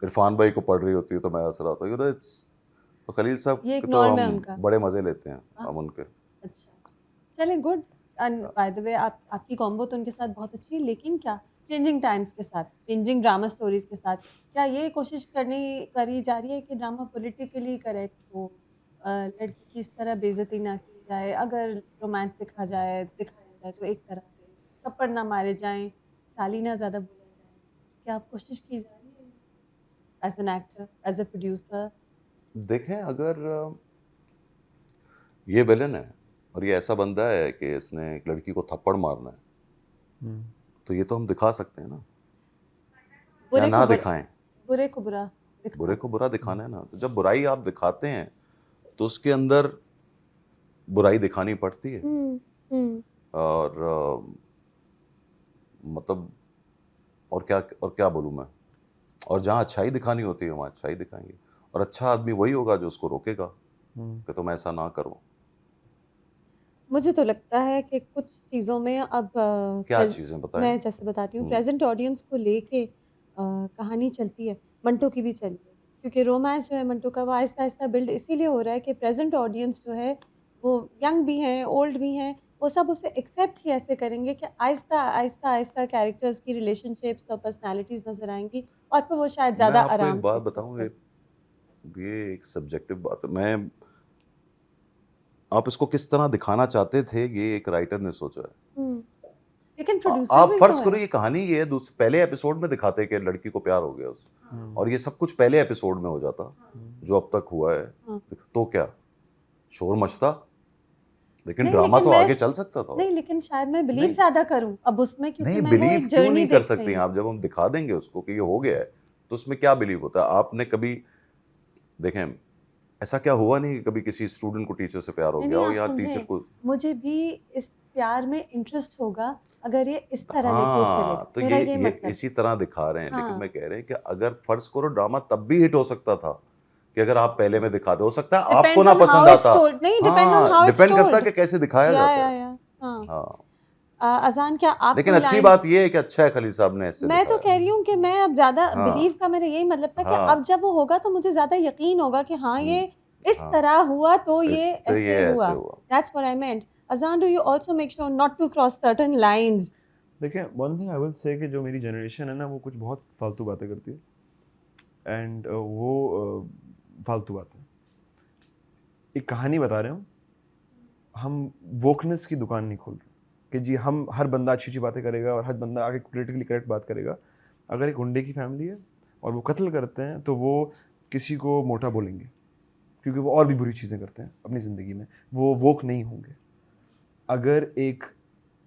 Speaker 1: इरफान भाई को पड़ रही होती है तो मैं हंस रहा होता हूँ। तो खलील साहब
Speaker 3: ये एक
Speaker 1: के तो
Speaker 3: norm है
Speaker 1: हम
Speaker 3: उनका।
Speaker 1: बड़े मज़े लेते हैं
Speaker 3: हाँ।
Speaker 1: हम उनके।
Speaker 3: अच्छा, चलें, good. And by the way आपकी कॉम्बो तो उनके साथ बहुत अच्छी है, लेकिन क्या चेंजिंग टाइम्स के साथ, चेंजिंग ड्रामा स्टोरीज के साथ, क्या ये कोशिश करी जा रही है कि ड्रामा पॉलिटिकली करेक्ट हो, लड़की की इस तरह बेइज्जती ना की जाए, अगर रोमांस दिखाया जाए तो एक तरह से थप्पड़ ना मारे जाएं, साली ना ज़्यादा बोला जाए, क्या आप कोशिश की जा रही है as an actor, as a producer?
Speaker 1: देखें अगर ये विलन है और ये ऐसा बंदा है कि इसने एक लड़की को थप्पड़ मारना है, तो ये तो हम दिखा सकते हैं ना, या
Speaker 3: बुरे
Speaker 1: ना
Speaker 3: को बुरा,
Speaker 1: दिखाएं।
Speaker 3: बुरे को बुरा दिखाओ।
Speaker 1: बुरे को बुरा दिखाना है ना, तो जब बुराई आप दिखाते हैं तो उसके अंदर बुराई दिखानी पड़ती है। और मतलब और क्या बोलूँ मैं, और जहाँ अच्छाई दिखानी होती है वहाँ अच्छाई दिखाएंगे, और अच्छा आदमी वही होगा जो उसको रोकेगा कि तुम ऐसा ना करो।
Speaker 3: मुझे तो लगता है कि कुछ चीज़ों में अब
Speaker 1: क्या चीज़ें बताएं?
Speaker 3: मैं जैसे बताती हूँ, प्रेजेंट ऑडियंस को लेके कहानी चलती है, मंटो की भी चली है, क्योंकि रोमांस जो है मंटो का वो आहिस्ता आहिस्ता बिल्ड इसीलिए हो रहा है कि प्रेजेंट ऑडियंस जो है वो यंग भी हैं, ओल्ड भी हैं, वो सब उसे एक्सेप्ट ही ऐसे करेंगे कि आहिस्ता आहिस्ता आहिस्ता कैरेक्टर्स की रिलेशनशिप्स और पर्सनालिटीज़ नज़र आएंगी, और फिर वो शायद
Speaker 1: मैं
Speaker 3: ज़्यादा
Speaker 1: आपको
Speaker 3: आराम
Speaker 1: एक बात
Speaker 3: से
Speaker 1: बताऊं,
Speaker 3: accept
Speaker 1: ये एक सब्जेक्टिव बात है। आप इसको किस तरह दिखाना चाहते थे ये एक राइटर ने सोचा है।
Speaker 3: लेकिन प्रोड्यूसर
Speaker 1: आप
Speaker 3: भी
Speaker 1: फर्ज
Speaker 3: तो
Speaker 1: करो
Speaker 3: है।
Speaker 1: ये कहानी ये है, पहले एपिसोड में दिखाते कि लड़की को प्यार हो गया उससे, और ये सब कुछ पहले एपिसोड में हो जाता जो अब तक हुआ है,
Speaker 3: हाँ।
Speaker 1: तो क्या शोर मचता? लेकिन
Speaker 4: नहीं,
Speaker 1: ड्रामा
Speaker 4: लेकिन
Speaker 1: तो
Speaker 4: मैं-
Speaker 1: आगे चल सकता था।
Speaker 4: नहीं, लेकिन शायद मैं बिलीव
Speaker 1: नहीं।
Speaker 4: ज्यादा करूं अब उसमें, क्योंकि
Speaker 1: नहीं,
Speaker 4: मैं वो
Speaker 1: बिलीव
Speaker 4: एक
Speaker 1: क्यों
Speaker 4: जर्नी
Speaker 1: नहीं कर
Speaker 4: देख
Speaker 1: सकती
Speaker 4: रही
Speaker 1: हैं
Speaker 4: हूँ।
Speaker 1: आप? जब हम दिखा देंगे उसको कि ये हो गया है, तो उसमें क्या बिलीव होता है? आपने कभी देखें, ऐसा क्या हुआ नहीं कि कभी किसी स्टूडेंट को टीचर से प्यार हो
Speaker 4: नहीं,
Speaker 1: गया
Speaker 4: नहीं,
Speaker 1: हो,
Speaker 4: आप
Speaker 1: या टीचर
Speaker 4: समझे,
Speaker 1: को?
Speaker 4: मुझे भी इस प्यार में इंटरेस्ट होगा अगर ये इस तरह लेके
Speaker 1: हाँ,
Speaker 4: चलेगा,
Speaker 1: तो
Speaker 4: मेरा
Speaker 1: ये
Speaker 4: ये मतलब
Speaker 1: इसी तरह दिखा रहे हैं। लेकिन
Speaker 4: हाँ।
Speaker 1: मैं कह रहे हैं कि अगर फर्ज करो ड्रामा तब भी हिट हो सकता था कि अगर आप पहले में दिखा दो, हो सकता है आपको
Speaker 4: Depends
Speaker 1: ना
Speaker 4: on how
Speaker 1: पसंद
Speaker 4: it's
Speaker 1: आता।
Speaker 4: told. नहीं, depend on how
Speaker 1: हाँ,
Speaker 4: it's
Speaker 1: डिपेंड करता है
Speaker 4: told.
Speaker 1: कि कैसे दिखाया
Speaker 4: या
Speaker 1: जाता है।
Speaker 4: या हाँ।
Speaker 1: हाँ,
Speaker 4: अजान, क्या आप
Speaker 1: लेकिन
Speaker 4: कोई
Speaker 1: अच्छी
Speaker 4: lines-
Speaker 1: बात ये है कि अच्छा है खलील साहब ने ऐसे
Speaker 4: मैं तो
Speaker 1: दिखाया।
Speaker 4: कह रही हूँ कि मैं अब ज्यादा
Speaker 1: हाँ।
Speaker 4: बिलीव का मेरा यही मतलब था कि
Speaker 1: हाँ।
Speaker 4: अब जब वो होगा तो मुझे ज्यादा यकीन होगा कि हाँ ये इस
Speaker 1: हाँ।
Speaker 4: तरह हुआ तो ये
Speaker 1: तो ये
Speaker 4: ऐसे हुआ।
Speaker 1: ऐसे हुआ।
Speaker 4: That's what I meant. Azan, do you also make sure not to cross certain lines?
Speaker 2: देखिए, one thing I will say कि जो मेरी जनरेशन है ना, वो कुछ बहुत फालतू बातें करती है, एंड वो फालतू बातें। एक कहानी बता रहे हूँ, हम वोकनेस की दुकान नहीं खोल रहे कि जी हम हर बंदा अच्छी अच्छी बातें करेगा और हर बंदा आगे पॉलिटिकली करेक्ट बात करेगा। अगर एक गुंडे की फैमिली है और वो कत्ल करते हैं तो वो किसी को मोटा बोलेंगे क्योंकि वो और भी बुरी चीज़ें करते हैं अपनी ज़िंदगी में, वो वोक नहीं होंगे। अगर एक,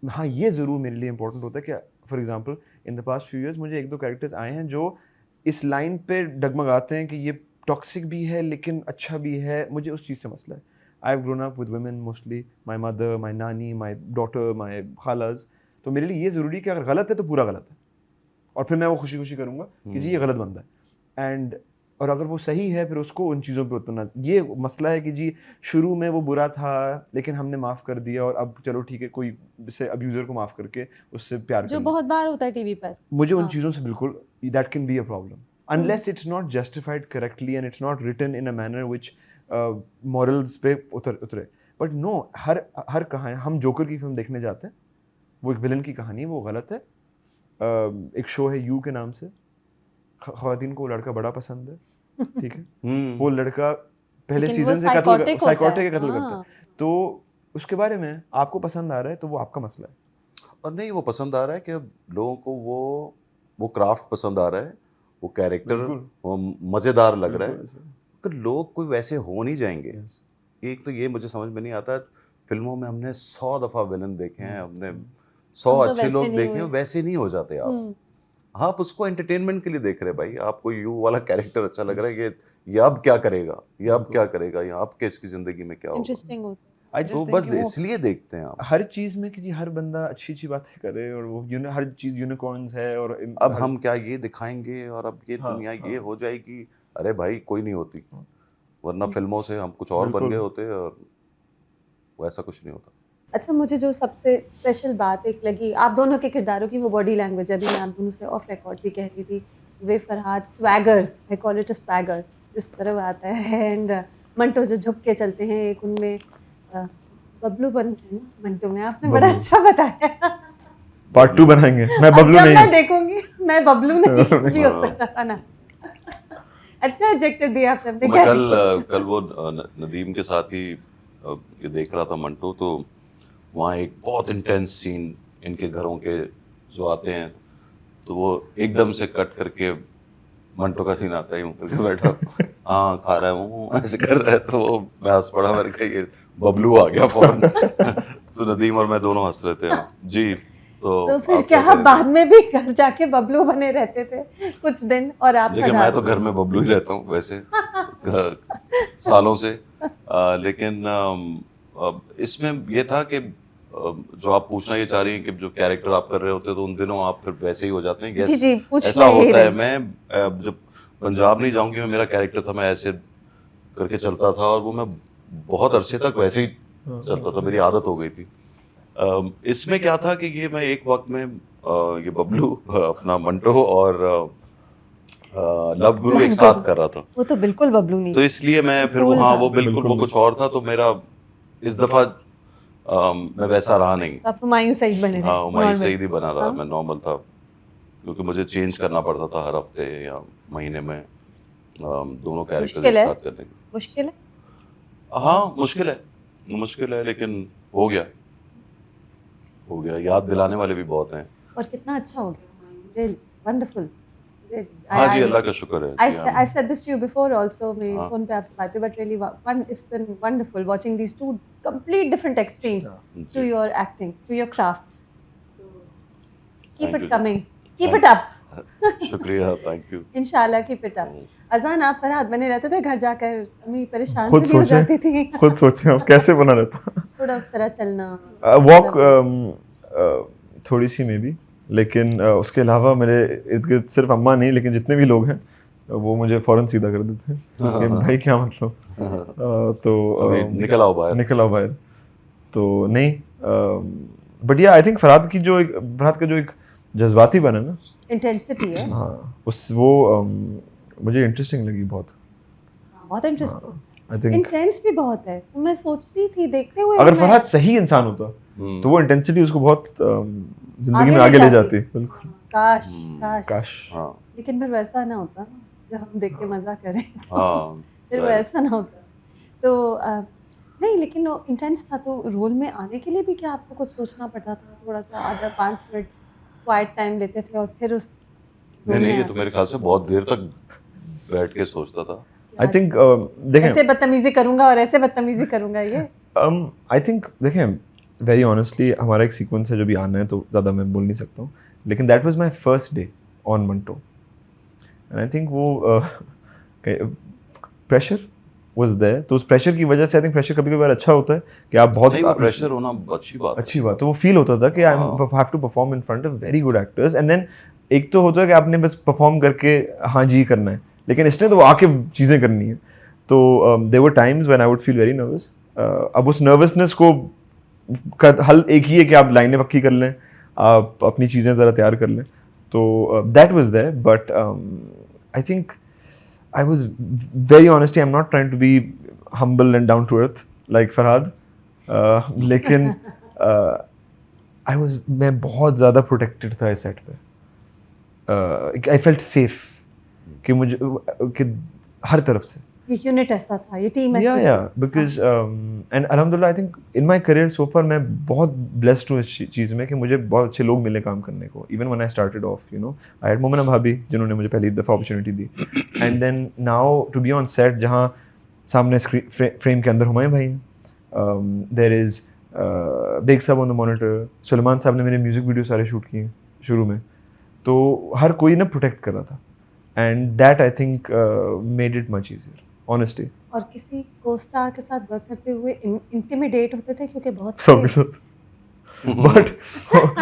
Speaker 2: हाँ ये ज़रूर मेरे लिए इंपॉर्टेंट होता है कि for example in the past few years मुझे एक दो कैरेक्टर्स आए हैं जो इस लाइन पे डगमगाते हैं कि ये टॉक्सिक भी है लेकिन अच्छा भी है। मुझे उस चीज़ से मसला है। I have grown up with women mostly, my mother, my nani, my daughter, माई खालाज। तो मेरे लिए ये ज़रूरी है कि अगर गलत है तो पूरा गलत है, और फिर मैं वो खुशी खुशी करूँगा कि जी ये गलत बंदा है। एंड और अगर वो सही है फिर उसको उन चीज़ों पे उतरना। ये मसला है कि जी शुरू में वो बुरा था लेकिन हमने माफ़ कर दिया और अब चलो ठीक है, कोई से अब्यूज़र को माफ़ करके उससे प्यार कर
Speaker 4: जो
Speaker 2: लिया।
Speaker 4: बहुत बार होता है टीवी पर।
Speaker 2: मुझे उन
Speaker 4: हाँ।
Speaker 2: चीज़ों से बिल्कुल, that can be a problem unless it's not justified correctly and it's not written in a manner which morals पे उतरे। बट नो, हर कहानी, हम जोकर की फिल्म देखने जाते हैं, वो एक विलन की कहानी है, वो गलत है। एक शो है यू के नाम से, ख़वातीन को वो लड़का बड़ा पसंद है, ठीक है। वो लड़का पहले
Speaker 4: लेकिन वो
Speaker 2: सीजन से
Speaker 4: psychotic होता है।
Speaker 2: साइकोटिक कत्ल करता
Speaker 4: हाँ।
Speaker 2: है। तो उसके बारे में आपको पसंद आ रहा है तो वो आपका मसला है।
Speaker 1: और नहीं, वो पसंद आ रहा है कि लोगों को वो क्राफ्ट पसंद आ रहा है, वो कैरेक्टर
Speaker 2: बिल्कुल।
Speaker 1: वो मज़ेदार लग रहा है।
Speaker 2: बिल्कुल ऐसे।
Speaker 1: कि लोग कोई वैसे हो नहीं जाएंगे।
Speaker 2: Yes.
Speaker 1: एक तो ये मुझे समझ में नहीं आता, फिल्मों में हमने 100 दफ़ा विलन देखे हैं, हमने 100
Speaker 4: हम तो
Speaker 1: अच्छे
Speaker 4: वैसे
Speaker 1: लोग
Speaker 4: नहीं
Speaker 1: देखे हैं,
Speaker 4: हुए।
Speaker 1: वैसे नहीं हो जाते आप।
Speaker 4: हम्म।
Speaker 1: आप उसको एंटरटेनमेंट के लिए देख रहे हैं भाई, आपको यू वाला कैरेक्टर अच्छा लग रहा है, ये अब क्या करेगा, ये अब क्या करेगा, या अब किसकी ज़िंदगी में क्या होगा,
Speaker 4: इंटरेस्टिंग होता है।
Speaker 2: I
Speaker 1: तो
Speaker 2: just think
Speaker 1: बस
Speaker 2: कि वो
Speaker 1: इसलिए देखते हैं आप।
Speaker 2: हर चीज़ में कि जी हर बंदा अच्छी अच्छी बातें करे और वो हर चीज़ यूनिकॉर्न्स है और
Speaker 1: अब हम क्या ये दिखाएंगे और अब ये
Speaker 2: हाँ,
Speaker 1: दुनिया ये
Speaker 2: हाँ।
Speaker 1: हो जाएगी? अरे भाई कोई नहीं होती, वरना फिल्मों से हम कुछ और बन
Speaker 2: बिल्कुल।
Speaker 1: गए होते और वैसा कुछ नहीं होता।
Speaker 4: अच्छा, मुझे जो सबसे स्पेशल बात एक लगी आप दोनों के किरदारों की, वो बॉडी लैंग्वेज। अभी मैं आप दोनों से ऑफ रिकॉर्ड भी कह रही थी, वे Farhad swaggers, I call it a swagger, जिस तरह आता है, एंड मंटो जो झुक के चलते हैं, एक उनमें बबलू बनते हैं ना मंटो में, आपने बड़ा
Speaker 2: बबलू।
Speaker 4: अच्छा बताया।
Speaker 2: पार्ट 2 बनाएंगे। मैं
Speaker 4: अब
Speaker 2: बबलू
Speaker 4: जब
Speaker 2: नहीं
Speaker 4: मैं
Speaker 2: हूँ।
Speaker 4: देखूंगी मैं बबलू नहीं भी हो
Speaker 1: हाँ।
Speaker 4: सकता था ना। अच्छा एडजेक्टिव दिया आपने अपने
Speaker 1: मैं
Speaker 4: कैरेक्टर
Speaker 1: कल वो नदीम के साथ ही ये देख रहा था मंटो, तो वहाँ एक बहुत इंटेंस सीन इनके घरों के जो आते हैं, तो वो एकदम से कट करके मंटो का सीन आता है, यूं करके बैठा, हाँ खा रहा हूँ, ऐसे कर रहा है, तो वो मैं हंस पड़ा, मैंने कहा ये बबलू आ गया फौरन। तो नदीम और मैं दोनों हंस रहे थे जी। तो
Speaker 4: फिर
Speaker 1: आप
Speaker 4: क्या
Speaker 1: कह रहे थे?
Speaker 4: बाद में भी घर जाके बबलू बने रहते थे कुछ दिन, और आप
Speaker 1: देखिए मैं तो घर में बबलू ही रहता हूँ वैसे सालों से, लेकिन इसमें ये था कि जो आप पूछना ये चाह रही हैं कि जो कैरेक्टर आप कर रहे होते हैं तो उन दिनों आप फिर वैसे ही हो जाते हैं।
Speaker 4: जी जी पूछ
Speaker 1: ऐसा
Speaker 4: मैं यही
Speaker 1: होता है।
Speaker 4: रही।
Speaker 1: मैं जब पंजाब नहीं जाऊंगी, मैं मेरा कैरेक्टर था, मैं ऐसे करके चलता था और वो मैं बहुत अरसे तक वैसे ही चलता था, मेरी आदत हो गई थी। इसमें क्या था कि ये मैं एक वक्त में ये बबलू अपना मंटो और लव गुरु एक साथ कर रहा था,
Speaker 4: वो तो बिल्कुल बबलू नहीं
Speaker 1: तो इसलिए मैं फिर
Speaker 4: Cool
Speaker 1: हाँ
Speaker 4: था।
Speaker 1: वो बिल्कुल वो कुछ और था, तो मेरा इस दफा मैं वैसा रहा नहीं।
Speaker 4: आप हुमायूं सईद बने
Speaker 1: हाँ
Speaker 4: रहे
Speaker 1: हुमायूं
Speaker 4: normal।
Speaker 1: सईद ही बना रहा,
Speaker 4: हाँ।
Speaker 1: मैं नॉर्मल था, क्योंकि मुझे चेंज करना पड़ता था हर हफ्ते या महीने में दोनों कैरेक्टर
Speaker 4: मुश्किल
Speaker 1: एक
Speaker 4: है?
Speaker 1: साथ करने की।
Speaker 4: मुश्किल है।
Speaker 1: हाँ मुश्किल है, लेकिन हो गया, याद दिलाने वाले भी बहुत हैं।
Speaker 4: और कितना अच्छा हो गया, वंडरफुल।
Speaker 1: हाँ जी, अल्लाह का शुक्र है कि हम-
Speaker 4: I've said this to you before also. मैं
Speaker 1: हाँ।
Speaker 4: फोन पे आपसे बात हुई, but really it's been wonderful watching these two complete different extremes to
Speaker 1: जी,
Speaker 4: your acting, to your craft. Keep
Speaker 1: Thank
Speaker 4: it
Speaker 1: you.
Speaker 4: coming. Keep
Speaker 1: Thank
Speaker 4: it up.
Speaker 1: शुक्रिया, thank you.
Speaker 4: इंशाल्लाह keep it up. अजान आप फरहाद बने रहते थे घर जाकर, अम्मी परेशान
Speaker 2: खुद
Speaker 4: तो नहीं हो
Speaker 2: सोचें
Speaker 4: जाती थी?
Speaker 2: खुद सोचें आप कैसे बना रहता
Speaker 4: थोड़ा उस तरह चलना,
Speaker 2: वॉक थोड़ी सी में भी, लेकिन उसके अलावा मेरे इर्द गिर्द सिर्फ अम्मा नहीं लेकिन जितने भी लोग हैं वो मुझे फ़ौरन सीधा कर देते हैं कि भाई क्या मतलब तो
Speaker 1: अभी निकल आओ बाहर।
Speaker 2: निकल आओ बाहर। तो नहीं, बट या आई थिंक फरहाद का जो एक जज्बाती बना ना,
Speaker 4: इंटेंसिटी है,
Speaker 2: हाँ उस वो मुझे इंटरेस्टिंग लगी बहुत।
Speaker 4: बहुत इंटरेस्टिंग,
Speaker 2: आई थिंक
Speaker 4: इंटेंस भी बहुत है। तो मैं सोच रही थी देखते हुए,
Speaker 2: अगर
Speaker 4: मैं-
Speaker 2: फरहाद सही इंसान होता तो वो इंटेंसिटी उसको बहुत जिंदगी में
Speaker 4: ले
Speaker 2: आगे ले
Speaker 4: जाती।
Speaker 2: जाती। बिल्कुल,
Speaker 4: काश काश
Speaker 2: काश।
Speaker 1: हाँ
Speaker 4: लेकिन फिर वैसा ना होता ना, जब हम देख के मजा करें
Speaker 1: हाँ
Speaker 4: फिर
Speaker 1: right.
Speaker 4: वैसा ना होता। तो नहीं, लेकिन वो इंटेंस था, तो रोल में आने के लिए भी क्या आपको कुछ सोचना पड़ता था? थोड़ा सा आधा 5 मिनट क्वाइट टाइम लेते थे और फिर उस
Speaker 1: नहीं
Speaker 4: zone
Speaker 1: नहीं,
Speaker 4: में
Speaker 1: ये तो मेरे ख्याल से बहुत देर तक बैठ के सोचता था।
Speaker 2: आई थिंक देखें,
Speaker 4: ऐसे बदतमीजी करूंगा और ऐसे बदतमीजी करूंगा, ये
Speaker 2: आई थिंक देखें वेरी ऑनेस्टली हमारा एक सीक्वेंस है जो भी आना है तो ज़्यादा मैं बोल नहीं सकता हूँ, लेकिन that was my first day on Manto and I think वो प्रेशर वाज देयर। तो उस प्रेशर की वजह से आई थिंक प्रेशर कभी कभार अच्छा होता है कि आप बहुत
Speaker 1: नहीं, वो प्रेशर होना अच्छी बात है।
Speaker 2: अच्छी बात, तो वो फील होता था कि आई
Speaker 1: हाँ।
Speaker 2: Have to perform in front of very good actors and then एक तो होता है कि आपने बस परफॉर्म करके हाँ जी करना है, लेकिन इसने तो आके चीज़ें करनी है। तो there were times when I would feel very nervous. अब उस नर्वसनेस को हल एक ही है कि आप लाइनें पक्की कर लें, आप अपनी चीज़ें ज़रा तैयार कर लें। तो that was there, but I think I was very honestly, I'm not trying to be humble and down to earth like Farhad, लेकिन मैं बहुत ज़्यादा protected था इस सेट पे। I felt safe कि मुझे कि हर तरफ से।
Speaker 4: ये यूनिट ऐसा था, ये टीम ऐसी
Speaker 2: Yeah, because and alhamdulillah I think in my career so far मैं बहुत blessed हूँ इस चीज़ में कि मुझे बहुत अच्छे लोग मिले काम करने को। Even when I started off, you know, I had Momina भाभी जिन्होंने मुझे पहली दफ़ा opportunity the, and then now to be on set जहाँ सामने फ्रेम के अंदर हुमायूं भाई हैं, there is बेग साहब on the monitor, सुलेमान साहब ने मेरे म्यूज़िक वीडियो सारे शूट किए शुरू में, तो हर कोई ना प्रोटेक्ट कर रहा था, and that I think made it much easier. Honestly,
Speaker 4: और किसी को स्टार के साथ वर्क करते हुए इंटिमिडेट होते थे क्योंकि बहुत
Speaker 2: सबके साथ बट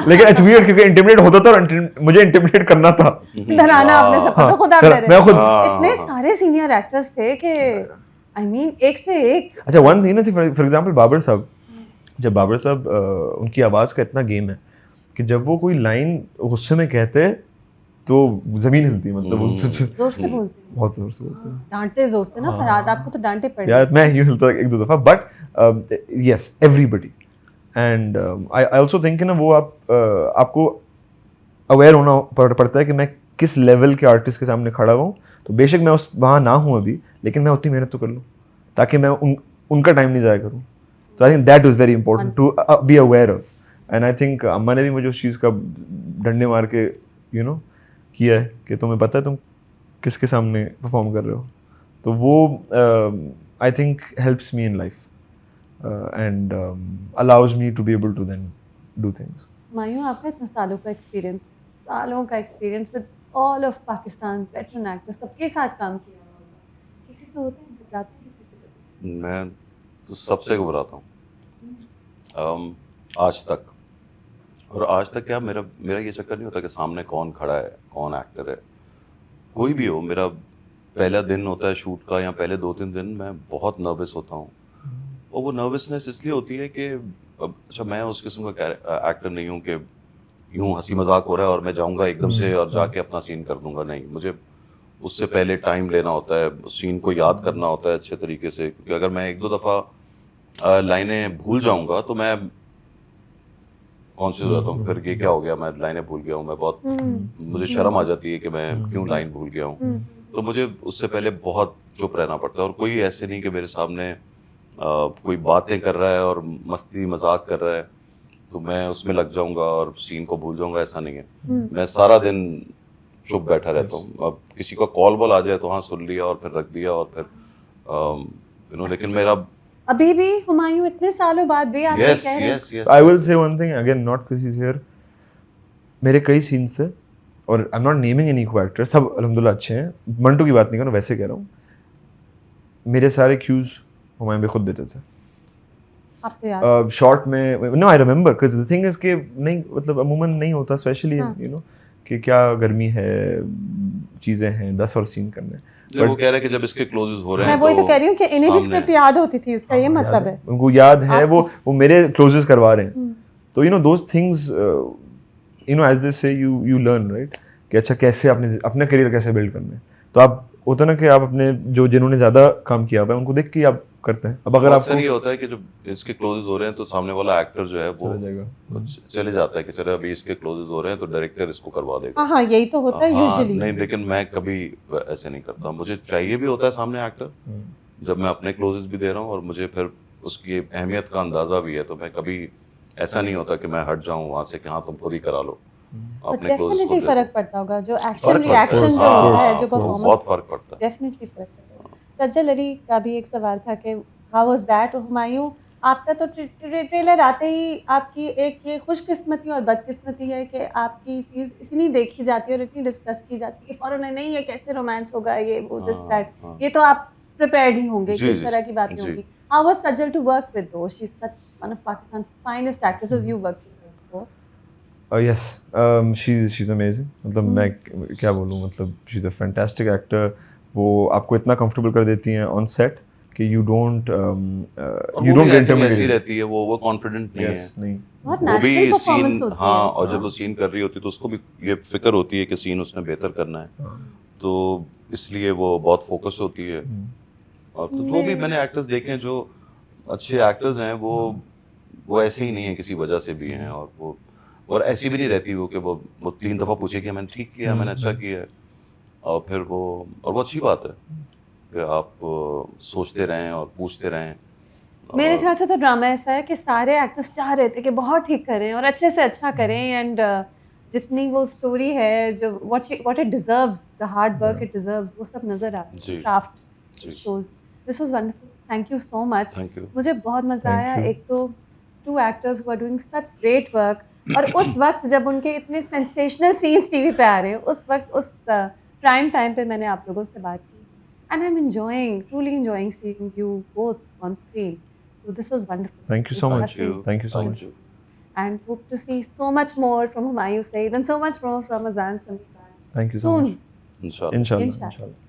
Speaker 2: लेकिन इट्स वियर्ड क्योंकि इंटिमिडेट होता था और मुझे इंटिमिडेट करना था।
Speaker 4: डराना आपने सब
Speaker 2: हाँ,
Speaker 4: तो खुद आप डरे।
Speaker 2: मैं खुद
Speaker 4: इतने सारे सीनियर एक्टर्स थे कि आई मीन एक से एक।
Speaker 2: अच्छा वन थिंग ना, फॉर एग्जांपल बाबर साहब, जब बाबर साहब उनकी आवाज़ का इतना गेम है कि जब वो कोई लाइन गुस्से में कहते हैं तो ज़मीन हिलती है, मतलब वो
Speaker 4: जोर से बोलते हैं,
Speaker 2: बहुत जोर से बोलते हैं।
Speaker 4: डांटे जोर से ना।
Speaker 2: हाँ।
Speaker 4: फरहाद आपको तो डांटे पड़े।
Speaker 2: यार मैं यूँ हिलता एक दो दफ़ा, but yes everybody and I also think ना वो आपको अवेयर होना पड़ता है कि मैं किस लेवल के आर्टिस्ट के सामने खड़ा हूँ। तो बेशक मैं वहाँ ना हूँ अभी, लेकिन मैं उतनी मेहनत तो कर लूँ ताकि मैं उनका टाइम नहीं ज़ाया करूँ। तो I think that is very important to be aware of, and I think अम्मा ने भी मुझे उस चीज़ का डंडे मार के यू नो किया है कि तुम्हें पता है तुम किसके सामने परफॉर्म कर रहे हो। तो वो I think helps me in life and allows me to be able to then do things.
Speaker 4: Humayun, आपका इतना सालों का experience with all of Pakistan veteran actors, सबके साथ काम किया होगा, किसी से होते हैं घबराते हैं किसी से?
Speaker 1: मैं तो सबसे घबराता हूँ आज तक। और आज तक क्या मेरा ये चक्कर नहीं होता कि सामने कौन खड़ा है, कौन एक्टर है, कोई भी हो। मेरा पहला दिन होता है शूट का या पहले 2-3 दिन मैं बहुत नर्वस होता हूँ, और वो नर्वसनेस इसलिए होती है कि अच्छा मैं उस किस्म का एक्टर नहीं हूँ कि यूँ हंसी मजाक हो रहा है और मैं जाऊँगा एकदम से और जाके अपना सीन कर दूँगा। नहीं, मुझे उससे पहले टाइम लेना होता है, सीन को याद करना होता है अच्छे तरीके से, क्योंकि अगर मैं 1-2 दफ़ा लाइनें भूल जाऊँगा तो मैं कॉन्शियस हो जाता हूँ फिर कि क्या हो गया, मैं लाइनें भूल गया हूँ। मैं बहुत मुझे शर्म आ जाती है कि मैं क्यों लाइन भूल गया हूँ। तो मुझे उससे पहले बहुत चुप रहना पड़ता है, और कोई ऐसे नहीं कि मेरे सामने कोई बातें कर रहा है और मस्ती मजाक कर रहा है तो मैं उसमें लग जाऊंगा और सीन को भूल जाऊंगा, ऐसा नहीं है। मैं सारा दिन चुप बैठा रहता हूँ। अब किसी का कॉल वॉल आ जाए तो हाँ सुन लिया और फिर रख दिया, और फिर यू नो, लेकिन मेरा
Speaker 4: अभी भी हुमायूं इतने सालों बाद भी आप ये
Speaker 1: यस
Speaker 4: कह रहे हैं।
Speaker 1: Yes yes
Speaker 2: I will say one thing again, not because he's here. मेरे कई सीन्स थे और I am not naming any को एक्टर, सब अल्हम्दुलिल्लाह अच्छे हैं, मंटू की बात नहीं कर रहा हूँ, वैसे कह रहा हूँ। मेरे सारे क्यूज हुमायूं भी खुद देते थे।
Speaker 4: आपको याद
Speaker 2: शॉर्ट में no I remember, because the thing is कि नहीं, मतलब अमूमन नहीं होता, स्पेशली
Speaker 4: हाँ।
Speaker 2: यू नो कि क्या गर्मी है, चीज़ें हैं, 10 और सीन करने।
Speaker 1: जब वो कह रहे हैं कि जब इसके क्लोजेस हो रहे
Speaker 4: मैं
Speaker 1: हैं
Speaker 4: वही तो कह रही हूँ कि इन्हें भी
Speaker 1: सामने-
Speaker 4: स्क्रिप्ट याद होती थी, इसका ये
Speaker 2: हाँ,
Speaker 4: मतलब
Speaker 2: याद
Speaker 4: है।
Speaker 2: उनको याद है,
Speaker 4: आपको-
Speaker 2: वो मेरे क्लोजेस करवा रहे हैं।
Speaker 4: हम्म।
Speaker 2: तो you know those things, you know as they say you learn right, कि अच्छा कैसे आपने अपना करियर कैसे बिल्ड करना है। तो आप होता है ना कि आप अपने जो जिन्होंने ज़्यादा काम किया हुआ है उनको देख के आप करते हैं। अब अगर
Speaker 1: अक्सर
Speaker 2: आपको
Speaker 1: ये होता है कि जब इसके क्लोजेस हो रहे हैं तो सामने वाला एक्टर जो है वो
Speaker 2: चला जाएगा।
Speaker 1: कुछ चले जाता है कि चलो अभी इसके क्लोजेस हो रहे हैं तो डायरेक्टर इसको करवा देगा।
Speaker 4: हाँ हाँ, यही तो होता है
Speaker 1: हाँ,
Speaker 4: यूजुअली।
Speaker 1: नहीं, लेकिन मैं कभी ऐसे नहीं करता, मुझे चाहिए भी होता है सामने एक्टर, जब मैं अपने क्लोजेस भी दे रहा हूँ और मुझे फिर उसकी अहमियत का अंदाजा भी है, तो मैं कभी ऐसा नहीं होता कि मैं हट जाऊँ वहाँ से कि हाँ तुम खुद ही करा लो, अपने क्लोजेस
Speaker 4: डेफिनेटली
Speaker 1: को
Speaker 4: फर्क पड़ता होगा, जो एक्शन
Speaker 1: फर्क पड़ता है।
Speaker 4: रिएक्शन जो
Speaker 1: हाँ,
Speaker 4: होता है,
Speaker 1: हाँ,
Speaker 4: जो
Speaker 1: बहुत
Speaker 4: परफॉर्मेंस,
Speaker 1: फर्क पड़ता है।
Speaker 4: डेफिनेटली फर्क पड़ता है। सज्जल अली का भी एक सवाल था कि हाउ वाज दैट हुमायूं, आपका तो ट्रेलर आते ही आपकी एक ये खुशकिस्मती और बदकिस्मती है कि आपकी चीज़ इतनी देखी जाती है और इतनी डिस्कस की जाती है कि फ़ौरन नहीं ये कैसे रोमांस होगा, ये वो दिस
Speaker 1: हाँ,
Speaker 4: दैट,
Speaker 1: हाँ।
Speaker 4: ये तो आप प्रिपेयर्ड ही होंगे कि
Speaker 1: जी,
Speaker 4: इस
Speaker 1: जी,
Speaker 4: तरह की बातें
Speaker 1: जी।
Speaker 4: होंगी। How was Sajal to work with though, she is such one of Pakistan finest actresses you work with.
Speaker 2: Yes, she is amazing, मतलब मैं क्या बोलूँ, मतलब she is a fantastic actor. वो आपको इतना कंफर्टेबल कर देती हैं ऑन सेट कि यू डोंट
Speaker 1: और वो भी
Speaker 2: गेट
Speaker 1: acting ऐसी
Speaker 2: इंटिमिडेटेड।
Speaker 1: रहती है, वो ओवर कॉन्फिडेंट नहीं है।
Speaker 2: यस, नहीं
Speaker 4: बहुत
Speaker 1: वो भी
Speaker 4: नेचुरल परफॉर्मेंस
Speaker 1: सीन,
Speaker 4: होती
Speaker 1: हाँ,
Speaker 4: है।
Speaker 1: और जब वो सीन कर रही होती है तो उसको भी ये फिक्र होती है कि सीन उसने बेहतर करना है,
Speaker 2: हाँ।
Speaker 1: तो इसलिए वो बहुत फोकस होती है। और तो जो भी
Speaker 4: मैं-
Speaker 1: मैंने एक्टर्स देखे हैं जो अच्छे एक्टर्स हैं वो ऐसे ही नहीं है, किसी वजह से भी हैं, और वो और ऐसी भी नहीं रहती वो कि वो 3 दफ़ा पूछे कि मैंने ठीक किया, मैंने अच्छा किया है, और फिर वो अच्छी बात है कि आप सोचते रहें और पूछते रहें।
Speaker 3: मेरे
Speaker 1: और-
Speaker 3: ख्याल से तो ड्रामा ऐसा है कि सारे एक्टर्स चाह रहे थे कि बहुत ठीक करें और अच्छे से अच्छा करें, एंड जितनी वो स्टोरी है, जो what it deserves, the hard work it deserves, वो सब नजर आ रहा
Speaker 1: जी।
Speaker 3: है। क्राफ्ट
Speaker 1: जी।
Speaker 3: Shows, this was wonderful, thank you so much.
Speaker 1: Thank you.
Speaker 3: मुझे बहुत मज़ा
Speaker 2: Thank
Speaker 3: आया।
Speaker 2: you.
Speaker 3: एक तो 2 actors who are doing such great work, और उस वक्त जब उनके इतने सेंसेशनल सीन्स टीवी पे आ रहे हैं, उस वक्त उस प्राइम टाइम पे मैंने आप लोगों से बात की, and I am enjoying, truly enjoying seeing you both on screen, so this was wonderful.
Speaker 2: Thank you so much.
Speaker 1: Thank you.
Speaker 2: Thank you so
Speaker 1: Thank
Speaker 2: much.
Speaker 1: you.
Speaker 3: And hope to see so much more from Humayun Saeed and so much more from Azan Samir
Speaker 2: Thank you so
Speaker 3: soon.
Speaker 2: much.
Speaker 1: Inshallah.
Speaker 2: Inshallah.
Speaker 3: Inshallah.
Speaker 2: Inshallah.